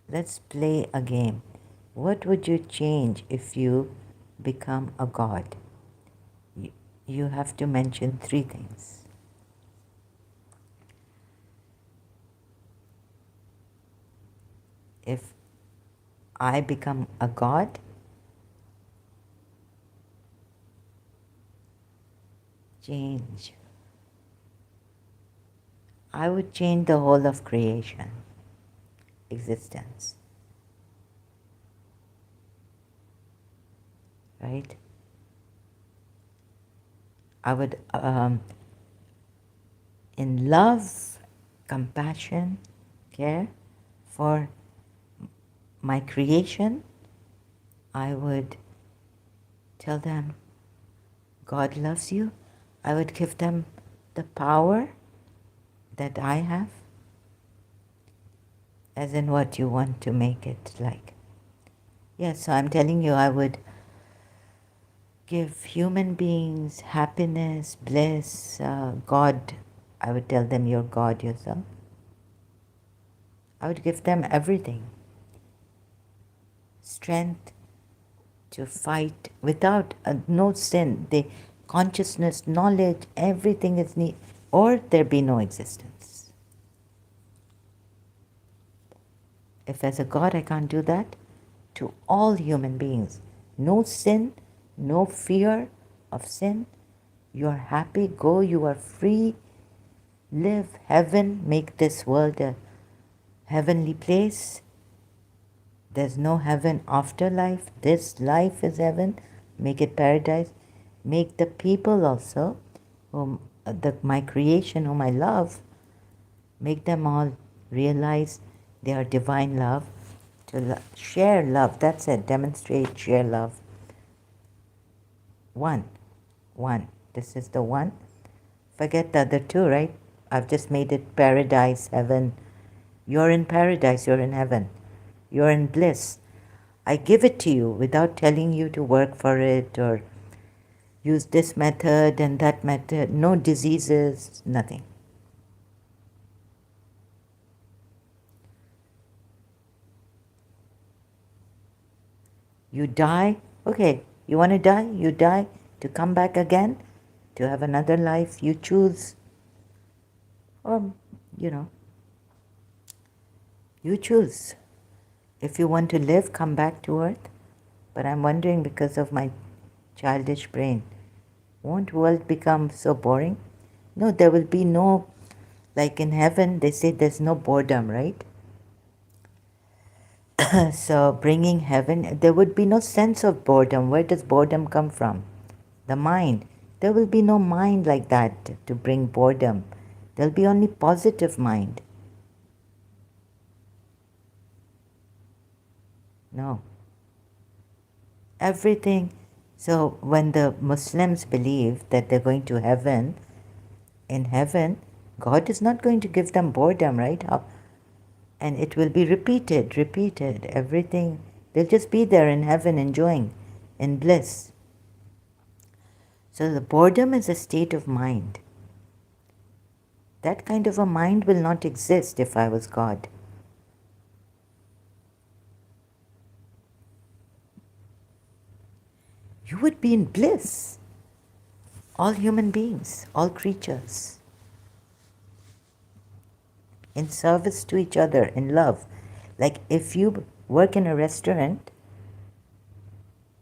let's play a game. What would you change if you become a god? You have to mention 3 things. If I become a god, change. I would change the whole of creation, existence. Right? I would, in love, compassion, care for my creation, I would tell them, God loves you. I would give them the power that I have, as in what you want to make it like. Yes, so I'm telling you, I would give human beings happiness, bliss, God. I would tell them you're God yourself. I would give them everything. Strength to fight without no sin. The consciousness, knowledge, everything is need, or there be no existence. If as a God I can't do that, to all human beings, no sin, no fear of sin, you are happy, go, you are free, live heaven, make this world a heavenly place. There's no heaven after life. This life is heaven. Make it paradise. Make the people also, my creation, whom I love, make them all realize they are divine love. To share love, that's it. Demonstrate, share love. One. This is the one. Forget the other two, right? I've just made it paradise, heaven. You're in paradise, you're in heaven. You're in bliss. I give it to you without telling you to work for it or use this method and that method. No diseases, nothing. You die, okay, you want to die? You die to come back again, to have another life. You choose, or, you choose. If you want to live, come back to earth. But I'm wondering, because of my childish brain, won't world become so boring? No, there will be no, like in heaven, they say there's no boredom, right? So bringing heaven, there would be no sense of boredom. Where does boredom come from? The mind. There will be no mind like that to bring boredom. There'll be only positive mind. No. Everything. So when the Muslims believe that they're going to heaven, in heaven, God is not going to give them boredom, right? And it will be repeated, everything. They'll just be there in heaven enjoying, in bliss. So the boredom is a state of mind. That kind of a mind will not exist if I was God. You would be in bliss. All human beings, all creatures. In service to each other, in love. Like if you work in a restaurant,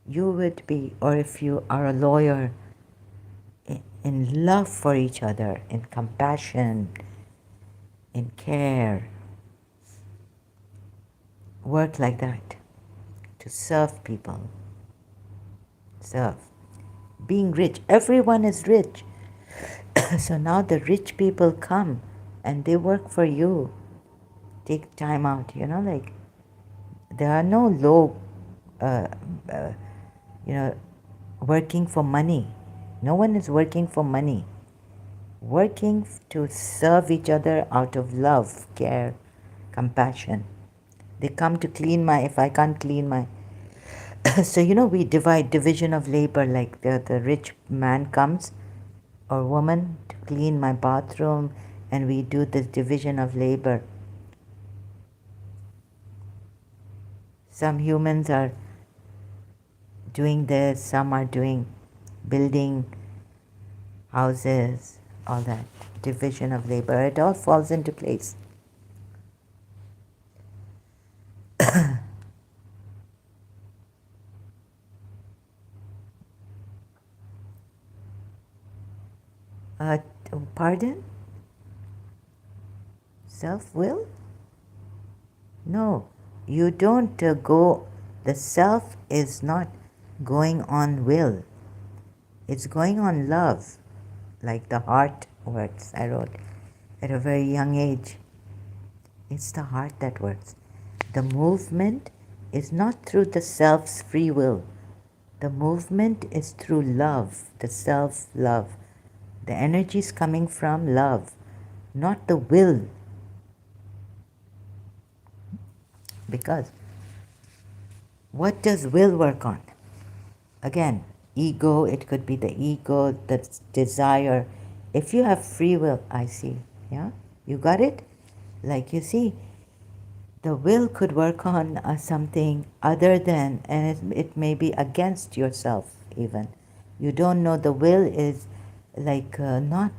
you would be, or if you are a lawyer, in love for each other, in compassion, in care. Work like that, to serve people. Serve. Being rich. Everyone is rich. So now the rich people come and they work for you. Take time out, like there are no low, working for money. No one is working for money. Working to serve each other out of love, care, compassion. They come to clean if I can't clean my, so we division of labor, like the rich man comes or woman to clean my bathroom, and we do this division of labor. Some humans are doing this, some are doing building houses, all that. Division of labor, it all falls into place. Pardon? Self-will? No, you don't go, the self is not going on will. It's going on love, like the heart works. I wrote at a very young age. It's the heart that works. The movement is not through the self's free will. The movement is through love, the self-love. The energy is coming from love, not the will. Because what does will work on? Again, ego, it could be the ego, the desire. If you have free will, I see, yeah? You got it? Like you see, the will could work on something other than, and it may be against yourself even. You don't know, the will is like not,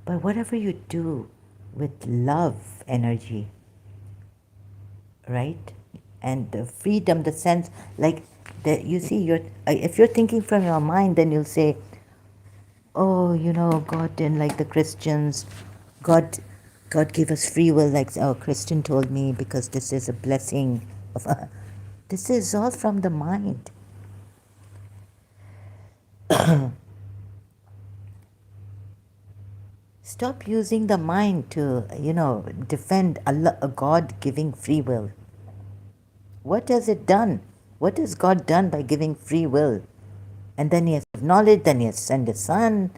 but whatever you do with love energy, right? And the freedom, the sense, like that you see, if you're thinking from your mind, then you'll say, oh, God didn't like the Christians. God, God gave us free will, like our Christian told me, because this is a blessing of. This is all from the mind. Stop using the mind to, defend Allah, a God giving free will. What has it done? What has God done by giving free will? And then He has knowledge, then He has sent His Son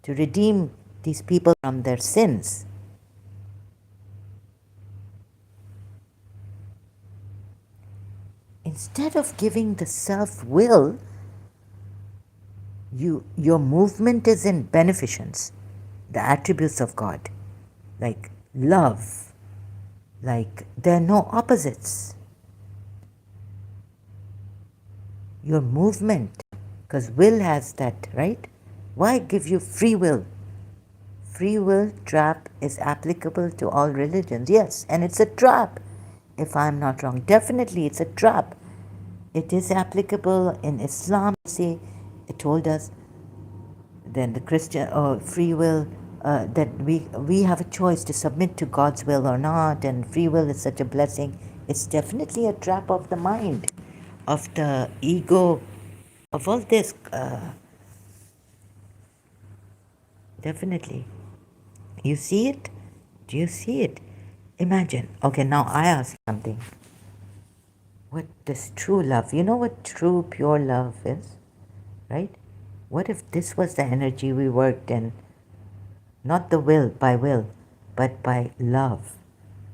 to redeem these people from their sins. Instead of giving the self-will, your movement is in beneficence, the attributes of God, like love, like there are no opposites. Your movement, because will has that, right? Why give you free will? Free will trap is applicable to all religions, yes, and it's a trap, if I'm not wrong. Definitely it's a trap. It is applicable in Islam. See, it told us, then the Christian free will, that we have a choice to submit to God's will or not, and free will is such a blessing. It's definitely a trap of the mind, of the ego, of all this. Definitely. You see it? Do you see it? Imagine. Okay, now I ask something. What does true love? You know what true, pure love is, right? What if this was the energy we worked in? Not the will, but by love.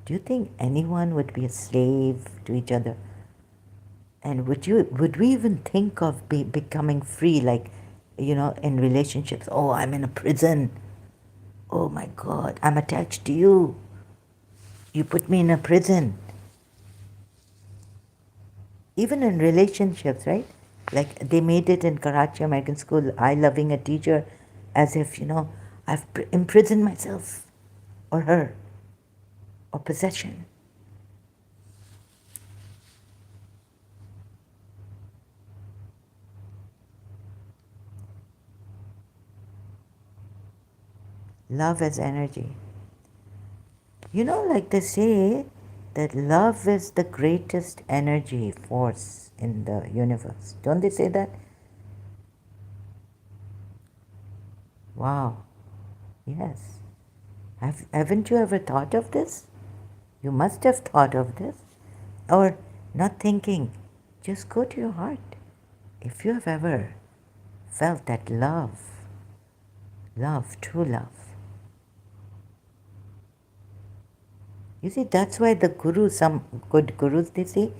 Do you think anyone would be a slave to each other? And would we even think of becoming free, like, in relationships? Oh, I'm in a prison. Oh my God, I'm attached to you. You put me in a prison. Even in relationships, right? Like they made it in Karachi American School, I loving a teacher, as if, I've imprisoned myself, or her, or possession. Love as energy. Like they say that love is the greatest energy force in the universe. Don't they say that? Wow. Yes. Haven't you ever thought of this? You must have thought of this. Or not thinking. Just go to your heart. If you have ever felt that love, true love. You see, that's why the gurus, some good gurus, they say,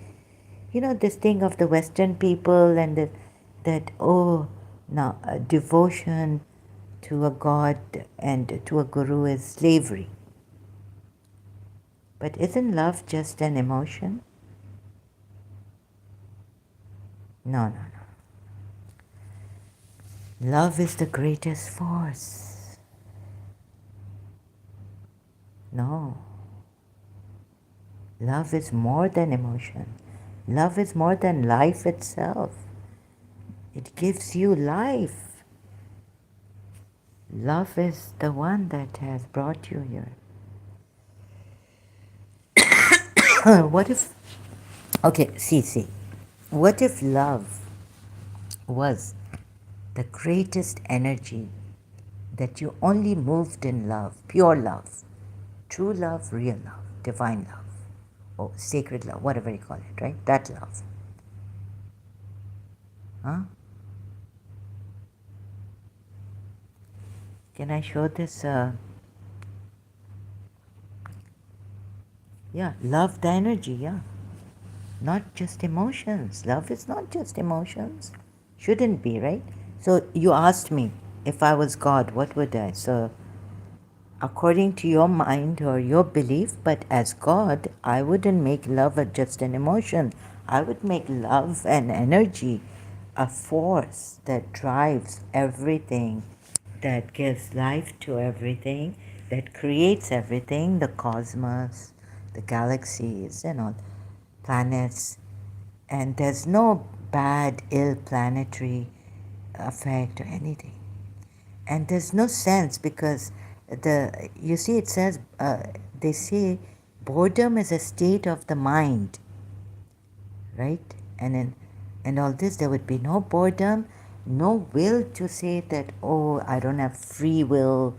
this thing of the Western people and that now devotion to a God and to a guru is slavery. But isn't love just an emotion? No. Love is the greatest force. No. Love is more than emotion. Love is more than life itself. It gives you life. Love is the one that has brought you here. What if, okay, see, what if love was the greatest energy, that you only moved in love, pure love, true love, real love, divine love, or sacred love, whatever you call it, right? That love. Huh? Can I show this? Yeah, love the energy, yeah. Not just emotions. Love is not just emotions. Shouldn't be, right? So you asked me if I was God, what would I? So according to your mind or your belief, but as God, I wouldn't make love just an emotion. I would make love an energy, a force that drives everything, that gives life to everything, that creates everything, the cosmos, the galaxies, and all, planets. And there's no bad, ill planetary effect or anything. And there's no sense because you see it says they say boredom is a state of the mind, right? And all this, there would be no boredom, no will to say that, oh, I don't have free will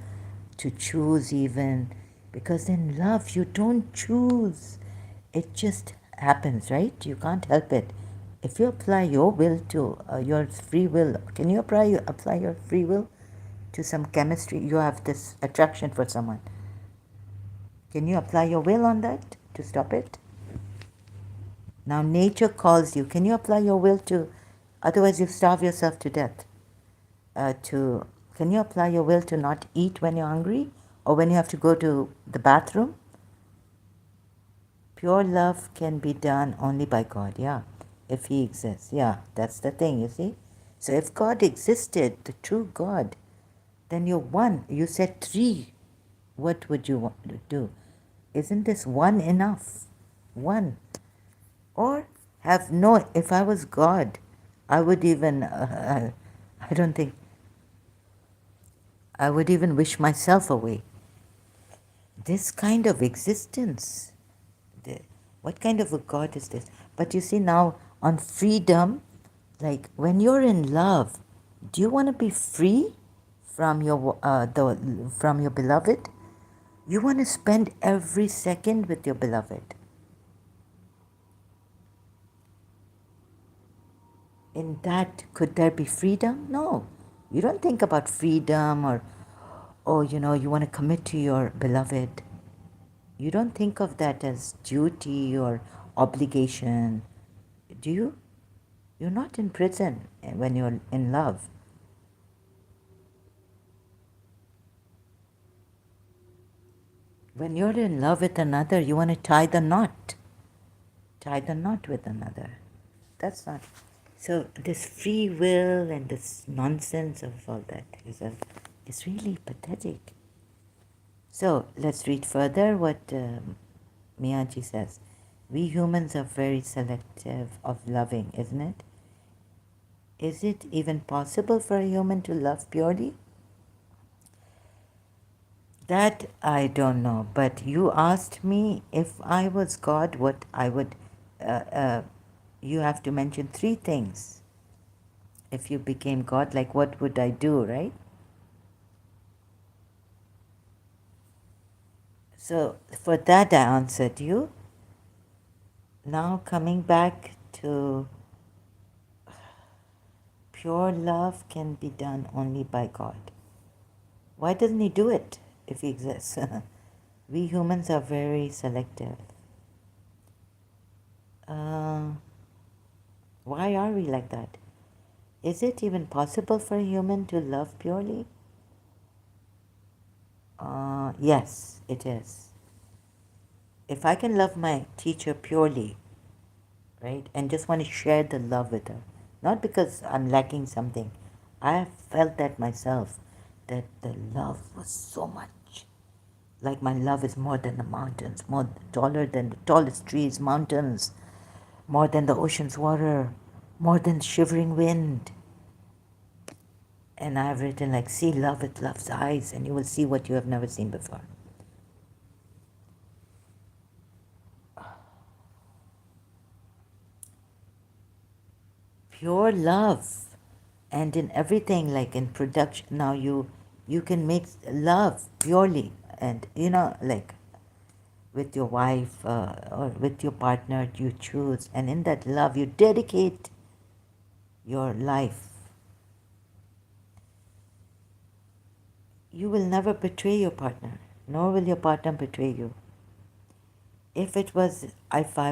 to choose even, because in love you don't choose, it just happens, right? You can't help it. If you apply your will to your free will, can you apply your free will to some chemistry? You have this attraction for someone, can you apply your will on that to stop it? Now nature calls you, can you apply your will to, otherwise you starve yourself to death, to, can you apply your will to not eat when you're hungry or when you have to go to the bathroom? Pure love can be done only by God, yeah, if He exists. Yeah, that's the thing, you see. So if God existed, the true God, then you're one. You said three. What would you want to do? Isn't this one enough? One. Or have no, if I was God, I would even, I don't think, I would even wish myself away. This kind of existence, the, what kind of a God is this? But you see now on freedom, like when you're in love, do you want to be free from from your beloved? You want to spend every second with your beloved. In that, could there be freedom? No. You don't think about freedom or, oh, you want to commit to your beloved. You don't think of that as duty or obligation. Do you? You're not in prison when you're in love. When you're in love with another, you want to tie the knot. Tie the knot with another. That's not. So this free will and this nonsense of all that is really pathetic. So let's read further what Miyaji says. We humans are very selective of loving, isn't it? Is it even possible for a human to love purely? That I don't know, but you asked me if I was God, what I would. Uh, uh, you have to mention three things. If you became God, like what would I do, right? So for that I answered you. Now coming back to pure love can be done only by God. Why doesn't He do it if He exists? We humans are very selective. Uh, why are we like that? Is it even possible for a human to love purely? Yes, it is. If I can love my teacher purely, right, and just want to share the love with her, not because I'm lacking something, I have felt that myself, that the love was so much. Like my love is more than the mountains, more taller than the tallest trees, mountains, more than the ocean's water, more than the shivering wind. And I've written like, see love with love's eyes, and you will see what you have never seen before. Pure love. And in everything, like in production, now you can make love purely. And like with your wife or with your partner you choose, and in that love you dedicate your life, you will never betray your partner, nor will your partner betray you. If I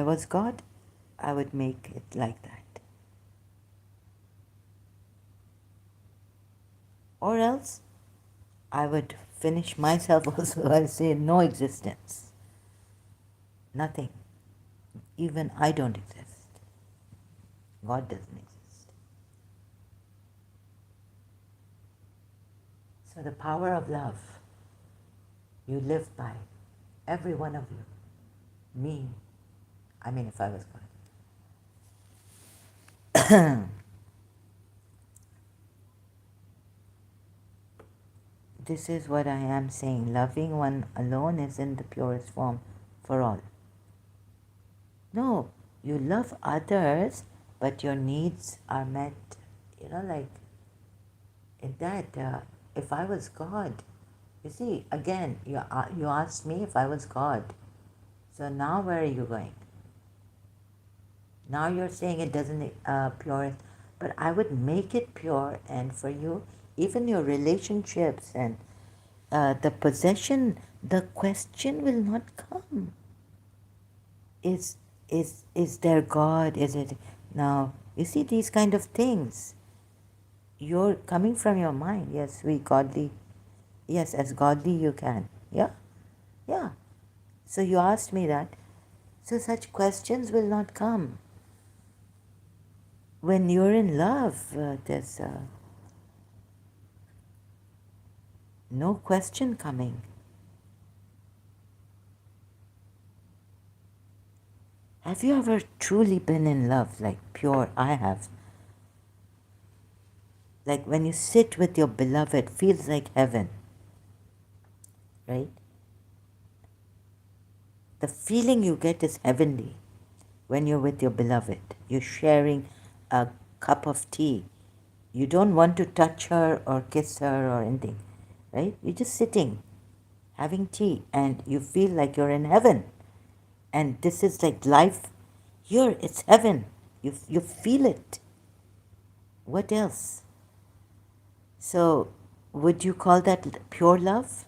was God, I would make it like that. Or else, I would finish myself also. I'll say no existence. Nothing. Even I don't exist. God doesn't exist. So the power of love you live by, every one of you. Me, I mean, if I was God. This is what I am saying. Loving one alone is in the purest form for all. No, you love others, but your needs are met. Like in that. If I was God, you see, again, you asked me if I was God. So now where are you going? Now you're saying it doesn't pure, but I would make it pure, and for you, even your relationships and the possession, the question will not come. Is there God? Is it now? You see these kind of things. You're coming from your mind. Yes, we godly. Yes, as godly you can. Yeah, yeah. So you asked me that. So such questions will not come. When you're in love, there's no question coming. Have you ever truly been in love, like pure? I have. Like when you sit with your beloved, feels like heaven, right? The feeling you get is heavenly when you're with your beloved. You're sharing a cup of tea. You don't want to touch her or kiss her or anything, right? You're just sitting, having tea, and you feel like you're in heaven. And this is like life. Here, it's heaven. You feel it. What else? So, would you call that pure love?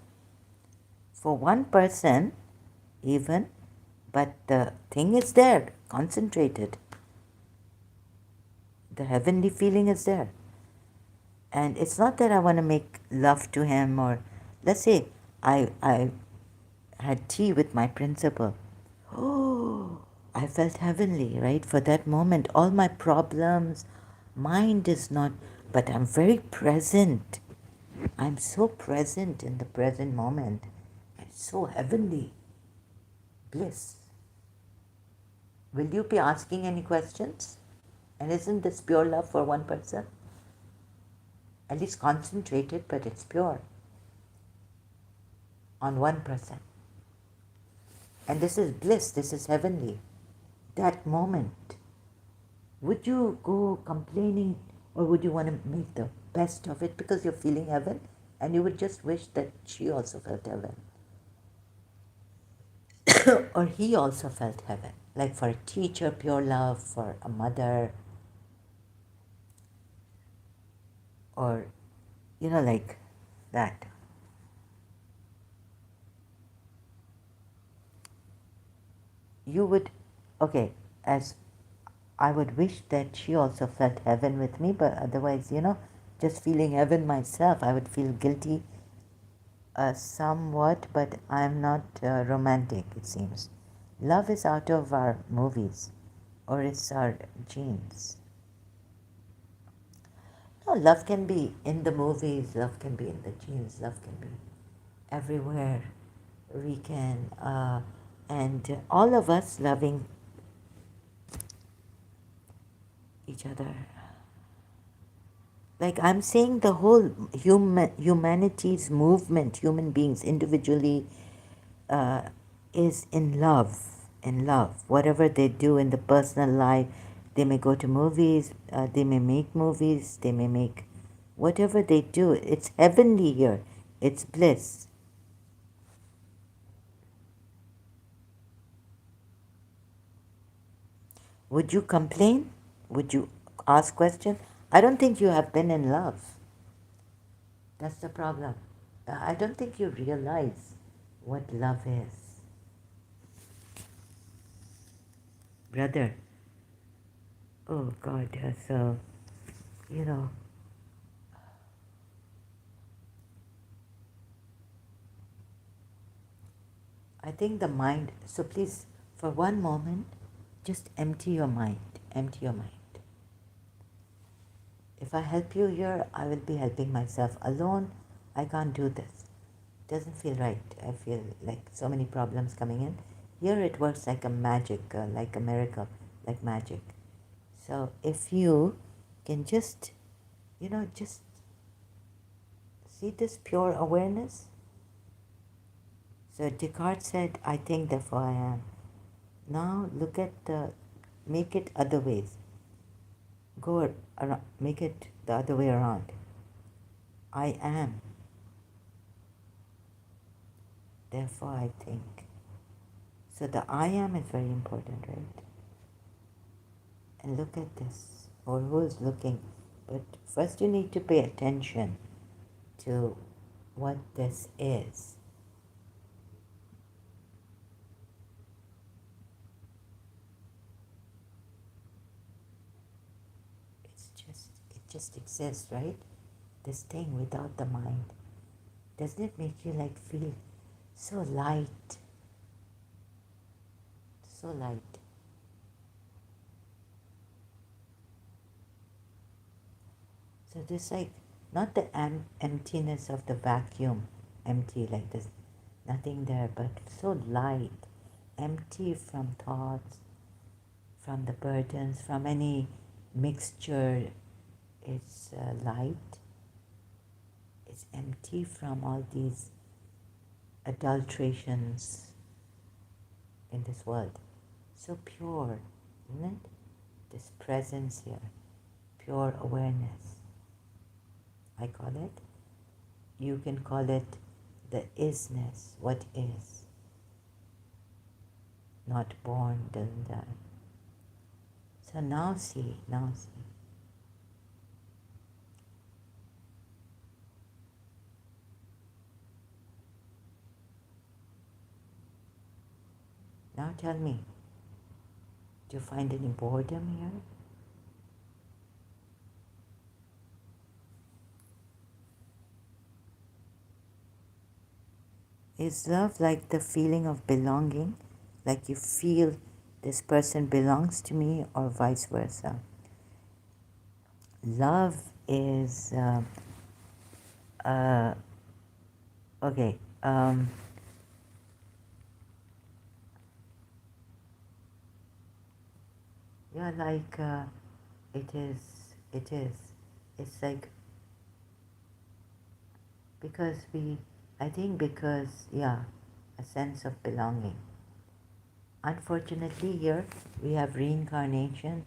For one person, even, but the thing is there, concentrated. The heavenly feeling is there. And it's not that I want to make love to him, or let's say I had tea with my principal. Oh, I felt heavenly, right? For that moment, all my problems, mind is not, but I'm very present. I'm so present in the present moment. It's so heavenly. Bliss. Will you be asking any questions? And isn't this pure love for one person? At least concentrated, but it's pure on one person. And this is bliss, this is heavenly. That moment. Would you go complaining, or would you want to make the best of it because you're feeling heaven and you would just wish that she also felt heaven? Or he also felt heaven. Like for a teacher, pure love, for a mother, or like that. You would, okay, as I would wish that she also felt heaven with me, but otherwise, just feeling heaven myself, I would feel guilty somewhat, but I'm not romantic, it seems. Love is out of our movies, or it's our genes. No, love can be in the movies, love can be in the genes, love can be everywhere. We can, and all of us loving each other. Like I'm saying, the whole humanity's movement, human beings individually, uh, is in love. In love, whatever they do in the personal life, they may go to movies, they may make movies, they may make whatever they do. It's heavenly here. It's bliss. Would you complain? Would you ask questions? I don't think you have been in love. That's the problem. I don't think you realize what love is. Brother, oh God, so, you know, I think the mind, so please, for one moment, just empty your mind. Empty your mind. If I help you here, I will be helping myself. Alone, I can't do this. Doesn't feel right. I feel like so many problems coming in. Here it works like a magic, like a miracle, like magic. So if you can just, just see this pure awareness. So Descartes said, I think, therefore I am. Now look at make it other ways. Go around, make it the other way around. I am, therefore I think. So the I am is very important, right? And look at this, or who is looking. But first you need to pay attention to what this is. It just exists, right? This thing without the mind. Doesn't it make you like feel so light? So light. So this like, not the emptiness of the vacuum, empty like this, nothing there, but so light, empty from thoughts, from the burdens, from any mixture. It's light. It's empty from all these adulterations in this world. So pure, isn't it? This presence here, pure awareness. I call it. You can call it the isness, what is. Not born, doesn't die. So now see, now see. Now tell me, do you find any boredom here? Is love like the feeling of belonging? Like you feel this person belongs to me or vice versa? Love is, okay, yeah, like it is, it's like, because I think because, yeah, a sense of belonging. Unfortunately, here we have reincarnation,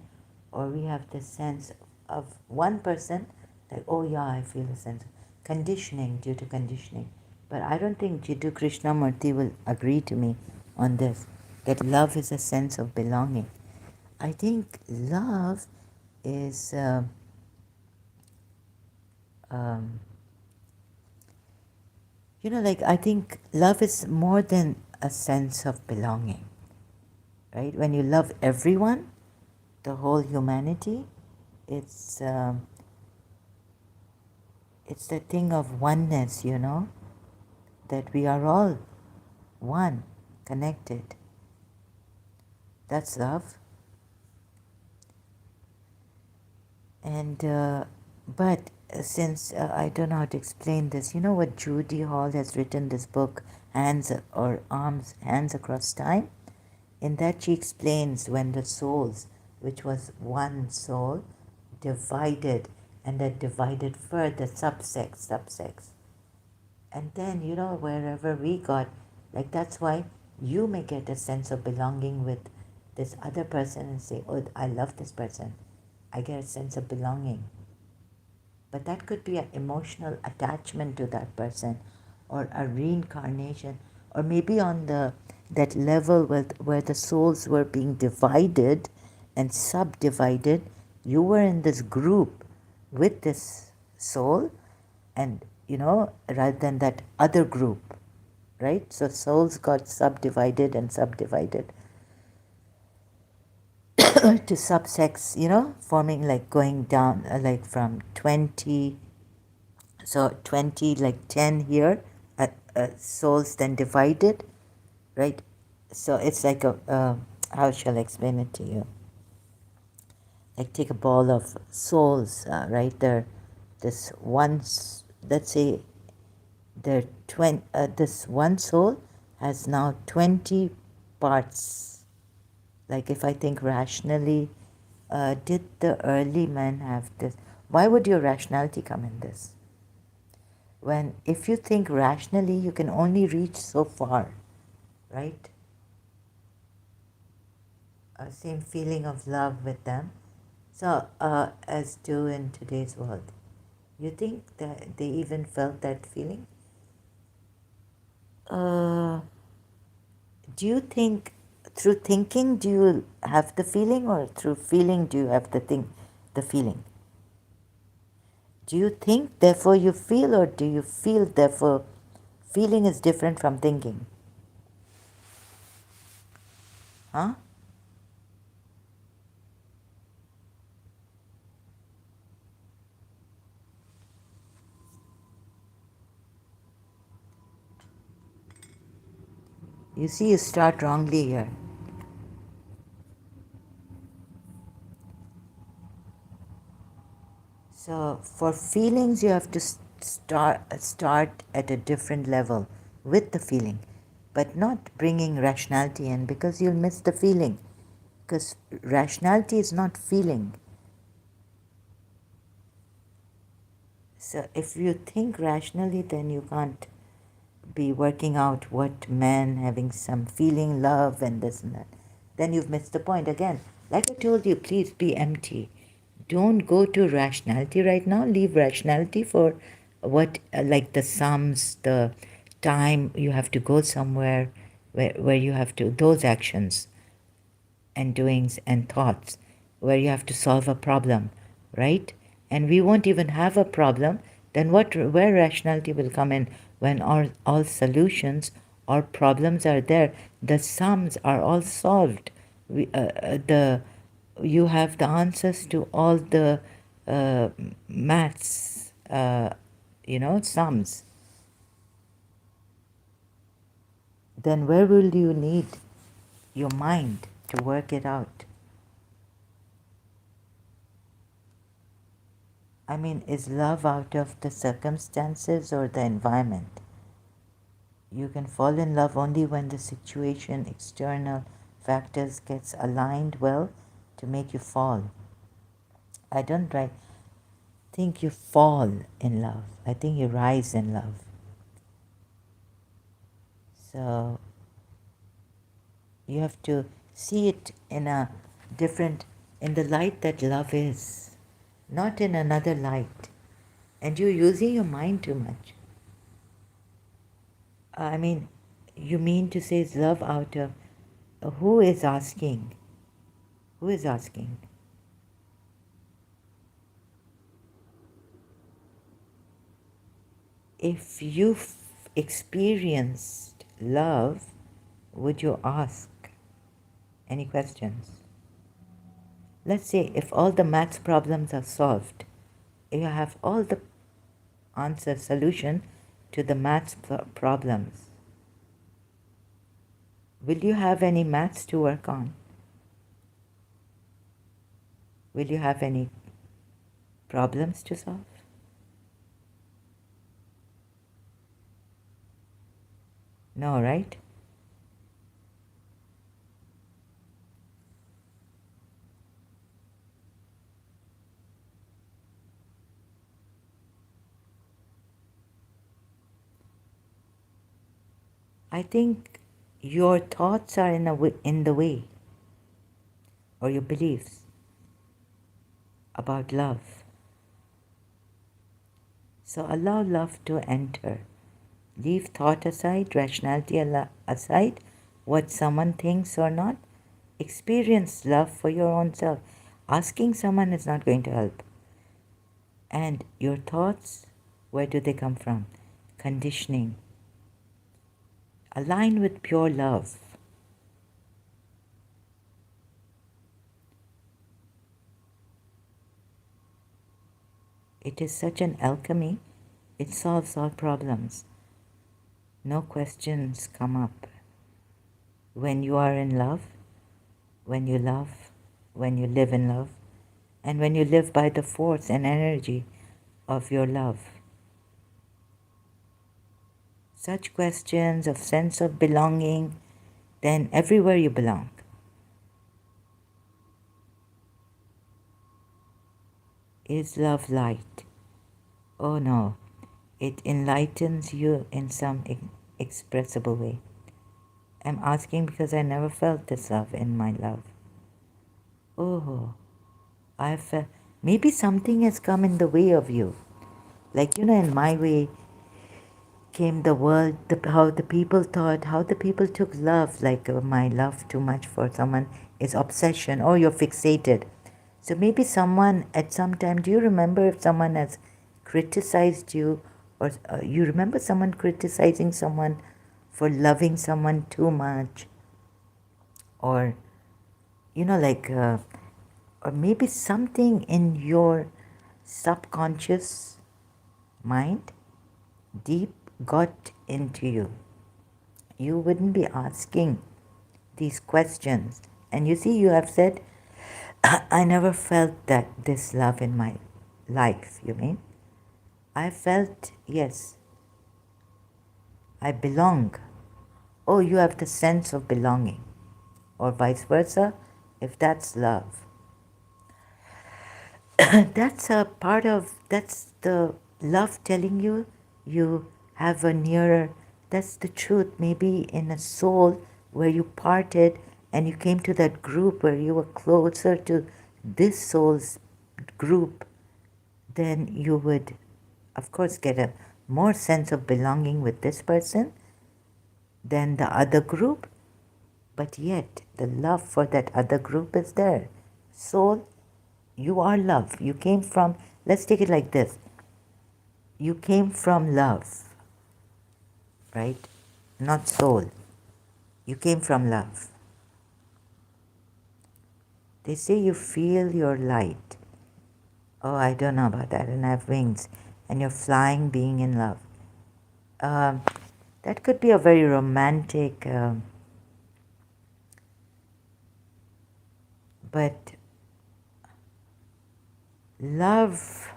or we have the sense of one person, like, oh yeah, I feel a sense of conditioning due to conditioning. But I don't think Jiddu Krishnamurti will agree to me on this, that love is a sense of belonging. I think love is, like, I think love is more than a sense of belonging, right? When you love everyone, the whole humanity, it's the thing of oneness, that we are all one, connected. That's love. And but since I don't know how to explain this, you know what Judy Hall has written this book, Hands Across Time? In that she explains when the souls, which was one soul, divided, and that divided further, subsects. And then, wherever we got, like that's why you may get a sense of belonging with this other person and say, oh, I love this person. I get a sense of belonging. But that could be an emotional attachment to that person, or a reincarnation, or maybe on that level where the souls were being divided, and subdivided. You were in this group with this soul, and rather than that other group, right? So souls got subdivided and subdivided to subsects, forming like going down, like from 20, so 20, like 10 here, souls then divided, right? So it's like how shall I explain it to you? Like take a ball of souls, right there. This one, let's say, this one soul has now 20 parts. Like if I think rationally, did the early men have this? Why would your rationality come in this? When if you think rationally, you can only reach so far, right? Same feeling of love with them. So, as do in today's world. You think that they even felt that feeling? Uh, do you think through thinking do you have the feeling, or through feeling do you have the feeling? Do you think therefore you feel, or do you feel therefore feeling is different from thinking? Huh? You see, you start wrongly here. So for feelings, you have to start at a different level with the feeling, but not bringing rationality in, because you'll miss the feeling. Because rationality is not feeling. So if you think rationally, then you can't be working out what man having some feeling, love, and this and that. Then you've missed the point again. Like I told you, please be empty. Don't go to rationality right now. Leave rationality for what, like the sums, the time you have to go somewhere, where you have to, those actions and doings and thoughts, where you have to solve a problem, right? And we won't even have a problem, then where rationality will come in, when all solutions or problems are there, the sums are all solved. The You have the answers to all the maths, sums. Then where will you need your mind to work it out? I mean, is love out of the circumstances or the environment? You can fall in love only when the situation, external factors gets aligned well to make you fall. I don't think you fall in love. I think you rise in love. So you have to see it in a different, in the light that love is, not in another light. And you're using your mind too much. I mean, you mean to say is love out of, who is asking? Who is asking? If you've experienced love, would you ask any questions? Let's say if all the maths problems are solved, you have all the answer solution to the maths problems. Will you have any maths to work on? Will you have any problems to solve? No, right? I think your thoughts are in the way, or your beliefs about love. So allow love to enter. Leave thought aside, rationality aside, what someone thinks or not. Experience love for your own self. Asking someone is not going to help. And your thoughts, where do they come from? Conditioning. Align with pure love. It is such an alchemy. It solves all problems. No questions come up. When you are in love, when you love, when you live in love, and when you live by the force and energy of your love. Such questions of sense of belonging, then everywhere you belong. Is love light? Oh no, it enlightens you in some inexpressible way. I'm asking because I never felt this love in my love. Oh, I felt maybe something has come in the way of you. Like, in my way came the world, how the people thought, how the people took love, like my love too much for someone is obsession, or you're fixated. So maybe someone at some time, do you remember if someone has criticized you, or you remember someone criticizing someone for loving someone too much, or, or maybe something in your subconscious mind deep got into you. You wouldn't be asking these questions. And you see, you have said, I never felt this love in my life, you mean? I felt, yes, I belong. Oh, you have the sense of belonging. Or vice versa, if that's love. That's the love telling you you have a nearer, that's the truth. Maybe in a soul where you parted and you came to that group where you were closer to this soul's group, then you would, of course, get a more sense of belonging with this person than the other group. But yet, the love for that other group is there. Soul, you are love. You came from, let's take it like this. You came from love, right? Not soul. You came from love. They say you feel your light. Oh, I don't know about that. And I have wings. And you're flying being in love. That could be a very romantic, but love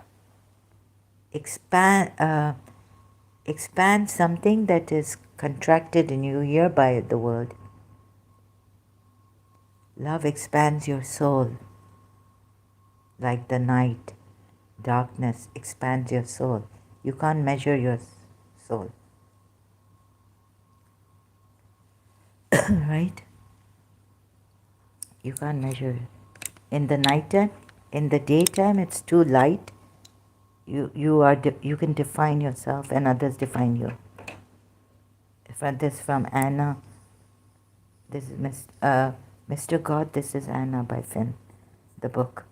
expands something that is contracted in you here by the world. Love expands your soul, like the night, darkness expands your soul. You can't measure your soul, right? You can't measure it. In the nighttime, in the daytime, it's too light. You can define yourself, and others define you. This from Anna. This is Mr. God. This is Anna by Finn, the book.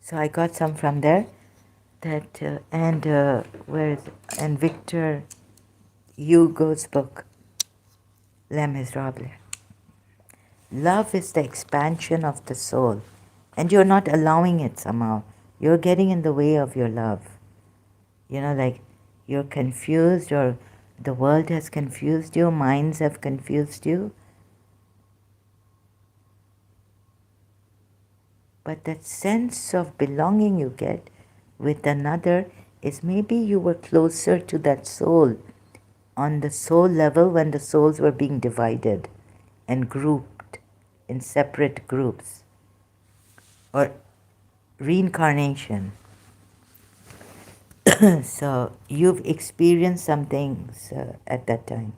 So I got some from there. That where is and Victor Hugo's book, Les Miserables. Love is the expansion of the soul, and you're not allowing it somehow. You're getting in the way of your love. Like you're confused, or the world has confused you, minds have confused you. But that sense of belonging you get with another is maybe you were closer to that soul on the soul level when the souls were being divided and grouped in separate groups, or reincarnation. So you've experienced some things at that time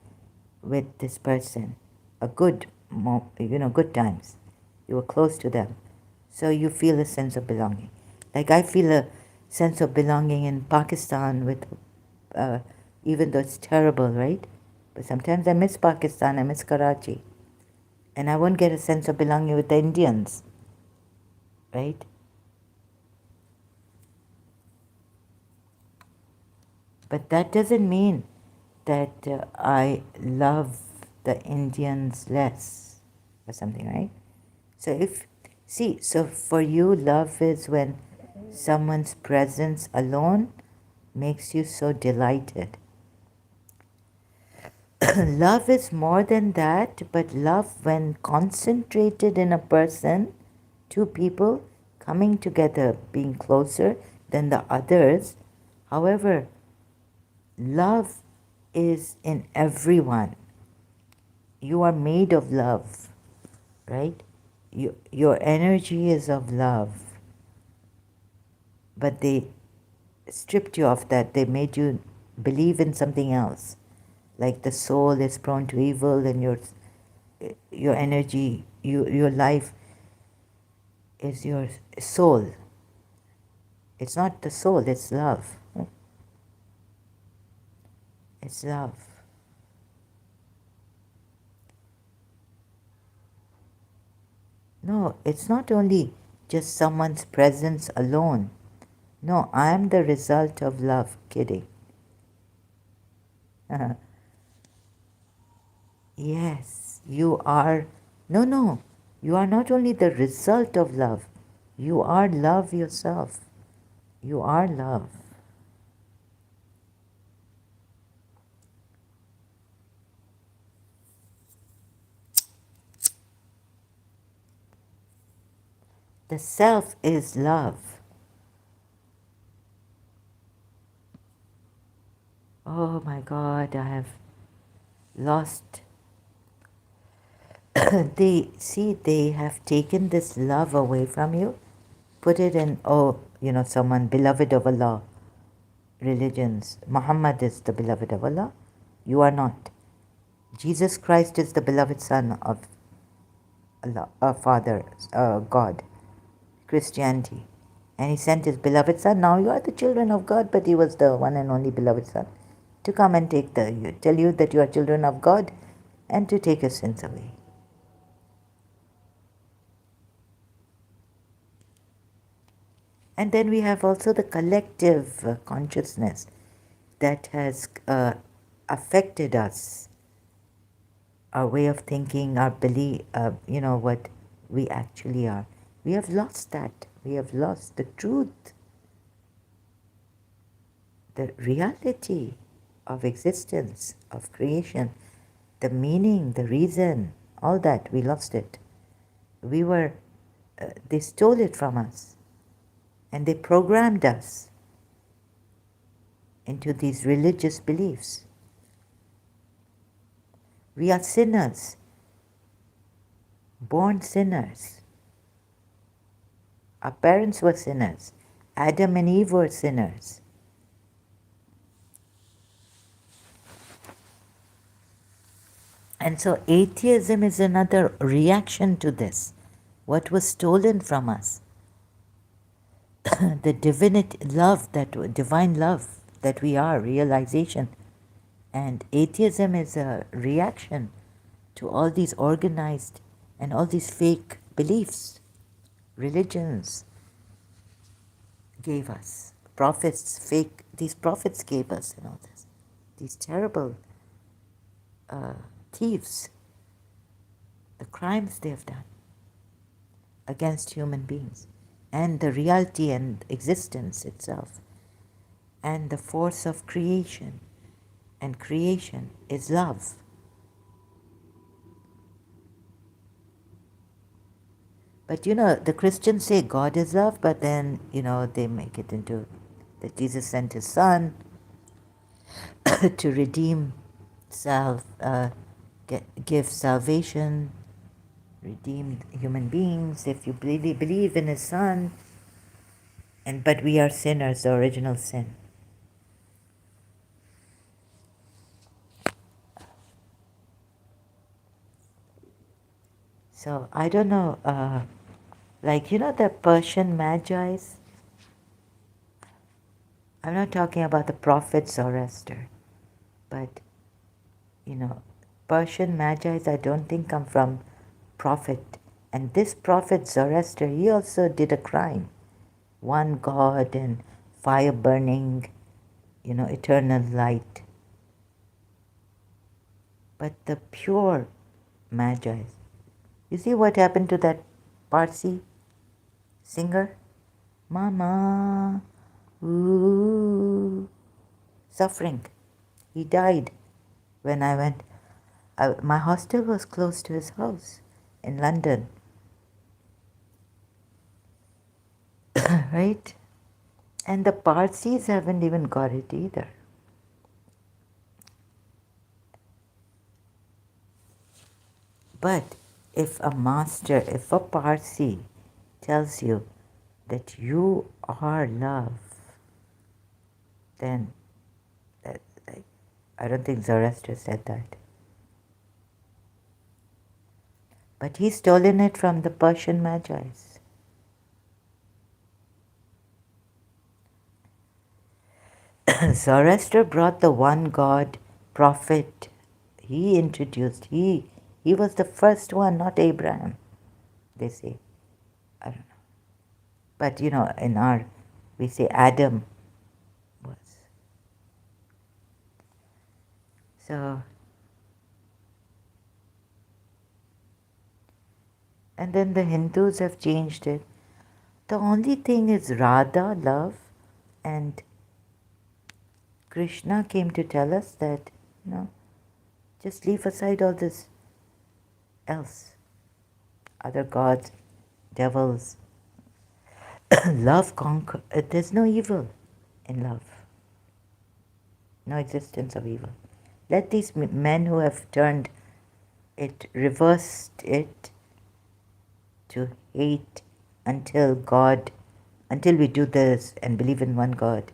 with this person, a good, good times. You were close to them, so you feel a sense of belonging. Like I feel a sense of belonging in Pakistan with, even though it's terrible, right? But sometimes I miss Pakistan. I miss Karachi. And I won't get a sense of belonging with the Indians, right? But that doesn't mean that I love the Indians less or something, right? So so for you, love is when someone's presence alone makes you so delighted. Love is more than that, but love, when concentrated in a person, two people coming together, being closer than the others. However, love is in everyone. You are made of love, right? Your energy is of love, but they stripped you of that. They made you believe in something else, like the soul is prone to evil, and your energy, your life is your soul. It's not the soul, it's love. It's love. No, it's not only just someone's presence alone. No, I am the result of love. Kidding. Yes, you are. No, no. You are not only the result of love, you are love yourself. You are love. The self is love. Oh my God, I have lost. They have taken this love away from you, put it in, someone beloved of Allah, religions. Muhammad is the beloved of Allah. You are not. Jesus Christ is the beloved Son of Allah, Father, God, Christianity. And He sent His beloved Son. Now you are the children of God, but He was the one and only beloved Son to come and tell you that you are children of God and to take your sins away. And then we have also the collective consciousness that has affected us, our way of thinking, our belief, what we actually are. We have lost that. We have lost the truth, the reality of existence, of creation, the meaning, the reason, all that. We lost it. They stole it from us, and they programmed us into these religious beliefs. We are sinners, born sinners. Our parents were sinners. Adam and Eve were sinners. And so atheism is another reaction to this. What was stolen from us? The divine love that we are, realization. And atheism is a reaction to all these organized and all these fake beliefs, religions gave us, these prophets gave us, and all this, these terrible thieves, the crimes they have done against human beings, and the reality and existence itself, and the force of creation. And creation is love. But the Christians say God is love, but then, they make it into that Jesus sent His Son to redeem give salvation, redeem human beings if you believe in His Son. But we are sinners, the original sin. So I don't know, the Persian Magi's. I'm not talking about the prophet Zoroaster, but Persian Magi's I don't think come from prophet. And this prophet Zoroaster, he also did a crime. One God and fire burning, eternal light. But the pure Magi, you see what happened to that Parsi singer? Mama, ooh, suffering. He died when I went. My hostel was close to his house in London, right? And the Parsis haven't even got it either. But if a Parsi tells you that you are love, then I don't think Zoroaster said that. But he's stolen it from the Persian Magi's. Zoroaster brought the one God prophet. He was the first one, not Abraham, they say. I don't know. But we say Adam was. So, and then the Hindus have changed it. The only thing is Radha, love, and Krishna came to tell us that, just leave aside all this else. Other gods, devils. Love conquer. There's no evil in love. No existence of evil. Let these men who have reversed it to hate until we do this and believe in one God.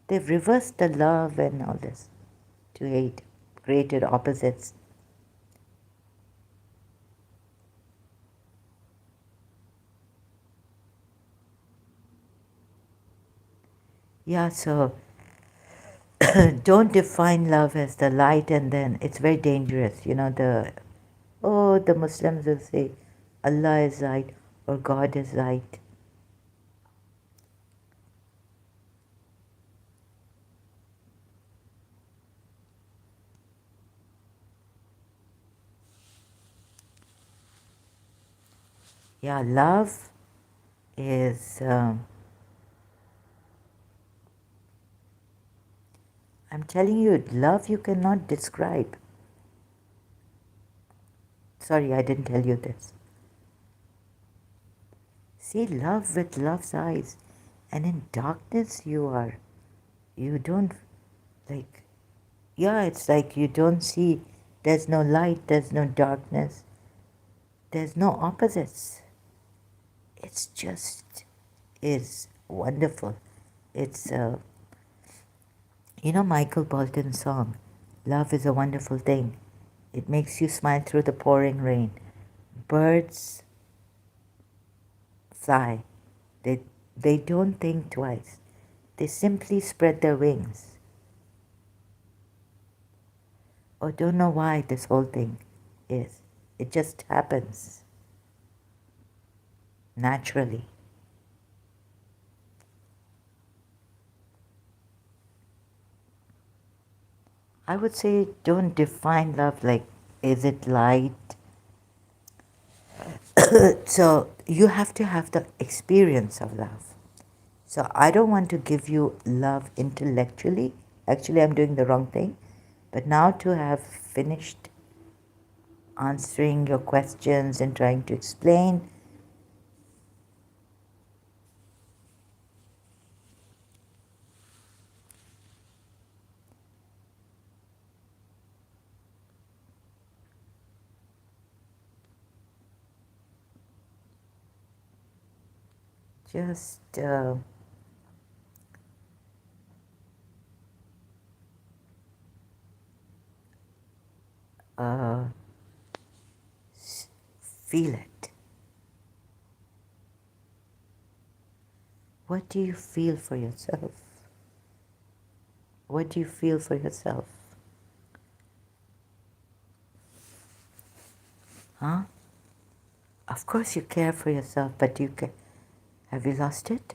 They've reversed the love and all this to hate, created opposites. Yeah, so don't define love as the light, and then it's very dangerous. The Muslims will say Allah is light or God is light. Yeah, love is, I'm telling you, love you cannot describe. Sorry, I didn't tell you this. See love with love's eyes, and in darkness you don't, it's like you don't see, there's no light, there's no darkness, there's no opposites. It's just is wonderful. It's, Michael Bolton's song, Love is a Wonderful Thing. It makes you smile through the pouring rain. Birds fly. They don't think twice. They simply spread their wings. Or don't know why this whole thing is. It just happens naturally. I would say don't define love like, is it light? So you have to have the experience of love. So I don't want to give you love intellectually. Actually, I'm doing the wrong thing. But now to have finished answering your questions and trying to explain, just feel it. What do you feel for yourself? What do you feel for yourself? Huh? Of course you care for yourself, but have you lost it?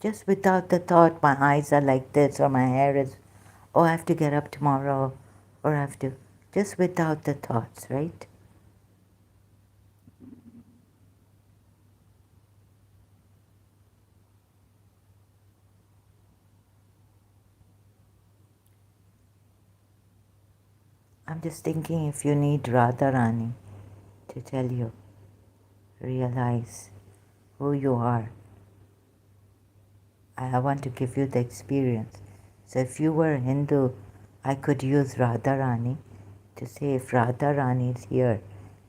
Just without the thought, my eyes are like this, or my hair is, oh, I have to get up tomorrow, or I have to, just without the thoughts, right? I'm just thinking if you need Radharani to tell you, realize who you are. I want to give you the experience. So if you were a Hindu, I could use Radharani to say if Radharani is here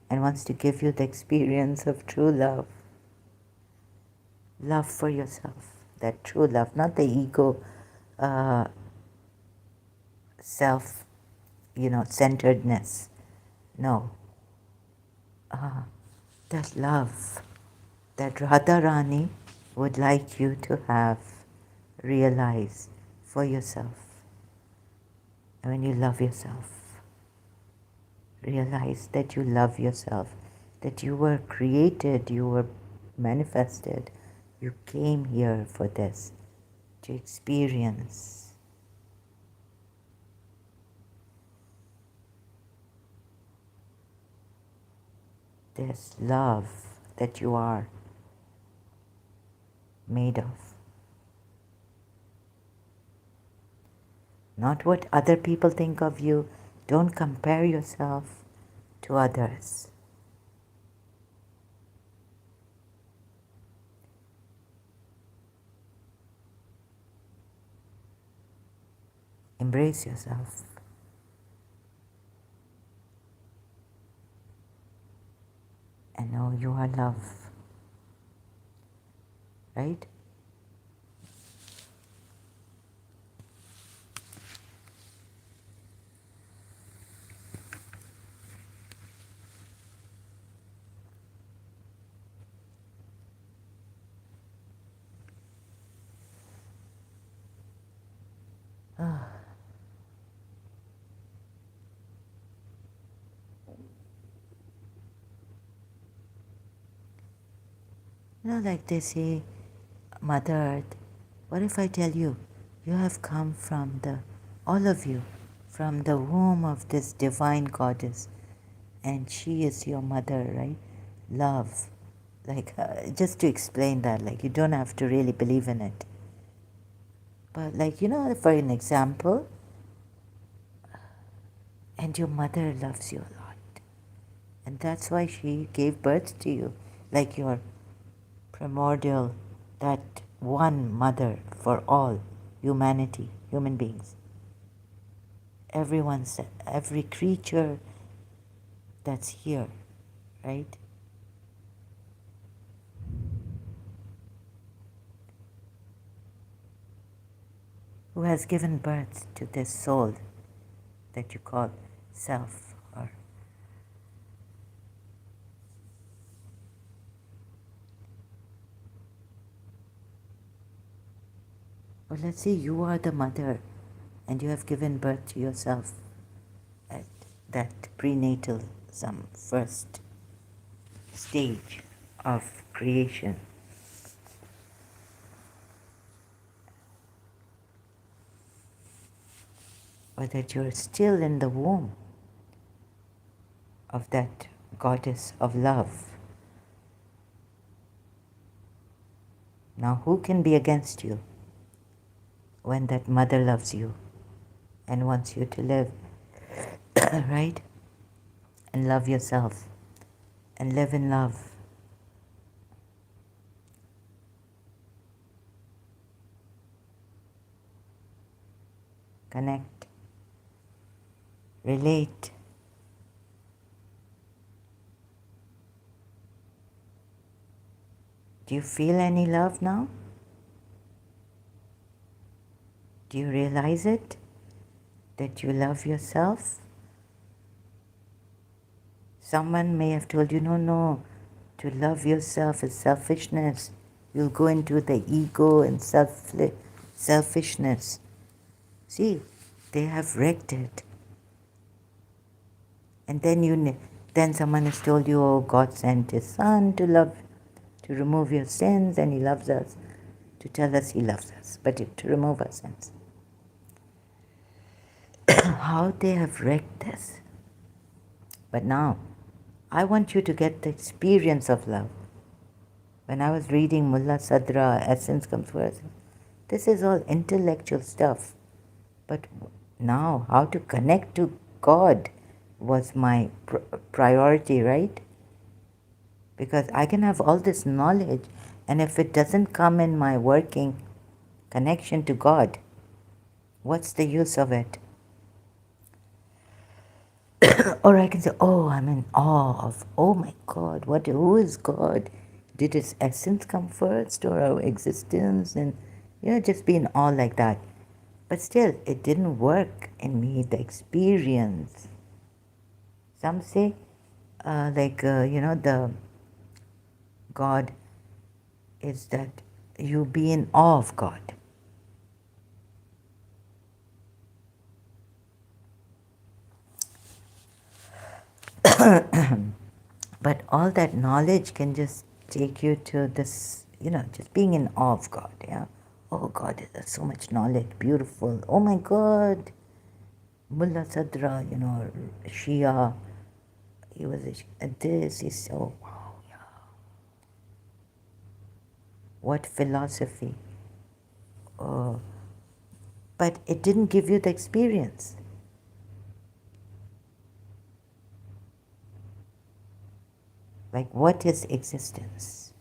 and wants to give you the experience of true love, love for yourself, that true love, not the ego, uh, self, centeredness. No, that love that Radharani would like you to have, realize for yourself. And when you love yourself, realize that you love yourself, that you were created, you were manifested, you came here for this, to experience this love that you are made of. Not what other people think of you. Don't compare yourself to others. Embrace yourself. And know you are love. Right? Like they say, Mother Earth, what if I tell you, you have come from all of you, from the womb of this divine goddess, and she is your mother, right? Love. Just to explain that, you don't have to really believe in it. But for an example, and your mother loves you a lot. And that's why she gave birth to you, like your primordial, that one mother for all humanity, human beings. Every creature that's here, right? Who has given birth to this soul that you call self, or let's say you are the mother and you have given birth to yourself at that prenatal, some first stage of creation. Or that you're still in the womb of that goddess of love. Now, who can be against you when that mother loves you and wants you to live, right? And love yourself and live in love. Connect, relate. Do you feel any love now? Do you realize it? That you love yourself? Someone may have told you, no, to love yourself is selfishness. You'll go into the ego and selfishness. See, they have wrecked it. And then someone has told you, oh, God sent His Son to remove your sins, and He loves us, to tell us He loves us, but to remove our sins. How they have wrecked this. But now, I want you to get the experience of love. When I was reading Mullah Sadra, Essence Comes First, this is all intellectual stuff. But now, how to connect to God was my priority, right? Because I can have all this knowledge, and if it doesn't come in my working connection to God, what's the use of it? Or I can say, oh, I'm in awe of, oh my God, who is God? Did His essence come first, or our existence? And, just be in awe like that. But still, it didn't work in me, the experience. Some say, the God is that you be in awe of God. But all that knowledge can just take you to this, just being in awe of God, yeah? Oh God, there's so much knowledge, beautiful. Oh my God, Mullah Sadra, Shia, he was this, he's so, wow, yeah. What philosophy. Oh, but it didn't give you the experience. Like, what is existence?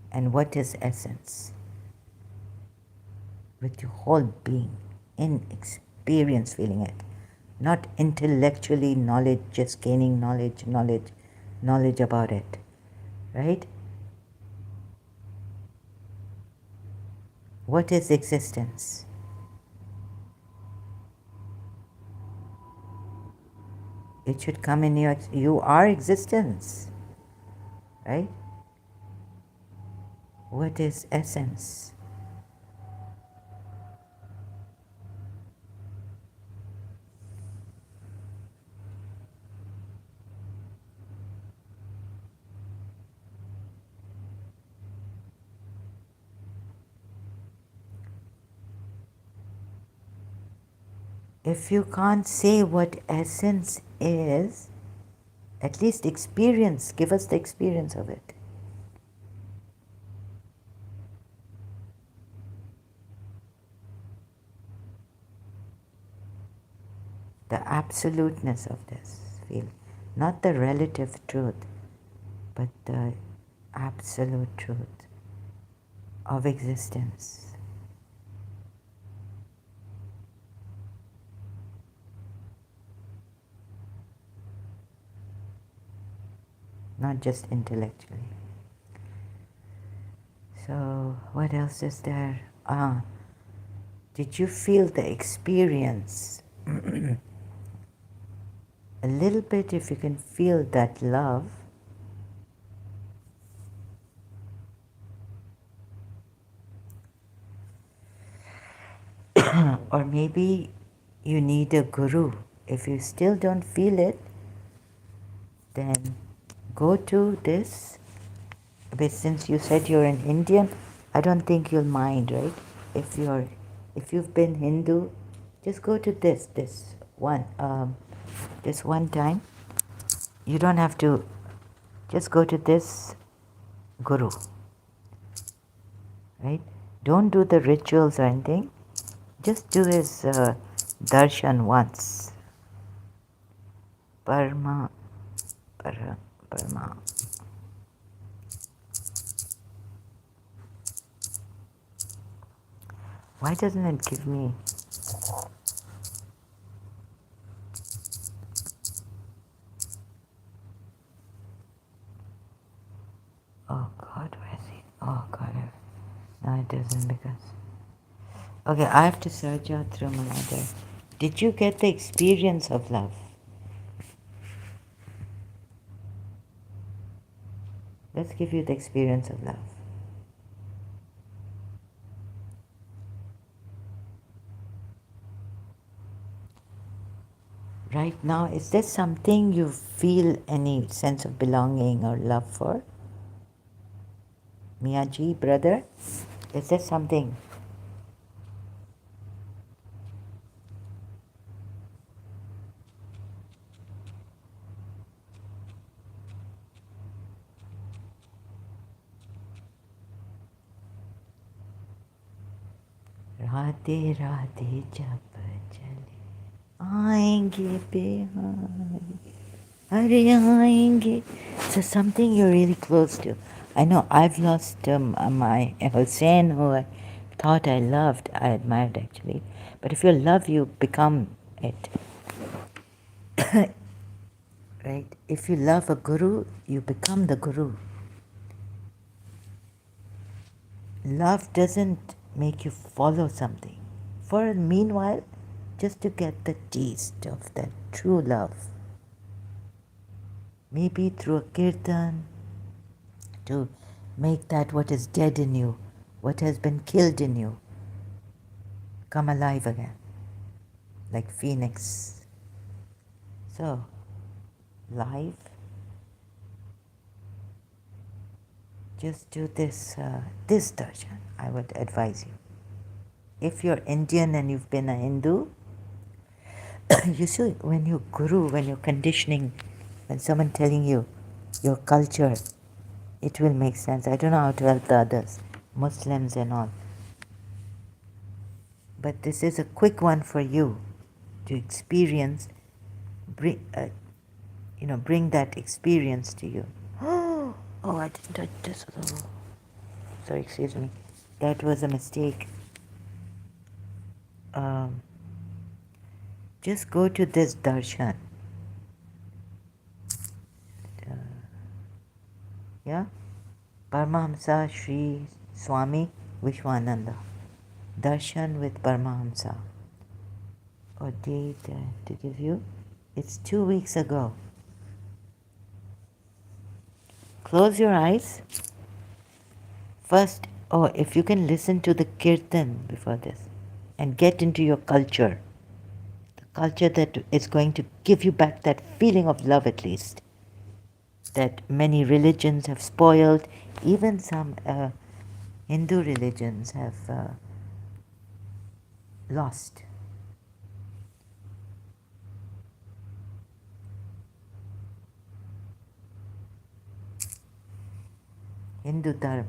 And what is essence? With your whole being, in experience, feeling it. Not intellectually knowledge, just gaining knowledge about it. Right? What is existence? It should come in you are existence. Right? What is essence? If you can't say what essence is, at least experience, give us the experience of it. The absoluteness of this feeling. Not the relative truth, but the absolute truth of existence. Not just intellectually. So, what else is there? Did you feel the experience? A little bit, if you can feel that love, or maybe you need a guru. If you still don't feel it, then go to this. But since you said you're an Indian, I don't think you'll mind, right? If you've been Hindu, just go to this one time. You don't have to. Just go to this guru, right? Don't do the rituals or anything. Just do his darshan once. Parma. Why doesn't it give me? Oh God, where is he? Oh God, no, it doesn't because. Okay, I have to search out through my other. Did you get the experience of love? Let's give you the experience of love. Right now, is there something you feel any sense of belonging or love for? Miyaji, brother, is there something? Radhe Radhe जब चले आएंगे बिहारी अरे आएंगे. So something you're really close to. I know I've lost my Hussein, who I thought I loved, I admired actually. But if you love, you become it. Right? If you love a guru, you become the guru. Love doesn't make you follow something. For a meanwhile, just to get the taste of that true love. Maybe through a kirtan, to make that what is dead in you, what has been killed in you, come alive again, like phoenix. So, live, just do this darshan, I would advise you. If you're Indian and you've been a Hindu, you see, when you're guru, when you're conditioning, when someone telling you your culture, it will make sense. I don't know how to help the others, Muslims and all. But this is a quick one for you to experience, bring, bring that experience to you. Oh, I didn't touch this. Oh, sorry, excuse me. That was a mistake. Um, just go to this darshan. Yeah? Paramahamsa Sri Swami Vishwananda. Darshan with Paramahamsa. Or date to give you? It's 2 weeks ago. Close your eyes. First, if you can listen to the kirtan before this and get into your culture, the culture that is going to give you back that feeling of love at least, that many religions have spoiled, even some Hindu religions have lost. Hindu Dharma.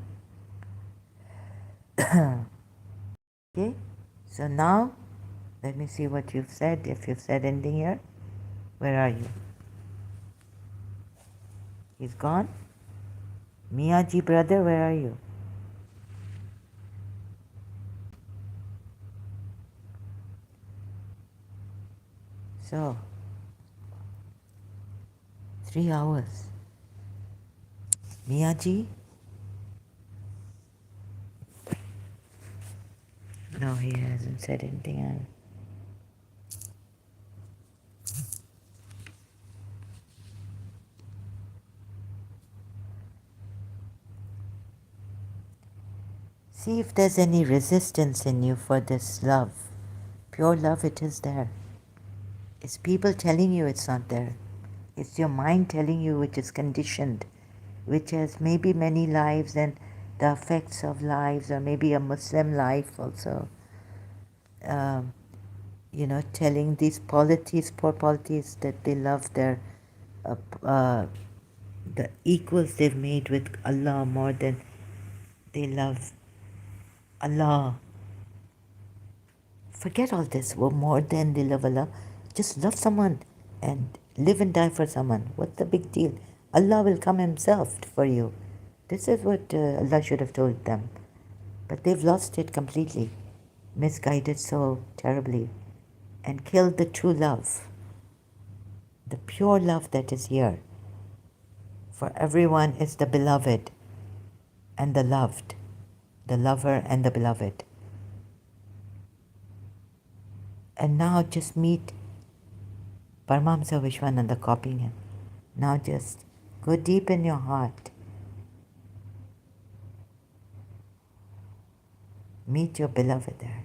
Okay, so now let me see what you've said, if you've said anything here. Where are you? He's gone? Miyaji brother, where are you? So, 3 hours. Miyaji? No, he hasn't said anything. See if there's any resistance in you for this love. Pure love, it is there. It's people telling you it's not there. It's your mind telling you, which is conditioned, which has maybe many lives and the effects of lives, or maybe a Muslim life also. Telling these polities, poor polities, that they love their the equals they've made with Allah more than they love Allah. Forget all this. Well, more than they love Allah. Just love someone and live and die for someone. What's the big deal? Allah will come Himself for you. This is what Allah should have told them. But they've lost it completely, misguided so terribly, and killed the true love, the pure love that is here. For everyone is the beloved and the loved, the lover and the beloved. And now just meet Paramahamsa Vishwananda copying him. Now just go deep in your heart. Meet your beloved there.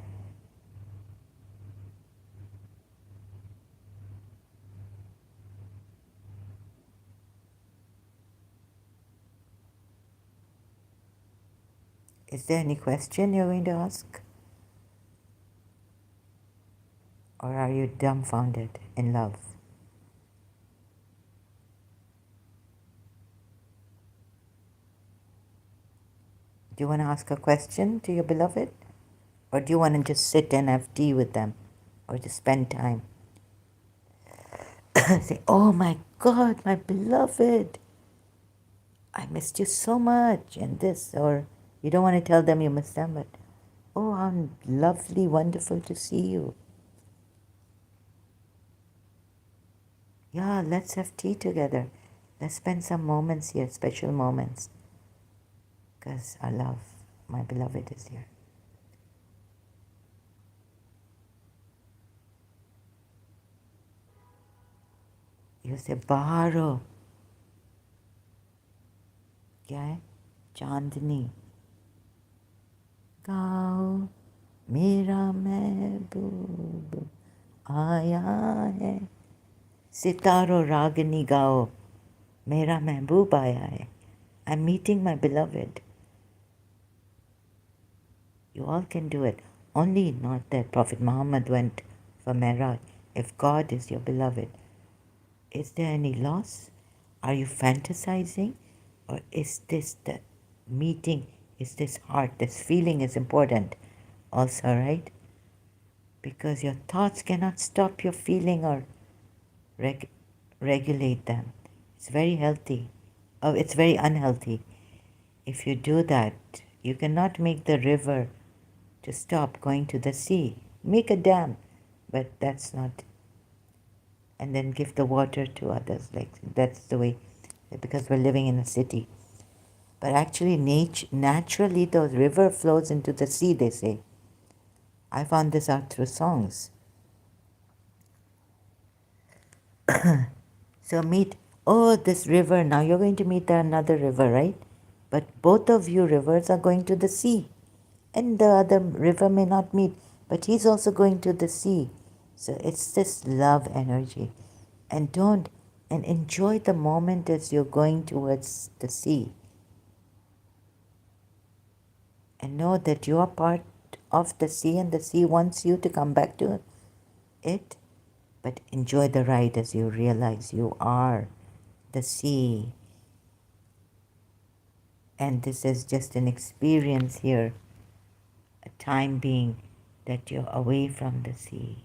Is there any question you're going to ask? Or are you dumbfounded in love? Do you want to ask a question to your beloved? Or do you want to just sit and have tea with them? Or just spend time? Say, oh my God, my beloved, I missed you so much, and this. Or you don't want to tell them you miss them, but oh, how lovely, wonderful to see you. Yeah, let's have tea together. Let's spend some moments here, special moments. Because I love, my beloved is here. You say, Baharo. क्या है? चांदनी गाओ मेरा महबूब आया है सितारो रागनी गाओ मेरा महबूब आया है I'm meeting my beloved. You all can do it. Only not that Prophet Muhammad went for Miraj. If God is your beloved, is there any loss? Are you fantasizing? Or is this the meeting? Is this heart? This feeling is important also, right? Because your thoughts cannot stop your feeling or regulate them. It's very healthy. Oh, it's very unhealthy. If you do that, you cannot make the river to stop going to the sea. Make a dam, but that's not. And then give the water to others. Like that's the way, because we're living in a city. But actually, naturally, the river flows into the sea, they say. I found this out through songs. So meet, oh, this river, now you're going to meet another river, right? But both of you rivers are going to the sea. And the other river may not meet, but he's also going to the sea. So it's this love energy. And enjoy the moment as you're going towards the sea. And know that you are part of the sea and the sea wants you to come back to it. But enjoy the ride as you realize you are the sea. And this is just an experience here, a time being that you're away from the sea.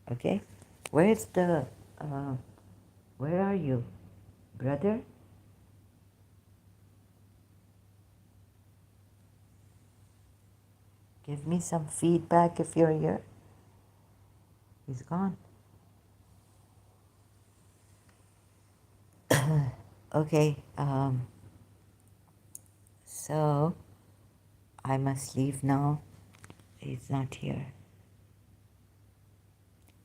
Okay? Where's the, where are you, brother? Give me some feedback if you're here. He's gone. Okay, so I must leave now. He's not here.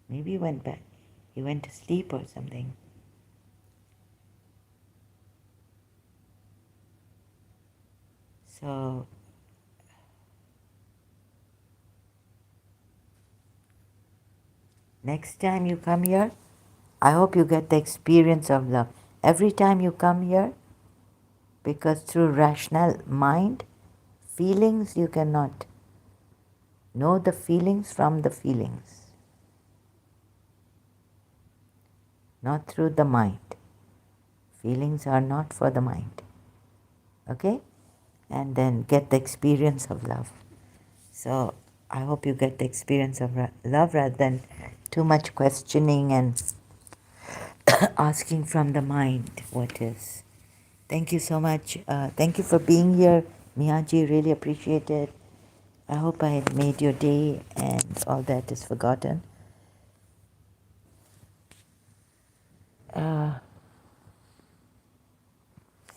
Maybe he went back. He went to sleep or something. So next time you come here, I hope you get the experience of love. Every time you come here, because through rational mind, feelings you cannot know the feelings from the feelings. Not through the mind. Feelings are not for the mind. Okay? And then get the experience of love. So I hope you get the experience of love rather than too much questioning and asking from the mind what is. Thank you so much. Thank you for being here, Miyaji. Really appreciate it. I hope I made your day and all that is forgotten. Uh,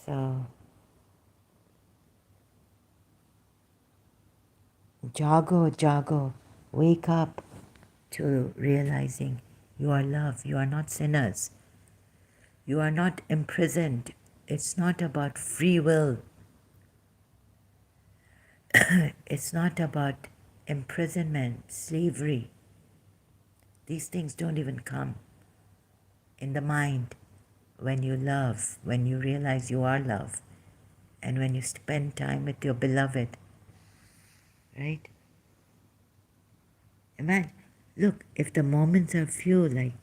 so, jago, jago. Wake up to realizing you are love. You are not sinners. You are not imprisoned. It's not about free will. It's not about imprisonment, slavery. These things don't even come in the mind when you love, when you realize you are love, and when you spend time with your beloved, right? Imagine, look, if the moments are few, like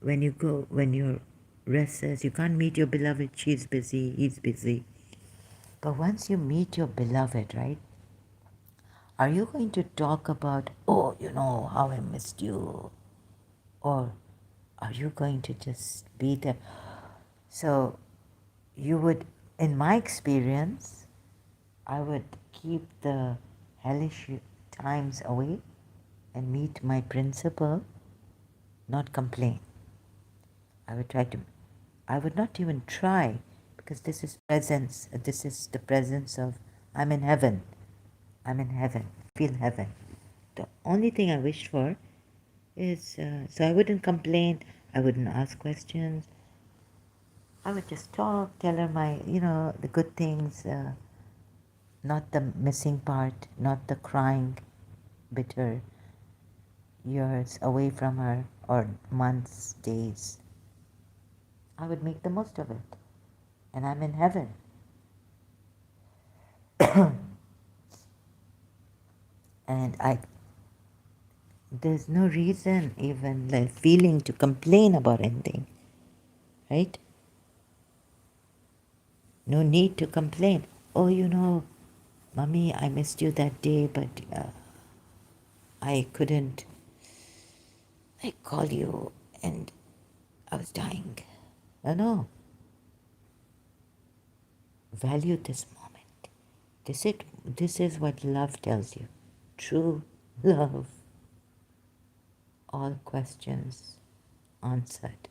when you're restless, you can't meet your beloved, she's busy, he's busy. But once you meet your beloved, right, are you going to talk about, oh, you know, how I missed you? Or are you going to just be there? So you would, in my experience, I would keep the hellish times away and meet my principal, not complain. I would not even try, because this is presence, this is the presence of, I'm in heaven, I'm in heaven, feel heaven. The only thing I wished for is, so I wouldn't complain, I wouldn't ask questions, I would just talk, tell her my, the good things, not the missing part, not the crying, bitter years away from her or months, days. I would make the most of it. And I'm in heaven. And there's no reason even like feeling to complain about anything, right? No need to complain. Oh, Mommy, I missed you that day, but I couldn't call you and I was dying. No. Value this moment. This is what love tells you. True love. All questions answered.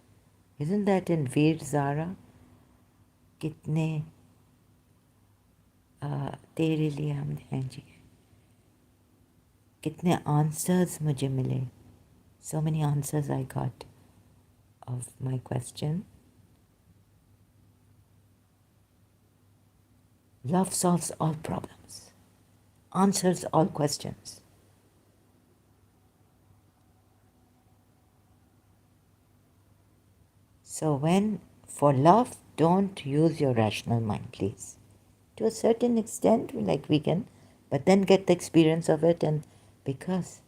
Isn't that in Veer Zara? कितने तेरे लिए हमने हैं जी कितने answers मुझे मिले. So many answers I got of my question. Love solves all problems, answers all questions. So for love, don't use your rational mind, please. To a certain extent, like we can, but then get the experience of it, and because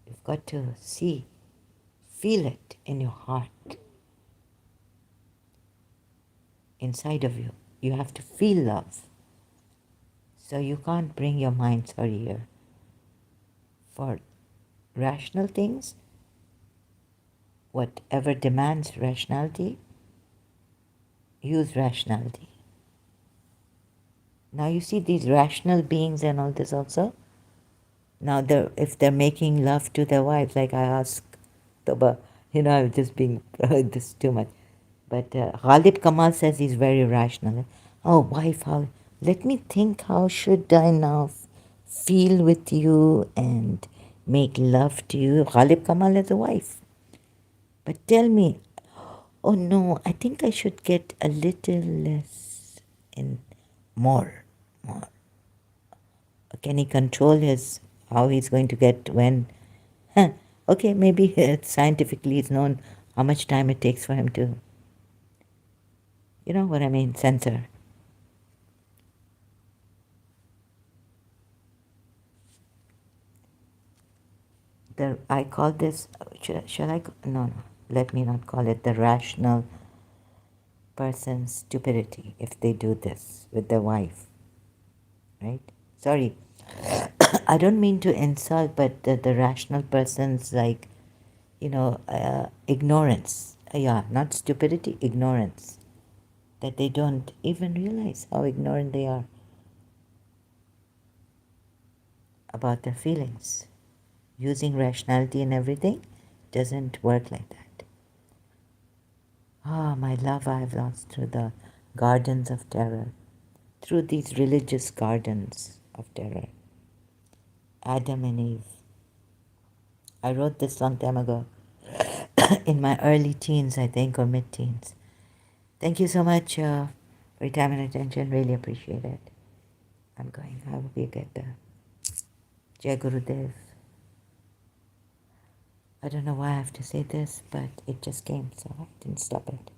you've got to feel it in your heart, inside of you. You have to feel love. So you can't bring your mind, here. For rational things, whatever demands rationality, use rationality. Now you see these rational beings and all this also. Now if they're making love to their wives, like I asked Toba, I'm just being this too much. But Khalid Kamal says he's very rational. Oh, wife, let me think, how should I now feel with you and make love to you? Khalid Kamal is a wife. But tell me, oh no, I think I should get a little less and more. Can he control how he's going to get when? Okay, maybe scientifically it's known how much time it takes for him to, you know what I mean, censor. I call this, shall I, no, let me not call it the rational person's stupidity if they do this with their wife, right? Sorry, I don't mean to insult, but the rational person's ignorance. Yeah, not stupidity, ignorance. That they don't even realize how ignorant they are about their feelings. Using rationality in everything doesn't work like that. My love I have lost through the gardens of terror, through these religious gardens of terror. Adam and Eve. I wrote this long time ago, in my early teens, I think, or mid-teens. Thank you so much for your time and attention. Really appreciate it. I'm going. I will be get there. Jai Gurudev. I don't know why I have to say this, but it just came, so I didn't stop it.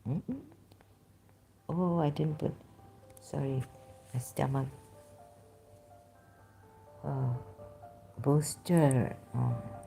Mm-mm. Oh, I didn't put, sorry, my stomach. Oh, booster. Oh.